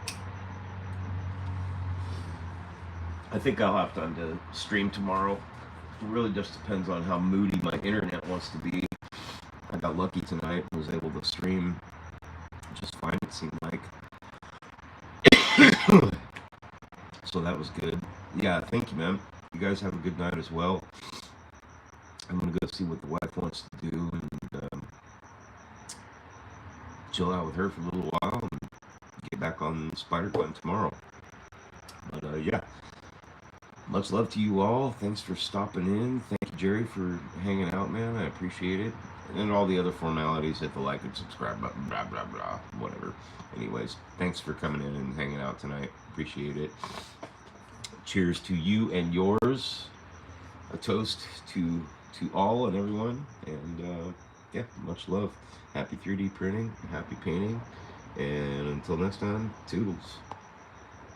I think I'll have time to stream tomorrow. It really just depends on how moody my internet wants to be. I got lucky tonight and was able to stream just fine, it seemed like. So that was good. Yeah, thank you, man. You guys have a good night as well. I'm going to go see what the wife wants to do and chill out with her for a little while and get back on Spider-Gwen tomorrow. But yeah, much love to you all. Thanks for stopping in. Thank you, Jerry, for hanging out, man. I appreciate it. And all the other formalities, hit the like and subscribe button, blah, blah, blah, whatever. Anyways, thanks for coming in and hanging out tonight. Appreciate it. Cheers to you and yours. A toast to all and everyone. And yeah, much love. Happy 3D printing, happy painting. And until next time, toodles.